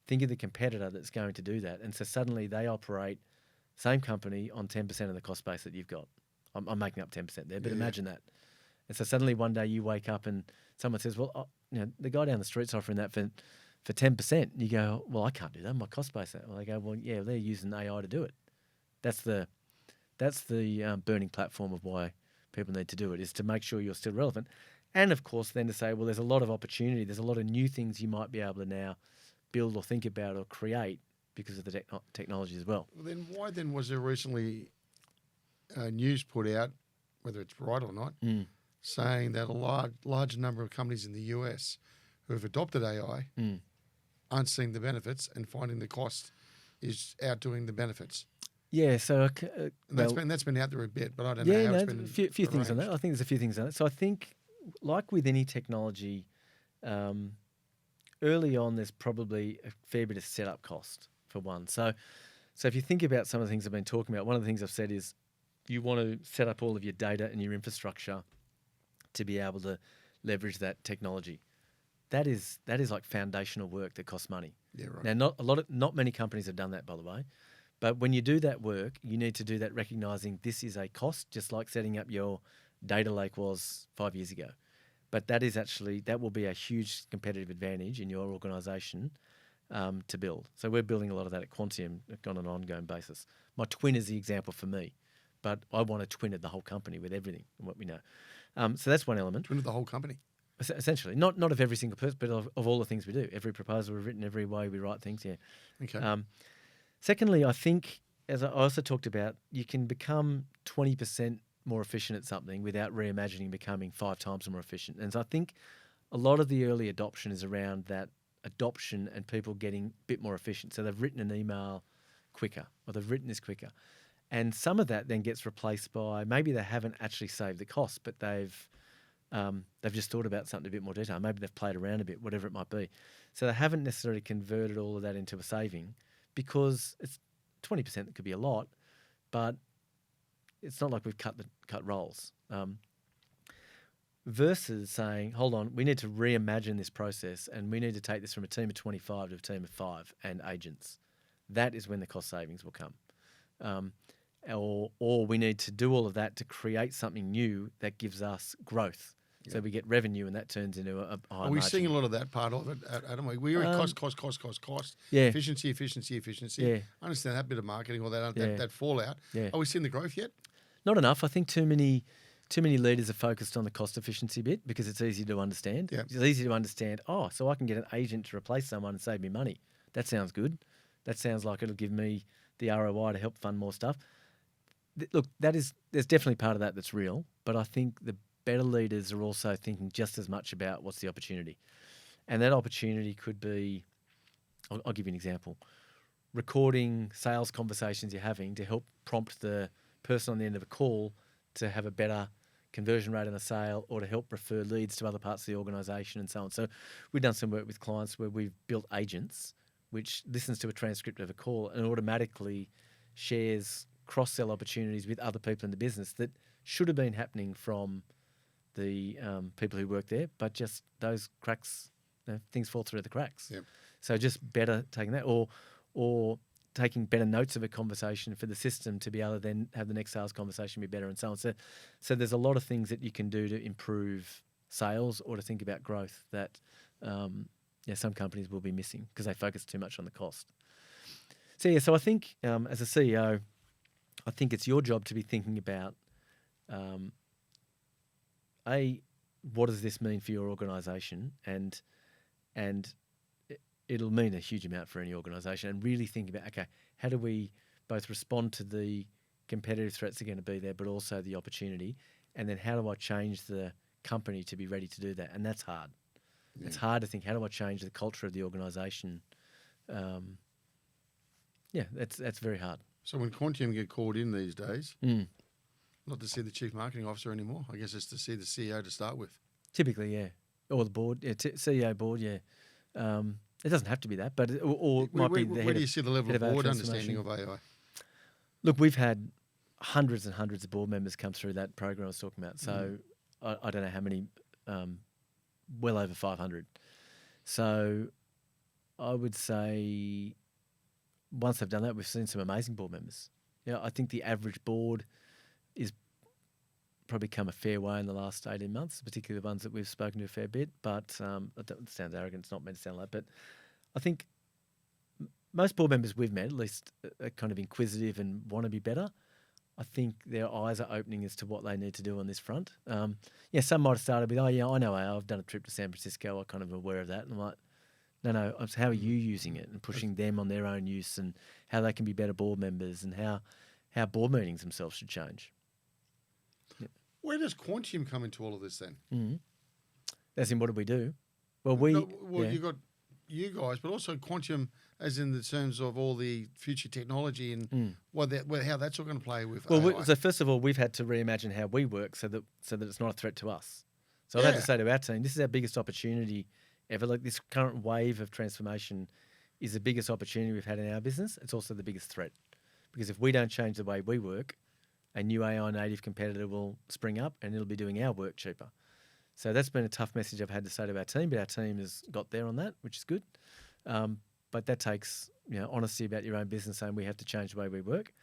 think of the competitor that's going to do that. And so suddenly they operate, same company, on 10% of the cost base that you've got. I'm making up 10% there, but imagine that. And so suddenly one day you wake up and someone says, well, the guy down the street's offering that for 10%. And you go, well, I can't do that. My cost base. Well, they go, well, yeah, they're using AI to do it. That's the burning platform of why people need to do it, is to make sure you're still relevant. And, of course, then to say, well, there's a lot of opportunity. There's a lot of new things you might be able to now build or think about or create because of the technology as well. Well, then why then was there recently news put out, whether it's right or not, saying that a large number of companies in the US who have adopted AI aren't seeing the benefits and finding the cost is outdoing the benefits? Yeah, so That's been out there a bit, but I don't know yeah, how no, it's been a few things on that. arranged. I think there's a few things on it. So I think, like with any technology, early on there's probably a fair bit of setup cost for one. So if you think about some of the things I've been talking about, one of the things I've said is you want to set up all of your data and your infrastructure to be able to leverage that technology. That is like foundational work that costs money. Yeah, right. Now, not many companies have done that, by the way. But when you do that work, you need to do that recognizing this is a cost, just like setting up your data lake was 5 years ago. But that will be a huge competitive advantage in your organisation to build. So we're building a lot of that at Quantium on an ongoing basis. My twin is the example for me, but I want to twin it the whole company with everything and what we know. So that's one element. Twin of the whole company. Essentially, not of every single person, but of all the things we do. Every proposal we've written, every way we write things, yeah. Okay. Secondly, I think, as I also talked about, you can become 20% more efficient at something without reimagining becoming 5 times more efficient. And so I think a lot of the early adoption is around that adoption and people getting a bit more efficient. So they've written an email quicker, or they've written this quicker. And some of that then gets replaced by maybe they haven't actually saved the cost, but they've just thought about something a bit more detail. Maybe they've played around a bit, whatever it might be. So they haven't necessarily converted all of that into a saving, because it's 20% that could be a lot, but it's not like we've cut roles. Versus saying, hold on, we need to reimagine this process and we need to take this from a team of 25 to a team of 5 and agents. That is when the cost savings will come. Or we need to do all of that to create something new that gives us growth. So we get revenue and that turns into a higher Are we margin. seeing a lot of that part of it, Adam? We hear cost. Yeah. Efficiency. Yeah. I understand that bit of marketing or that Yeah. that fallout. Yeah. Are we seeing the growth yet? Not enough. I think too many leaders are focused on the cost efficiency bit because it's easy to understand. Yeah. It's easy to understand, so I can get an agent to replace someone and save me money. That sounds good. That sounds like it'll give me the ROI to help fund more stuff. Look, there's definitely part of that that's real, but I think the better leaders are also thinking just as much about what's the opportunity. And that opportunity could be, I'll give you an example, recording sales conversations you're having to help prompt the person on the end of a call to have a better conversion rate on a sale, or to help refer leads to other parts of the organisation and so on. So we've done some work with clients where we've built agents which listens to a transcript of a call and automatically shares cross-sell opportunities with other people in the business that should have been happening from the people who work there, but just those cracks, things fall through the cracks. Yep. So just better taking that, or taking better notes of a conversation for the system to be able to then have the next sales conversation be better and so on. So there's a lot of things that you can do to improve sales or to think about growth that some companies will be missing because they focus too much on the cost. So I think as a CEO, I think it's your job to be thinking about what does this mean for your organisation, and it'll mean a huge amount for any organisation, and really think about, okay, how do we both respond to the competitive threats that are going to be there, but also the opportunity, and then how do I change the company to be ready to do that? And that's hard. Yeah. It's hard to think, how do I change the culture of the organisation? That's very hard. So when Quantium get called in these days, not to see the chief marketing officer anymore, I guess it's to see the CEO to start with. Typically, yeah. Or the board, CEO board, yeah. It doesn't have to be that, but it might be the head. Where do you see the level of board transformation. understanding of AI? Look, we've had hundreds and hundreds of board members come through that program I was talking about. So I don't know how many, well over 500. So I would say once they've done that, we've seen some amazing board members. I think the average board is probably come a fair way in the last 18 months, particularly the ones that we've spoken to a fair bit. But it sounds arrogant, it's not meant to sound like that. But I think most board members we've met, at least, are kind of inquisitive and want to be better. I think their eyes are opening as to what they need to do on this front. Some might have started with, I know I've done a trip to San Francisco, I'm kind of aware of that. And I'm like, No, it's how are you using it and pushing them on their own use and how they can be better board members and how board meetings themselves should change. Where does Quantium come into all of this then? Mm-hmm. As in, what do we do? Well, you got you guys, but also Quantium, as in the terms of all the future technology and how that's all going to play with. Well, AI. so first of all, we've had to reimagine how we work so that it's not a threat to us. So I've had to say to our team, this is our biggest opportunity ever. Like this current wave of transformation is the biggest opportunity we've had in our business. It's also the biggest threat because if we don't change the way we work, a new AI native competitor will spring up and it'll be doing our work cheaper. So that's been a tough message I've had to say to our team, but our team has got there on that, which is good. But that takes honesty about your own business, saying we have to change the way we work.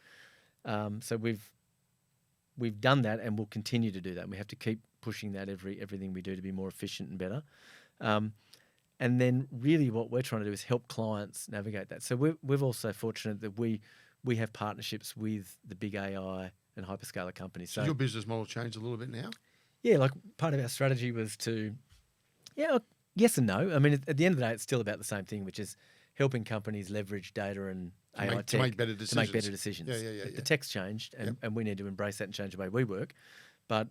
So we've done that, and we'll continue to do that. And we have to keep pushing that everything we do to be more efficient and better. And then really, what we're trying to do is help clients navigate that. So we're also fortunate that we have partnerships with the big AI and hyperscaler companies. So your business model changed a little bit now? Yeah, like part of our strategy was to, yes and no. I mean, at the end of the day, it's still about the same thing, which is helping companies leverage data and AI tech to make better decisions. Yeah. The tech's changed, and we need to embrace that and change the way we work. But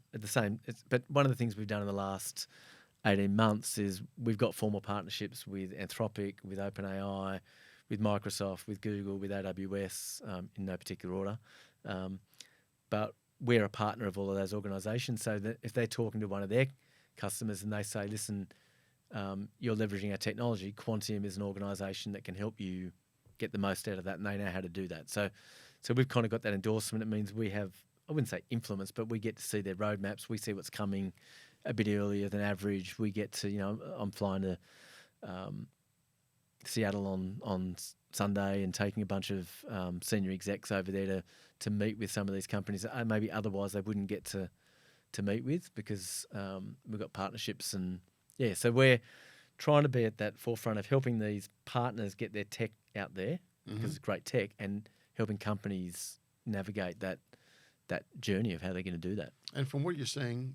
but one of the things we've done in the last 18 months is we've got formal partnerships with Anthropic, with OpenAI, with Microsoft, with Google, with AWS, in no particular order. But we're a partner of all of those organisations, so that if they're talking to one of their customers and they say, listen, you're leveraging our technology, Quantium is an organisation that can help you get the most out of that, and they know how to do that. So we've kind of got that endorsement. It means we have, I wouldn't say influence, but we get to see their roadmaps. We see what's coming a bit earlier than average. We get to, I'm flying to Seattle on Sunday and taking a bunch of senior execs over there to meet with some of these companies that maybe otherwise they wouldn't get to meet with because we've got partnerships. And so we're trying to be at that forefront of helping these partners get their tech out there because it's great tech, and helping companies navigate that journey of how they're going to do that. And from what you're saying,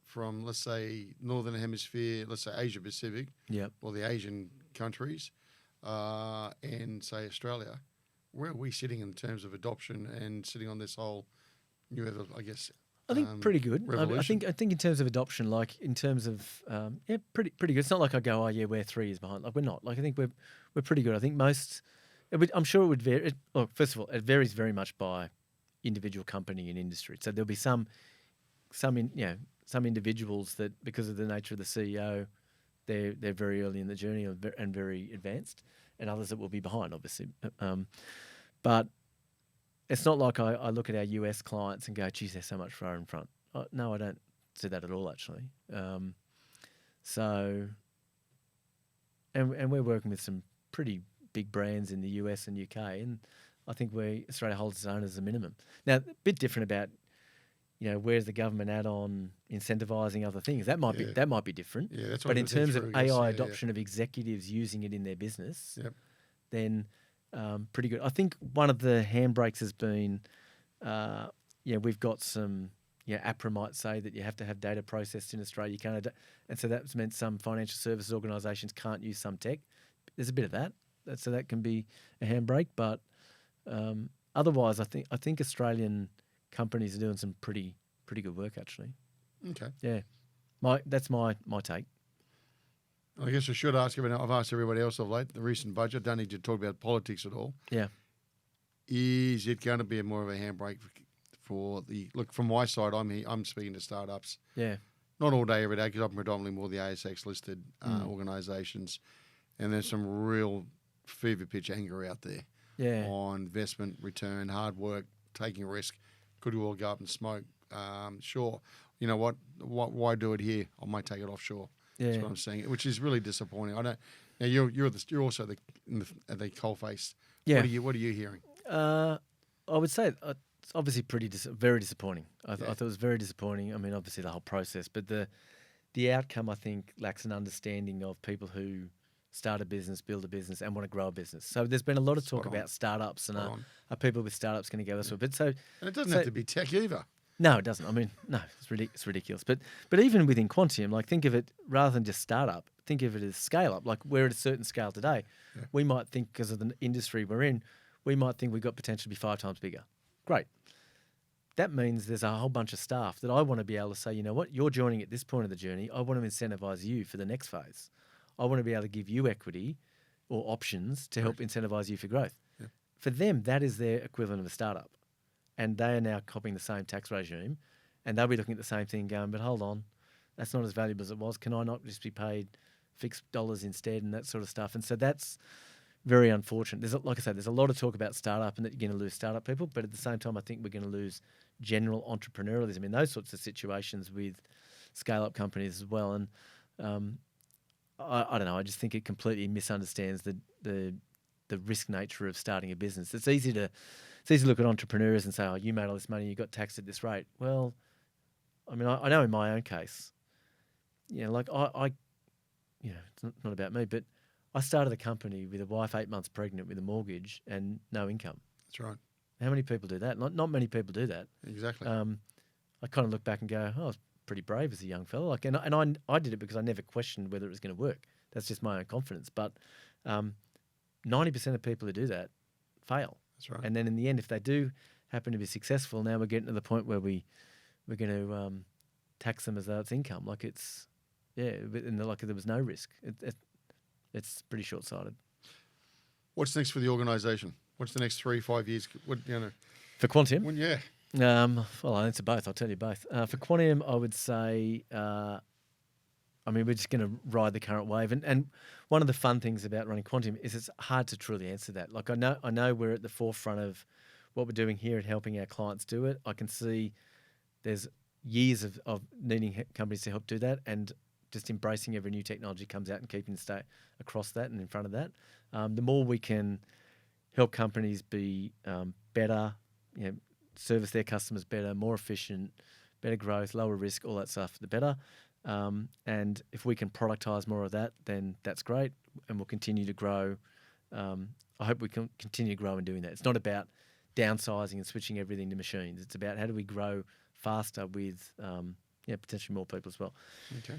from let's say Northern Hemisphere, let's say Asia Pacific, or the Asian countries, and say Australia, where are we sitting in terms of adoption and sitting on this whole new, I guess? I think pretty good. I think in terms of adoption, like in terms of pretty good. It's not like I go, we're 3 years behind. Like we're not. Like I think we're pretty good. I think I'm sure it would vary. Look, first of all, it varies very much by individual company and industry. So there'll be some individuals that, because of the nature of the CEO, they're very early in the journey and very advanced, and others that will be behind, obviously. But it's not like I look at our US clients and go, geez, they're so much far in front. No, I don't see that at all, actually. And we're working with some pretty big brands in the US and UK, and I think Australia holds its own as a minimum. Now, a bit different about, where's the government at on incentivising other things? That might be different. Yeah, that's but in terms of AI adoption of executives using it in their business, then pretty good. I think one of the handbrakes has been, we've got some, APRA might say that you have to have data processed in Australia. You can't, and so that's meant some financial services organisations can't use some tech. There's a bit of that, so that can be a handbrake. But otherwise, I think Australian companies are doing some pretty good work, actually. Okay. Yeah, that's my take. I guess I should ask everyone. I've asked everybody else of late. The recent budget. Don't need to talk about politics at all. Yeah. Is it going to be more of a handbrake for the look? From my side, I'm speaking to startups. Yeah. Not all day, every day, because I'm predominantly more the ASX listed organisations, and there's some real fever pitch anger out there. Yeah. On investment, return, hard work, taking a risk. Could we all go up and smoke? Sure. You know what? Why do it here? I might take it offshore. Yeah. That's what I'm saying, which is really disappointing. I don't. Now you're also at the coalface. Yeah. What are you hearing? I would say it's obviously very disappointing. I thought it was very disappointing. I mean, obviously the whole process, but the outcome, I think, lacks an understanding of people who start a business, build a business, and want to grow a business. So there's been a lot of talk about startups and are people with startups going to go this way? But and it doesn't have to be tech either. No, it doesn't. I mean, no, it's ridiculous. But even within Quantium, like think of it rather than just startup, think of it as scale up. Like we're at a certain scale today. Yeah. We might think, because of the industry we're in, we might think we've got potential to be 5 times bigger. Great. That means there's a whole bunch of staff that I want to be able to say, you know what, you're joining at this point of the journey. I want to incentivize you for the next phase. I want to be able to give you equity or options to help incentivize you for growth. Yeah. For them, that is their equivalent of a startup. And they are now copying the same tax regime, and they'll be looking at the same thing going, but hold on, that's not as valuable as it was. Can I not just be paid fixed dollars instead and that sort of stuff? And so that's very unfortunate. Like I said, there's a lot of talk about startup and that you're going to lose startup people, but at the same time, I think we're going to lose general entrepreneurialism in those sorts of situations with scale-up companies as well. And I don't know. I just think it completely misunderstands the risk nature of starting a business. It's easy to look at entrepreneurs and say, "Oh, you made all this money, you got taxed at this rate." Well, I mean, I know in my own case, like I it's not about me, but I started a company with a wife 8 months pregnant with a mortgage and no income. That's right. How many people do that? Not many people do that. Exactly. I kind of look back and go, "Oh, I was pretty brave as a young fella." Like, and I did it because I never questioned whether it was going to work. That's just my own confidence. But 90% of people who do that fail. That's right. And then in the end, if they do happen to be successful, now we're getting to the point where we're going to tax them as though it's income. Like it's, like there was no risk. It's pretty short-sighted. What's next for the organisation? What's the next 3-5 years? For Quantium? Well, yeah. Well, I'll answer both. I'll tell you both. For Quantium, I would say, we're just going to ride the current wave. And one of the fun things about running Quantium is it's hard to truly answer that. Like I know we're at the forefront of what we're doing here and helping our clients do it. I can see there's years of needing companies to help do that, and just embracing every new technology comes out and keeping to stay across that and in front of that. The more we can help companies be better, service their customers better, more efficient, better growth, lower risk, all that stuff, the better. And if we can productize more of that, then that's great, and we'll continue to grow. I hope we can continue to grow in doing that. It's not about downsizing and switching everything to machines. It's about how do we grow faster with potentially more people as well. Okay.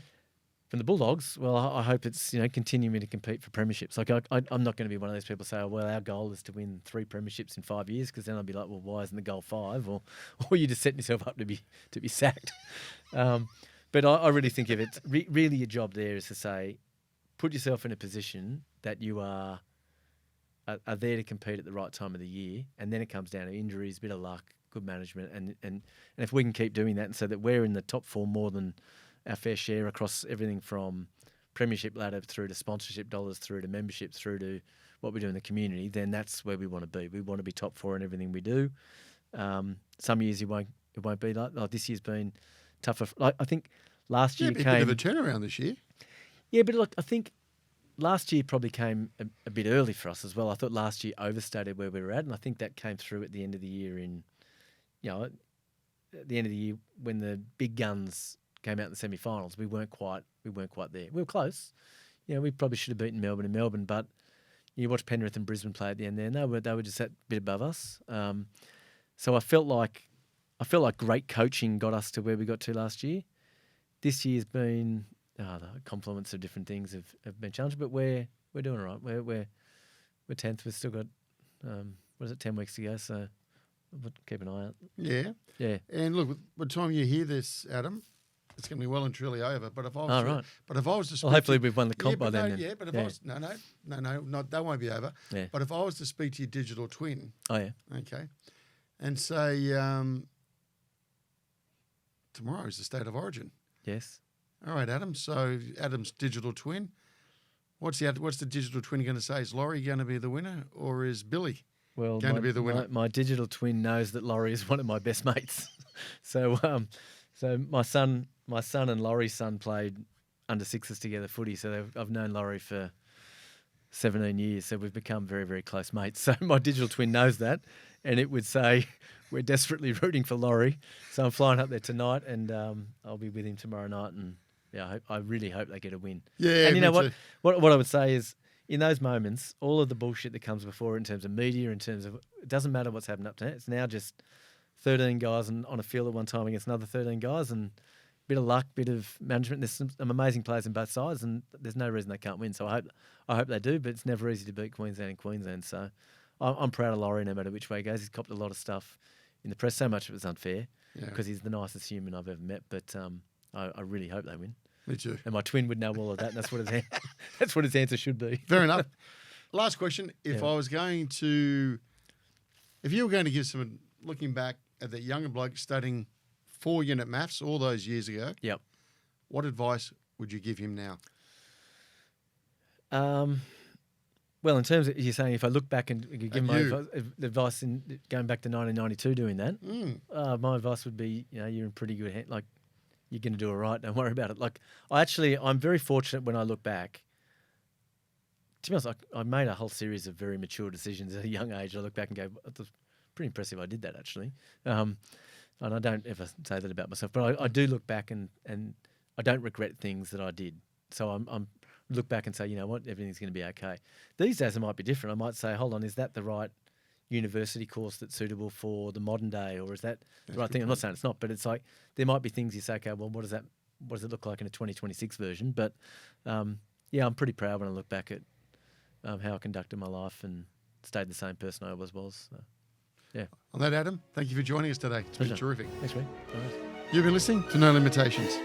From the Bulldogs, well, I hope it's continuing to compete for premierships. Like I'm not going to be one of those people who say, "Oh, well, our goal is to win 3 premierships in 5 years," because then I'll be like, "Well, why isn't the goal 5?" Or you're just setting yourself up to be sacked. But I really think of it. Really, your job there is to say, put yourself in a position that you are there to compete at the right time of the year, and then it comes down to injuries, bit of luck, good management, and if we can keep doing that, and so that we're in the top 4 more than our fair share across everything from premiership ladder through to sponsorship dollars, through to membership, through to what we do in the community, then that's where we want to be. We want to be top 4 in everything we do. Some years it won't be like this year's been tougher. Like I think last year a bit of a turnaround this year. Yeah, but look, I think last year probably came a bit early for us as well. I thought last year overstated where we were at, and I think that came through at the end of the year at the end of the year when the big guns came out in the semi-finals. We weren't quite there. We were close. We probably should have beaten Melbourne in Melbourne, but you watch Penrith and Brisbane play at the end there, and they were just that bit above us. So I felt like great coaching got us to where we got to last year. This year's been the complements of different things have been challenging, but we're doing all right. We're 10th. We've still got 10 weeks to go, so we'll keep an eye out. Yeah. And look, by the time you hear this, Adam, it's going to be well and truly over. But if I was, right. But if I was to, speak hopefully we've won the comp by then. Yeah, but if I was, no, that won't be over. Yeah. But if I was to speak to your digital twin, okay, and say tomorrow is the state of origin. Yes. All right, Adam. So Adam's digital twin. What's the digital twin going to say? Is Laurie going to be the winner, or is Billy going to be the winner? My digital twin knows that Laurie is one of my best mates. So my son and Laurie's son played under 6s together footy. So I've known Laurie for 17 years. So we've become very, very close mates. So my digital twin knows that, and it would say we're desperately rooting for Laurie. So I'm flying up there tonight, and I'll be with him tomorrow night. And I really hope they get a win. Yeah. And you know what? What I would say is, in those moments, all of the bullshit that comes before, in terms of media, in terms of it doesn't matter what's happened up to now. It's now just 13 guys on a field at one time against another 13 guys, and bit of luck, bit of management. There's some amazing players in both sides, and there's no reason they can't win. So I hope they do, but it's never easy to beat Queensland in Queensland. So I'm proud of Laurie no matter which way he goes. He's copped a lot of stuff in the press. So much of it was unfair because he's the nicest human I've ever met. But I really hope they win. Me too. And my twin would know all of that. And that's what his answer should be. Fair enough. Last question. If you were going to give some, looking back at that younger bloke studying 4-unit maths all those years ago, Yep. what advice would you give him now? Well, in terms of, you're saying if I look back and could give my advice in going back to 1992 doing that, my advice would be, you're in pretty good hand. Like, you're going to do all right. Don't worry about it. Like, I'm very fortunate when I look back. To be honest, I made a whole series of very mature decisions at a young age. I look back and go, it was pretty impressive I did that, actually. And I don't ever say that about myself, but I do look back and I don't regret things that I did. So I'm look back and say, you know what, everything's going to be okay. These days it might be different. I might say, hold on, is that the right university course that's suitable for the modern day, or is that the right thing? I'm not saying it's not, but it's like there might be things you say, okay, well, what does it look like in a 2026 version? But I'm pretty proud when I look back at how I conducted my life and stayed the same person I always was. So, yeah. On that, Adam, thank you for joining us today. It's been terrific. Thanks, man. You've been listening to No Limitations.